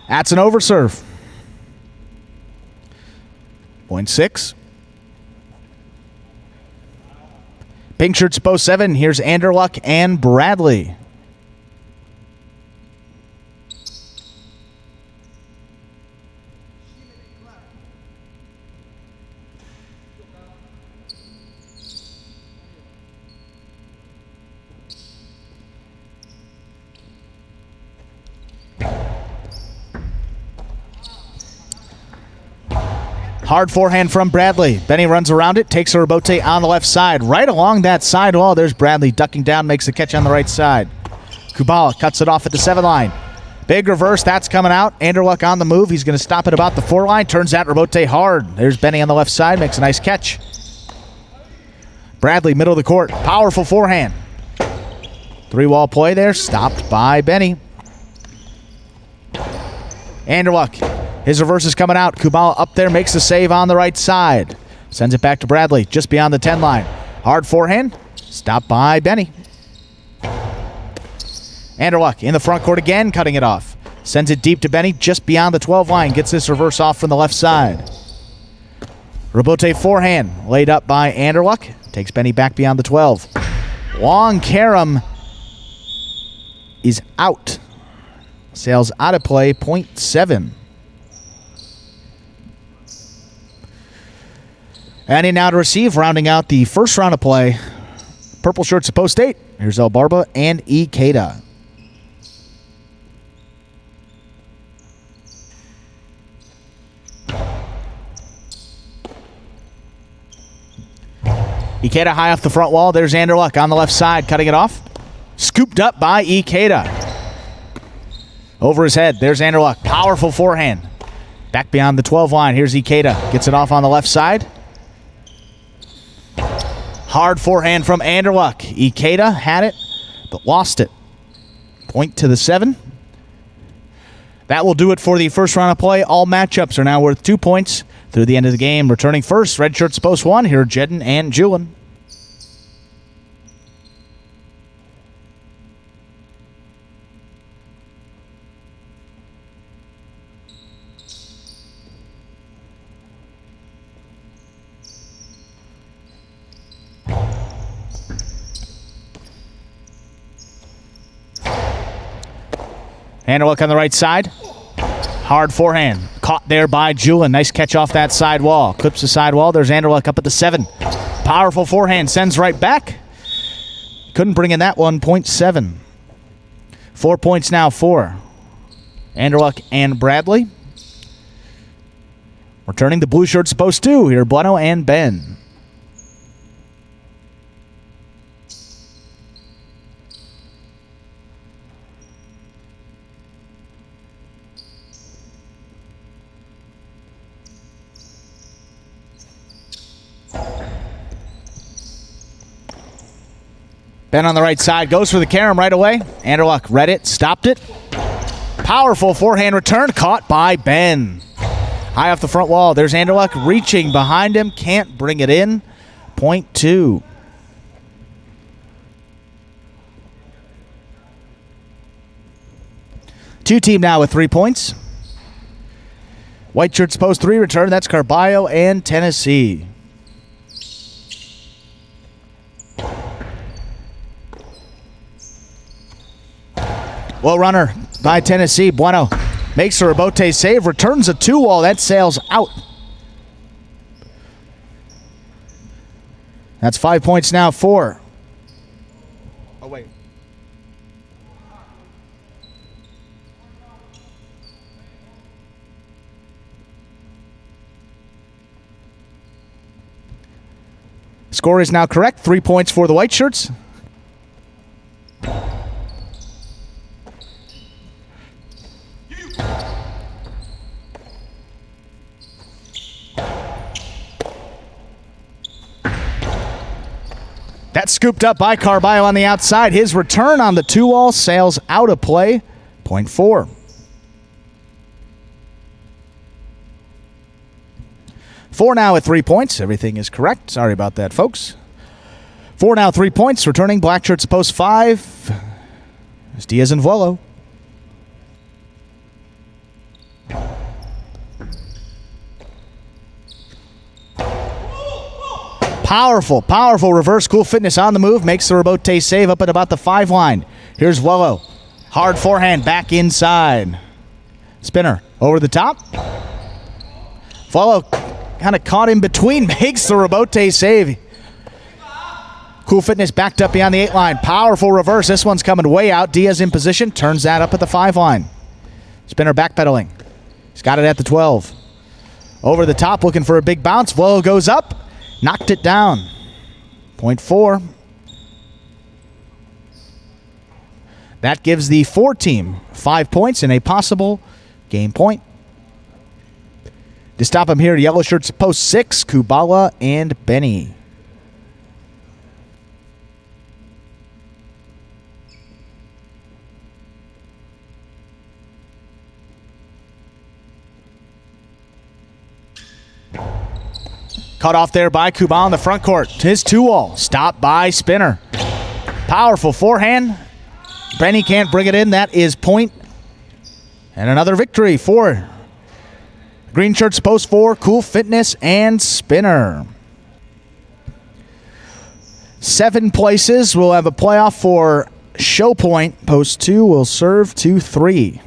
That's an overserve. 0.6. Pink shirts post 7. Here's Anderluck and Bradley. Hard forehand from Bradley. Benny runs around it, takes a rebote on the left side. Right along that sidewall, there's Bradley ducking down, makes the catch on the right side. Kubala cuts it off at the 7 line. Big reverse, that's coming out. Anderluck on the move. He's going to stop at about the 4 line. Turns that rebote hard. There's Benny on the left side, makes a nice catch. Bradley, middle of the court. Powerful forehand. 3-wall play there, stopped by Benny. Anderluck. His reverse is coming out. Kubala up there, makes the save on the right side. Sends it back to Bradley, just beyond the 10 line. Hard forehand, stopped by Benny. Anderluck in the front court again, cutting it off. Sends it deep to Benny, just beyond the 12 line. Gets this reverse off from the left side. Rebote forehand, laid up by Anderluck. Takes Benny back beyond the 12. Long carom is out. Sails out of play, 0.7. And in now to receive, rounding out the first round of play. Purple shirts to post 8. Here's El Barba and Ikeda. Ikeda high off the front wall. There's Anderluck on the left side, cutting it off. Scooped up by Ikeda. Over his head, there's Anderluck. Powerful forehand. Back beyond the 12 line. Here's Ikeda. Gets it off on the left side. Hard forehand from Anderluck. Ikeda had it, but lost it. Point to the 7. That will do it for the first round of play. All matchups are now worth 2 points through the end of the game. Returning first, red shirts post 1. Here are Jedden and Julian. Anderluck on the right side. Hard forehand. Caught there by Julian. Nice catch off that side wall. Clips the side wall. There's Anderluck up at the 7. Powerful forehand. Sends right back. Couldn't bring in that one. 0.7. 4 points now for Anderluck and Bradley. Returning the blue shirts post 2. Here Bueno and Ben. Ben on the right side, goes for the carom right away. Anderluck read it, stopped it. Powerful forehand return, caught by Ben. High off the front wall, there's Anderluck reaching behind him, can't bring it in. 0.2. Two team now with 3 points. White shirts post 3 return, that's Carballo and Tennessee. Well, runner by Tennessee. Bueno makes a rebote save, returns a 2-wall. That sails out. That's 5 points now for. Oh, wait. Score is now correct. 3 points for the white shirts. That's scooped up by Carballo on the outside. His return on the 2-wall sails out of play. 0.4. 4 now at 3 points. Everything is correct. Sorry about that, folks. 4 now, 3 points. Returning black shirts post 5. It's Diaz and Vuolo. Powerful, powerful reverse. Cool Fitness on the move. Makes the rebote save up at about the 5 line. Here's Vuolo. Hard forehand back inside. Spinner over the top. Vuolo kind of caught in between. Makes the rebote save. Cool Fitness backed up beyond the 8 line. Powerful reverse. This one's coming way out. Diaz in position. Turns that up at the 5 line. Spinner backpedaling. He's got it at the 12. Over the top looking for a big bounce. Vuolo goes up. Knocked it down. 0.4. That gives the 4 team 5 points and a possible game point. To stop him here, yellow shirts post 6, Kubala and Benny. Cut off there by Kubala in the front court. His 2-all. Stopped by Spinner. Powerful forehand. Benny can't bring it in. That is point. And another victory for Green Shirts post 4, Cool Fitness, and Spinner. 7 places. We'll have a playoff for Show Point. Post 2 will serve to 3.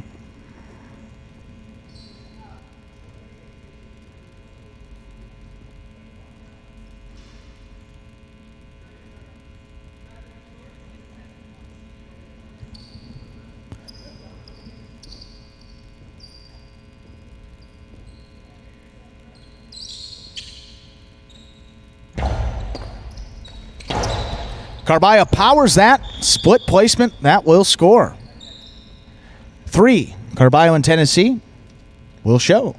Carballo powers that. Split placement. That will score. 3. Carballo and Tennessee will show.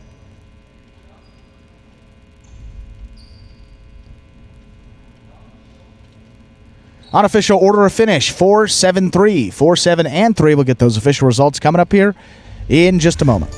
Unofficial order of finish, 4-7-3. 4-7 and 3. We'll get those official results coming up here in just a moment.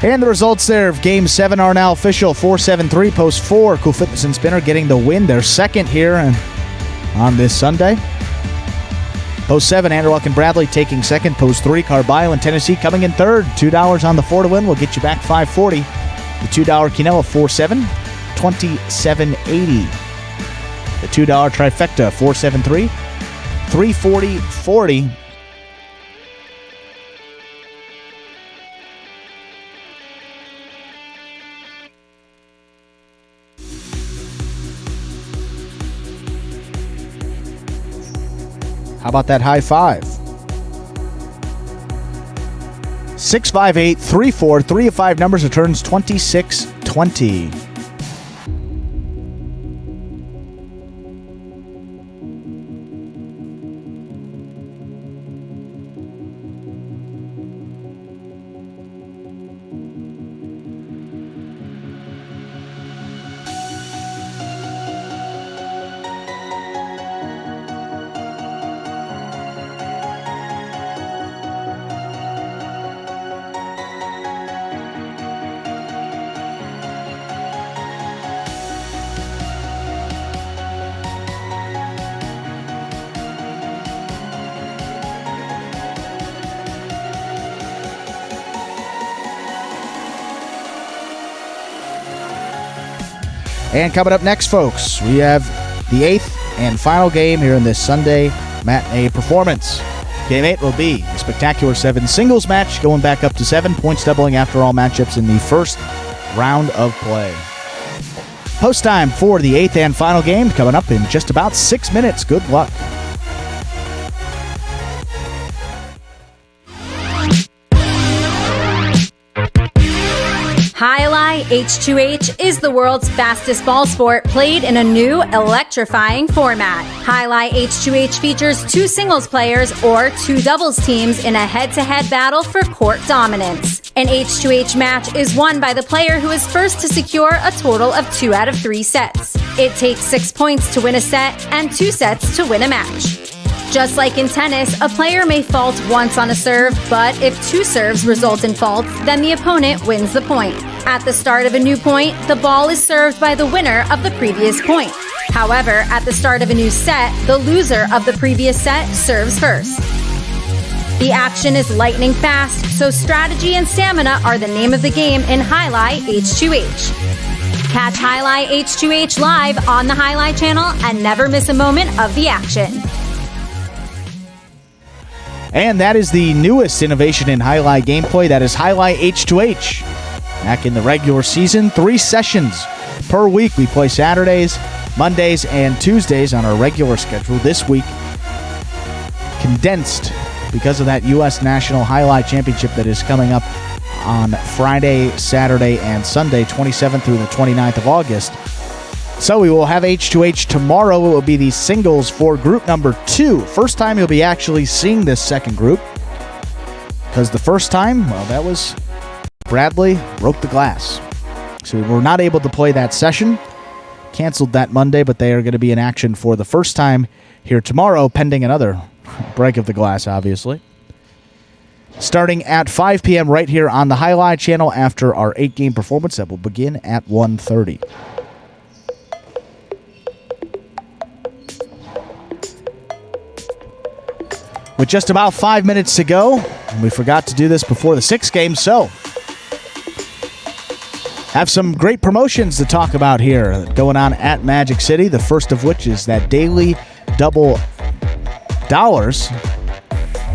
And the results there of Game 7 are now official. 4-7-3, post 4. Cool Fitness and Spinner getting the win. Their second here on this Sunday. Post 7, Anderluck and Bradley taking second. Post 3, Carballo and Tennessee coming in third. $2 on the 4 to win will get you back $540. The $2 Quinella 4-7, $27.80. The $2 trifecta 4-7-3, $340.40. How about that high 5? 6, 5, 8, 3, 4. 3 of 5 numbers returns 26-20. And coming up next, folks, we have the 8th and final game here in this Sunday matinee performance. Game 8 will be a spectacular 7 singles match, going back up to 7 points, doubling after all matchups in the first round of play. Post time for the 8th and final game coming up in just about 6 minutes. Good luck. Highlight H2H is the world's fastest ball sport played in a new, electrifying format. Highlight H2H features 2 singles players or 2 doubles teams in a head-to-head battle for court dominance. An H2H match is won by the player who is first to secure a total of 2 out of 3 sets. It takes 6 points to win a set and 2 sets to win a match. Just like in tennis, a player may fault once on a serve, but if 2 serves result in faults, then the opponent wins the point. At the start of a new point, the ball is served by the winner of the previous point. However, at the start of a new set, the loser of the previous set serves first. The action is lightning fast, so strategy and stamina are the name of the game in Highlight H2H. Catch Highlight H2H live on the Highlight channel and never miss a moment of the action. And that is the newest innovation in Highlight gameplay. That is Highlight H2H. Back in the regular season, 3 sessions per week. We play Saturdays, Mondays, and Tuesdays on our regular schedule. This week, condensed because of that U.S. National Highlight Championship that is coming up on Friday, Saturday, and Sunday, 27th through the 29th of August. So we will have H2H tomorrow. It will be the singles for group number 2. First time you'll be actually seeing this second group. Because the first time, well, that was Bradley broke the glass. So we were not able to play that session. Canceled that Monday, but they are going to be in action for the first time here tomorrow, pending another break of the glass, obviously. Starting at 5 p.m. right here on the Highlight channel after our 8-game performance that will begin at 1:30. With just about 5 minutes to go, we forgot to do this before the 6th game, so have some great promotions to talk about here going on at Magic City, the first of which is that daily double dollars.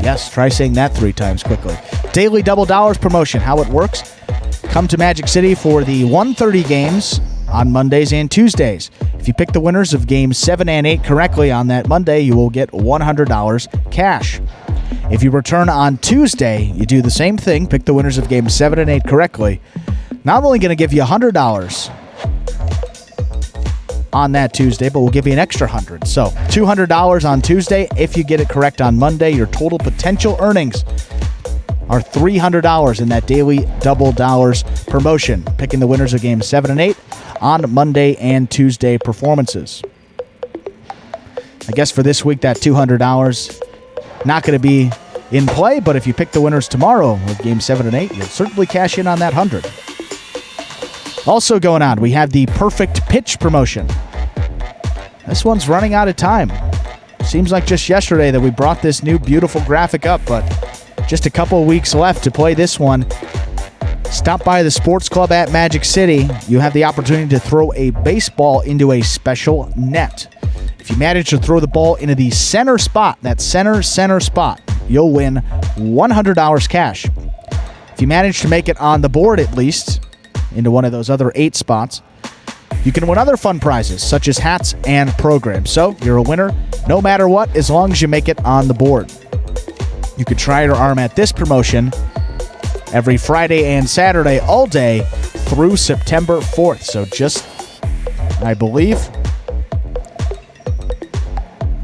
Yes, try saying that 3 times quickly. Daily double dollars promotion, how it works. Come to Magic City for the 1:30 games on Mondays and Tuesdays. If you pick the winners of games 7 and 8 correctly on that Monday, you will get $100 cash. If you return on Tuesday, you do the same thing, pick the winners of games 7 and 8 correctly. Not only going to give you $100 on that Tuesday, but we'll give you an extra $100. So $200 on Tuesday. If you get it correct on Monday, your total potential earnings are $300 in that daily double dollars promotion. Picking the winners of games 7 and 8 on Monday and Tuesday performances. I guess for this week, that $200 not going to be in play, but if you pick the winners tomorrow with game 7 and 8, you'll certainly cash in on that $100. Also going on, we have the Perfect Pitch promotion. This one's running out of time. Seems like just yesterday that we brought this new beautiful graphic up, but just a couple of weeks left to play this one. Stop by the sports club at Magic City. You have the opportunity to throw a baseball into a special net. If you manage to throw the ball into the center spot, that center spot, you'll win $100 cash. If you manage to make it on the board at least, into one of those other 8 spots, you can win other fun prizes, such as hats and programs. So, you're a winner no matter what, as long as you make it on the board. You can try your arm at this promotion every Friday and Saturday all day through September 4th. So just, I believe,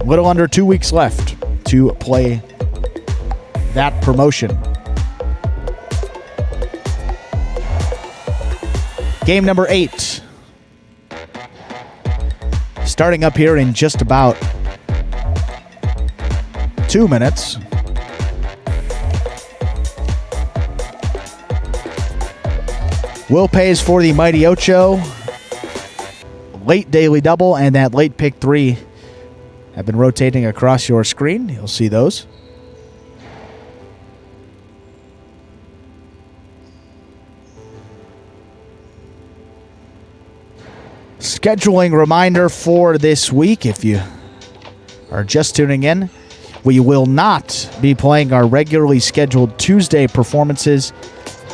a little under 2 weeks left to play that promotion. Game number 8. Starting up here in just about 2 minutes. Will pays for the Mighty Ocho. Late daily double and that late pick 3 have been rotating across your screen. You'll see those. Scheduling reminder for this week, if you are just tuning in, we will not be playing our regularly scheduled Tuesday performances,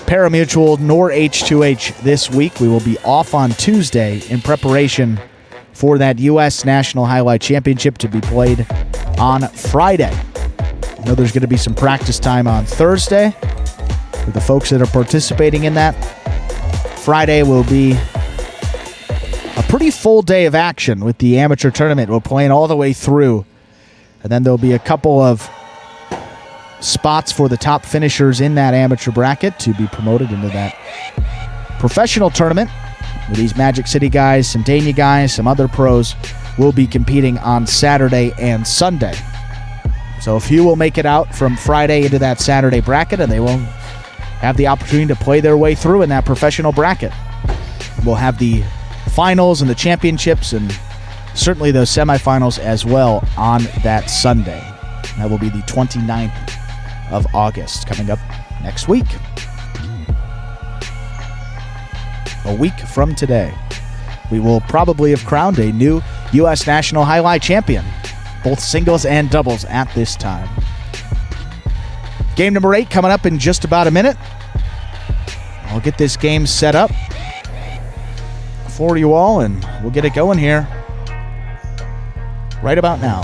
Parimutuel nor H2H this week. We will be off on Tuesday in preparation for that U.S. National Highlight Championship to be played on Friday. I know there's going to be some practice time on Thursday for the folks that are participating in that. Friday will be a pretty full day of action with the amateur tournament. We're playing all the way through. And then there'll be a couple of spots for the top finishers in that amateur bracket to be promoted into that professional tournament. With these Magic City guys, some Dania guys, some other pros will be competing on Saturday and Sunday. So a few will make it out from Friday into that Saturday bracket, and they will have the opportunity to play their way through in that professional bracket. We'll have the finals and the championships and certainly those semifinals as well on that Sunday. That will be the 29th of August, coming up next week. A week from today, we will probably have crowned a new U.S. National Highlight Champion, both singles and doubles at this time. Game number 8 coming up in just about a minute. I'll get this game set up for you all, and we'll get it going here right about now.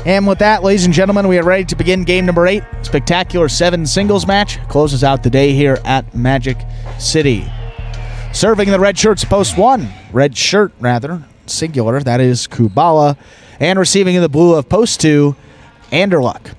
And with that, ladies and gentlemen, we are ready to begin game number 8. Spectacular 7 singles match closes out the day here at Magic City. Serving the red shirts, post 1. Red shirt, rather, singular. That is Kubala. And receiving in the blue of post 2, Anderluck.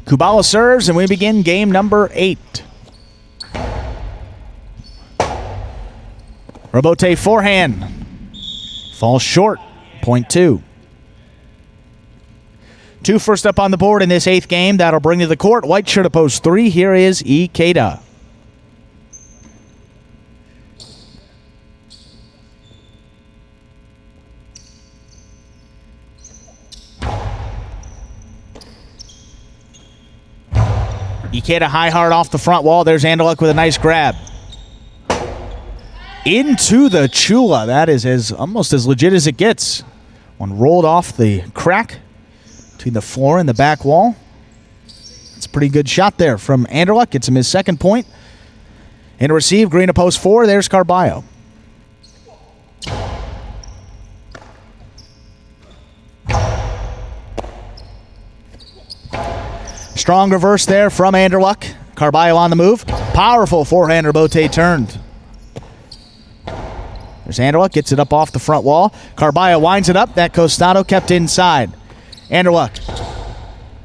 Kubala serves, and we begin game number 8. Robote forehand. Falls short. Point 2. 2 first up on the board in this 8th game. That'll bring to the court. White shirt to post 3. Here is Ikeda. Ikeda high hard off the front wall. There's Anderluck with a nice grab. Into the Chula. That is almost as legit as it gets. One rolled off the crack between the floor and the back wall. It's a pretty good shot there from Anderluck. Gets him his 2nd point. And to receive, green to post 4. There's Carballo. Strong reverse there from Anderluck. Carballo on the move. Powerful forehand Robote turned. There's Anderluck, gets it up off the front wall. Carballo winds it up. That Costado kept inside. Anderluck.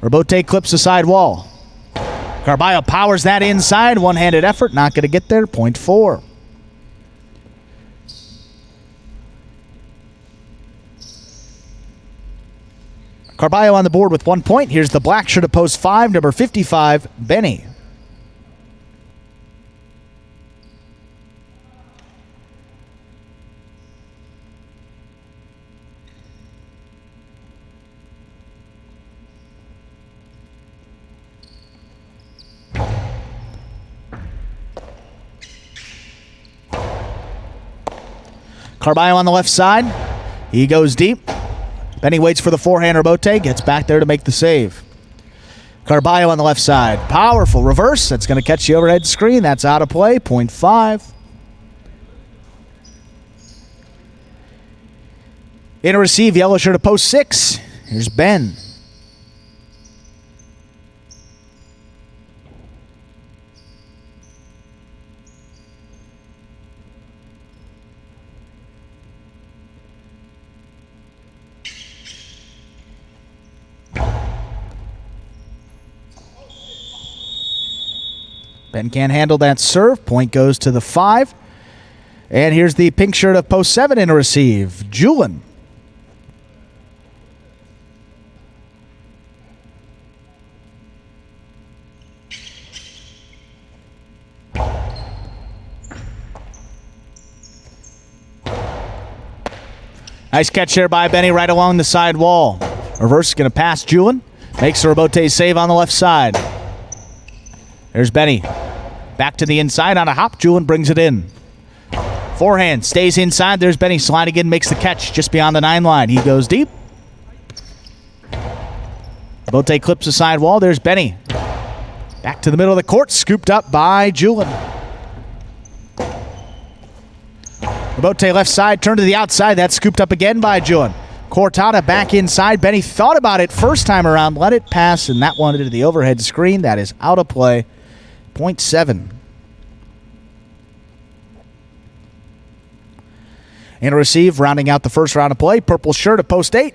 Robote clips the side wall. Carballo powers that inside. One-handed effort. Not going to get there. Point 4. Carballo on the board with 1 point. Here's the black shirt at post 5, number 55, Benny. Carballo on the left side. He goes deep. Benny waits for the forehand. Robote gets back there to make the save. Carballo on the left side. Powerful reverse. That's going to catch the overhead screen. That's out of play. Point 5. In a receive, yellow shirt to post 6. Here's Ben. Ben can't handle that serve. Point goes to the 5. And here's the pink shirt of post 7 in a receive. Julian. Nice catch there by Benny right along the side wall. Reverse is going to pass Julian. Makes a Robote save on the left side. There's Benny. Back to the inside on a hop. Julian brings it in. Forehand stays inside. There's Benny sliding in, makes the catch just beyond the 9 line. He goes deep. Bote clips the sidewall. There's Benny. Back to the middle of the court. Scooped up by Julian. Bote left side, turned to the outside. That's scooped up again by Julian. Cortada back inside. Benny thought about it first time around, let it pass, and that one into the overhead screen. That is out of play. 0.7. And a receive, rounding out the first round of play. Purple shirt at post 8.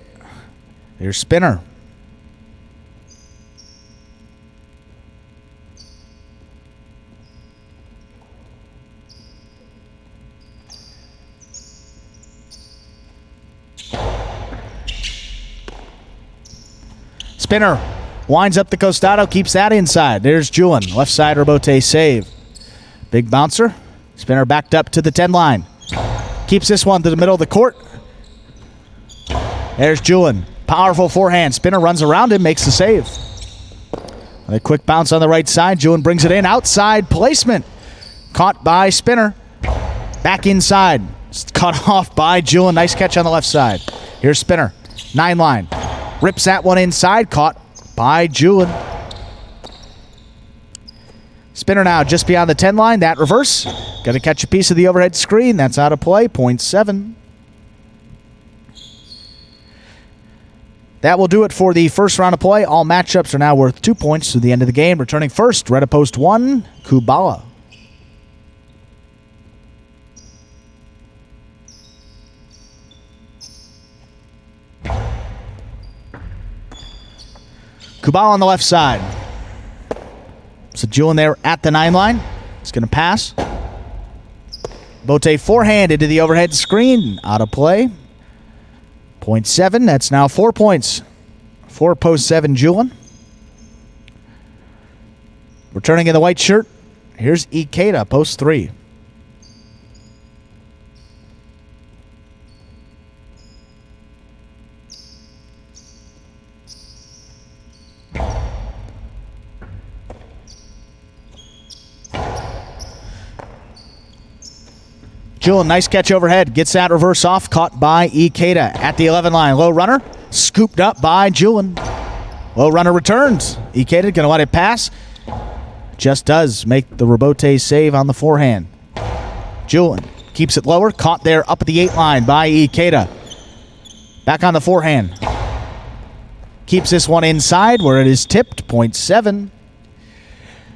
Here's Spinner. Spinner winds up the costado, keeps that inside. There's Julian. Left side, Robote save. Big bouncer. Spinner backed up to the 10 line. Keeps this one to the middle of the court. There's Julian. Powerful forehand. Spinner runs around him, makes the save. A quick bounce on the right side. Julian brings it in. Outside placement. Caught by Spinner. Back inside. Cut off by Julian. Nice catch on the left side. Here's Spinner. 9 line. Rips that one inside. Caught by Julian. Spinner now just beyond the 10 line. That reverse. Got to catch a piece of the overhead screen. That's out of play. 0.7. That will do it for the first round of play. All matchups are now worth 2 points to the end of the game. Returning first, red at post 1, Kubala. Kubala on the left side. So Julian there at the 9 line. It's going to pass. Bote forehand into the overhead screen. Out of play. 0.7. That's now 4 points. 4 post 7 Julian. Returning in the white shirt. Here's Ikeda, post 3. Julian, nice catch overhead. Gets that reverse off. Caught by Ikeda at the 11 line. Low runner. Scooped up by Julian. Low runner returns. Ikeda going to let it pass. Just does make the Robote save on the forehand. Julian keeps it lower. Caught there up at the 8 line by Ikeda. Back on the forehand. Keeps this one inside where it is tipped. 0.7.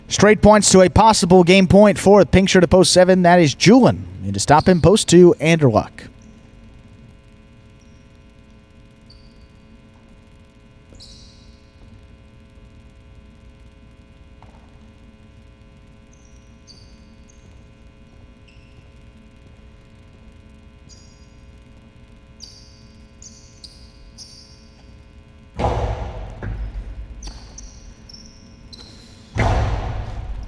Straight points to a possible game point for the pink shirt at post 7. That is Julian. And to stop him, post 2, Anderluck.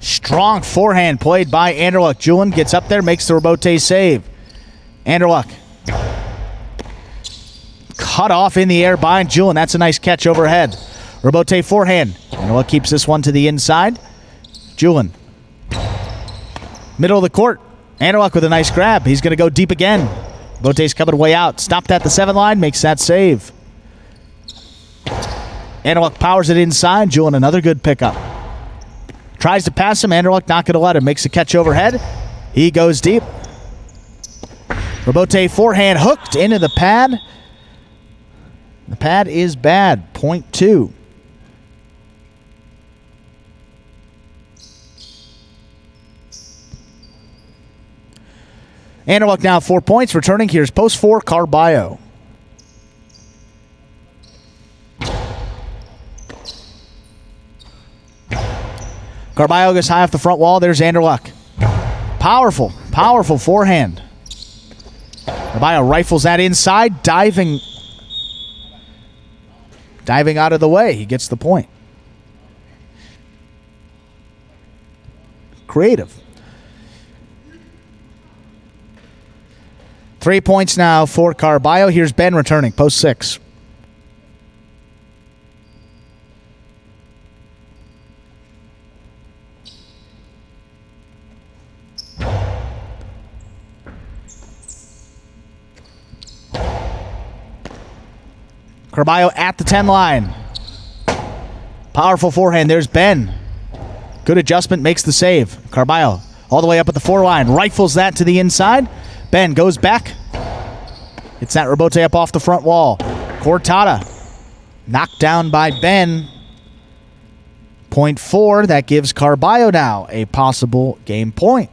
Strong forehand played by Anderluck. Julian gets up there, makes the Robote save. Anderluck. Cut off in the air by Julian. That's a nice catch overhead. Robote forehand. Anderluck keeps this one to the inside. Julian. Middle of the court. Anderluck with a nice grab. He's going to go deep again. Robote's coming way out. Stopped at the 7 line, makes that save. Anderluck powers it inside. Julian, another good pickup. Tries to pass him. Anderluck not going to let him. Makes a catch overhead. He goes deep. Robote forehand hooked into the pad. The pad is bad. 0.2. Anderluck now 4 points. Returning, here's post 4, Carballo. Carballo goes high off the front wall. There's Anderluck. Powerful, powerful forehand. Carballo rifles that inside, diving out of the way. He gets the point. Creative. 3 points now for Carballo. Here's Ben returning, post 6. Carballo at the 10 line. Powerful forehand. There's Ben. Good adjustment, makes the save. Carballo all the way up at the 4 line. Rifles that to the inside. Ben goes back. It's that rebote up off the front wall. Cortada knocked down by Ben. 0.4. That gives Carballo now a possible game point.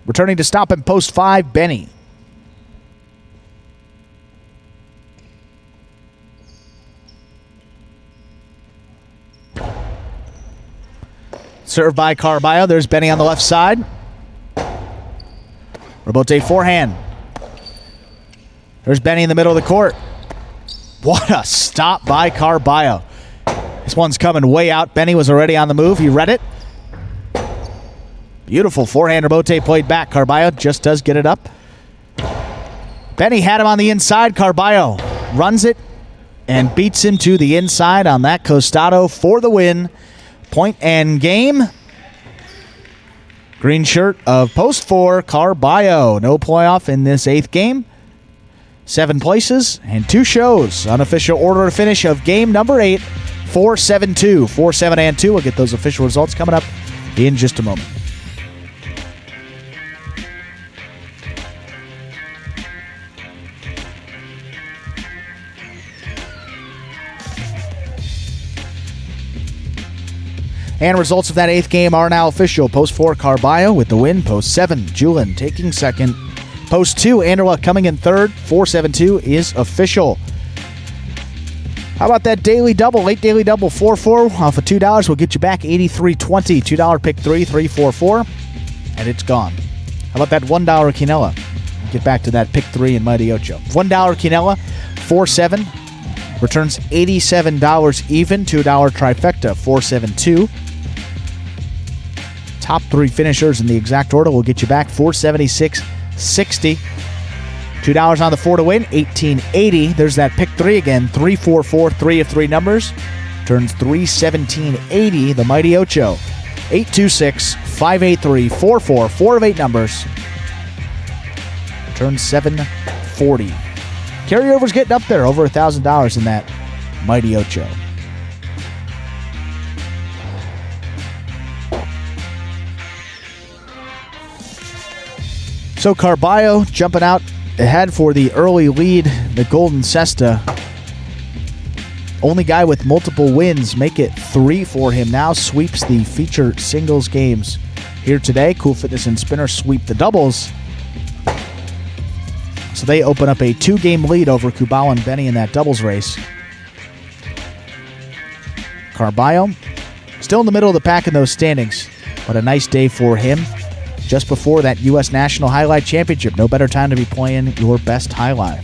Returning to stop in post 5, Benny. Served by Carballo. There's Benny on the left side. Rebote forehand. There's Benny in the middle of the court. What a stop by Carballo. This one's coming way out. Benny was already on the move. He read it. Beautiful forehand rebote played back. Carballo just does get it up. Benny had him on the inside. Carballo runs it and beats him to the inside on that costado for the win. Point and game. Green shirt of post 4, Carballo. No playoff in this 8th game. 7 places and 2 shows. Unofficial order of finish of game number 8. 4-7-2. 4-7 and 2. We'll get those official results coming up in just a moment. And results of that 8th game are now official. Post 4, Carballo with the win. Post 7, Julin taking second. Post 2, Anderla coming in third. 4-7-2 is official. How about that daily double? Late daily double, 4-4 off of $2 will get you back $83.20. $2 pick 3, 3-4-4, and it's gone. How about that $1 Quinella? We'll get back to that pick 3 in Mighty Ocho. $1 Quinella, 4-7, returns $87 even. $2 trifecta, 4-7-2. Top 3 finishers in the exact order will get you back $476.60. $2 on the 4 to win, $18.80. There's that pick 3 again, 3-4-4, 3 of 3 numbers. Turns $317.80. The Mighty Ocho, 826-583-44, 4 of 8 numbers. Turns $740. Carryover's getting up there, over $1,000 in that Mighty Ocho. So Carballo jumping out ahead for the early lead, the Golden Cesta. Only guy with multiple wins, make it 3 for him now. Sweeps the feature singles games here today. Cool Fitness and Spinner sweep the doubles. So they open up a 2-game lead over Kubal and Benny in that doubles race. Carballo still in the middle of the pack in those standings, but a nice day for him. Just before that U.S. National Highlight Championship. No better time to be playing your best highlight.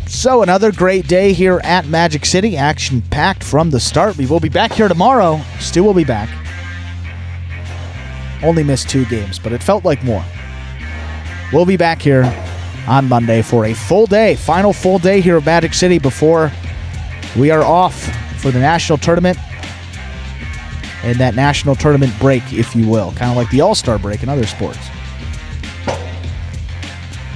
So another great day here at Magic City. Action-packed from the start. We will be back here tomorrow. Stu will be back. Only missed 2 games, but it felt like more. We'll be back here on Monday for a full day, final full day here at Magic City before we are off for the national tournament and that national tournament break, if you will, kind of like the All-Star break in other sports.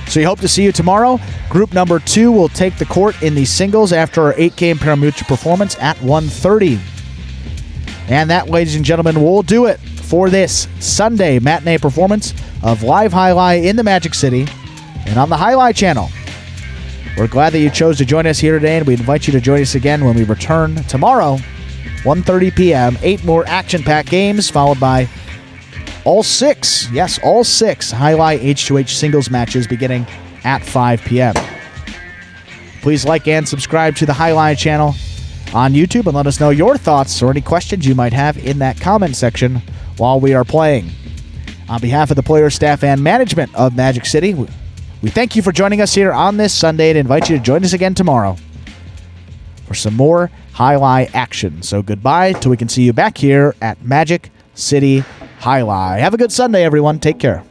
So we hope to see you tomorrow. Group number 2 will take the court in the singles after our 8-game Parimutuel performance at 1:30. And that, ladies and gentlemen, will do it for this Sunday matinee performance of Live Highlight in the Magic City and on the Highlight channel. We're glad that you chose to join us here today, and we invite you to join us again when we return tomorrow, 1:30 p.m. 8 more action-packed games, followed by all 6 Highlight H2H singles matches beginning at 5 p.m. Please like and subscribe to the Highlight channel on YouTube and let us know your thoughts or any questions you might have in that comment section while we are playing. On behalf of the players, staff, and management of Magic City, we thank you for joining us here on this Sunday and invite you to join us again tomorrow for some more Highlight action. So goodbye till we can see you back here at Magic City Highlight. Have a good Sunday, everyone. Take care.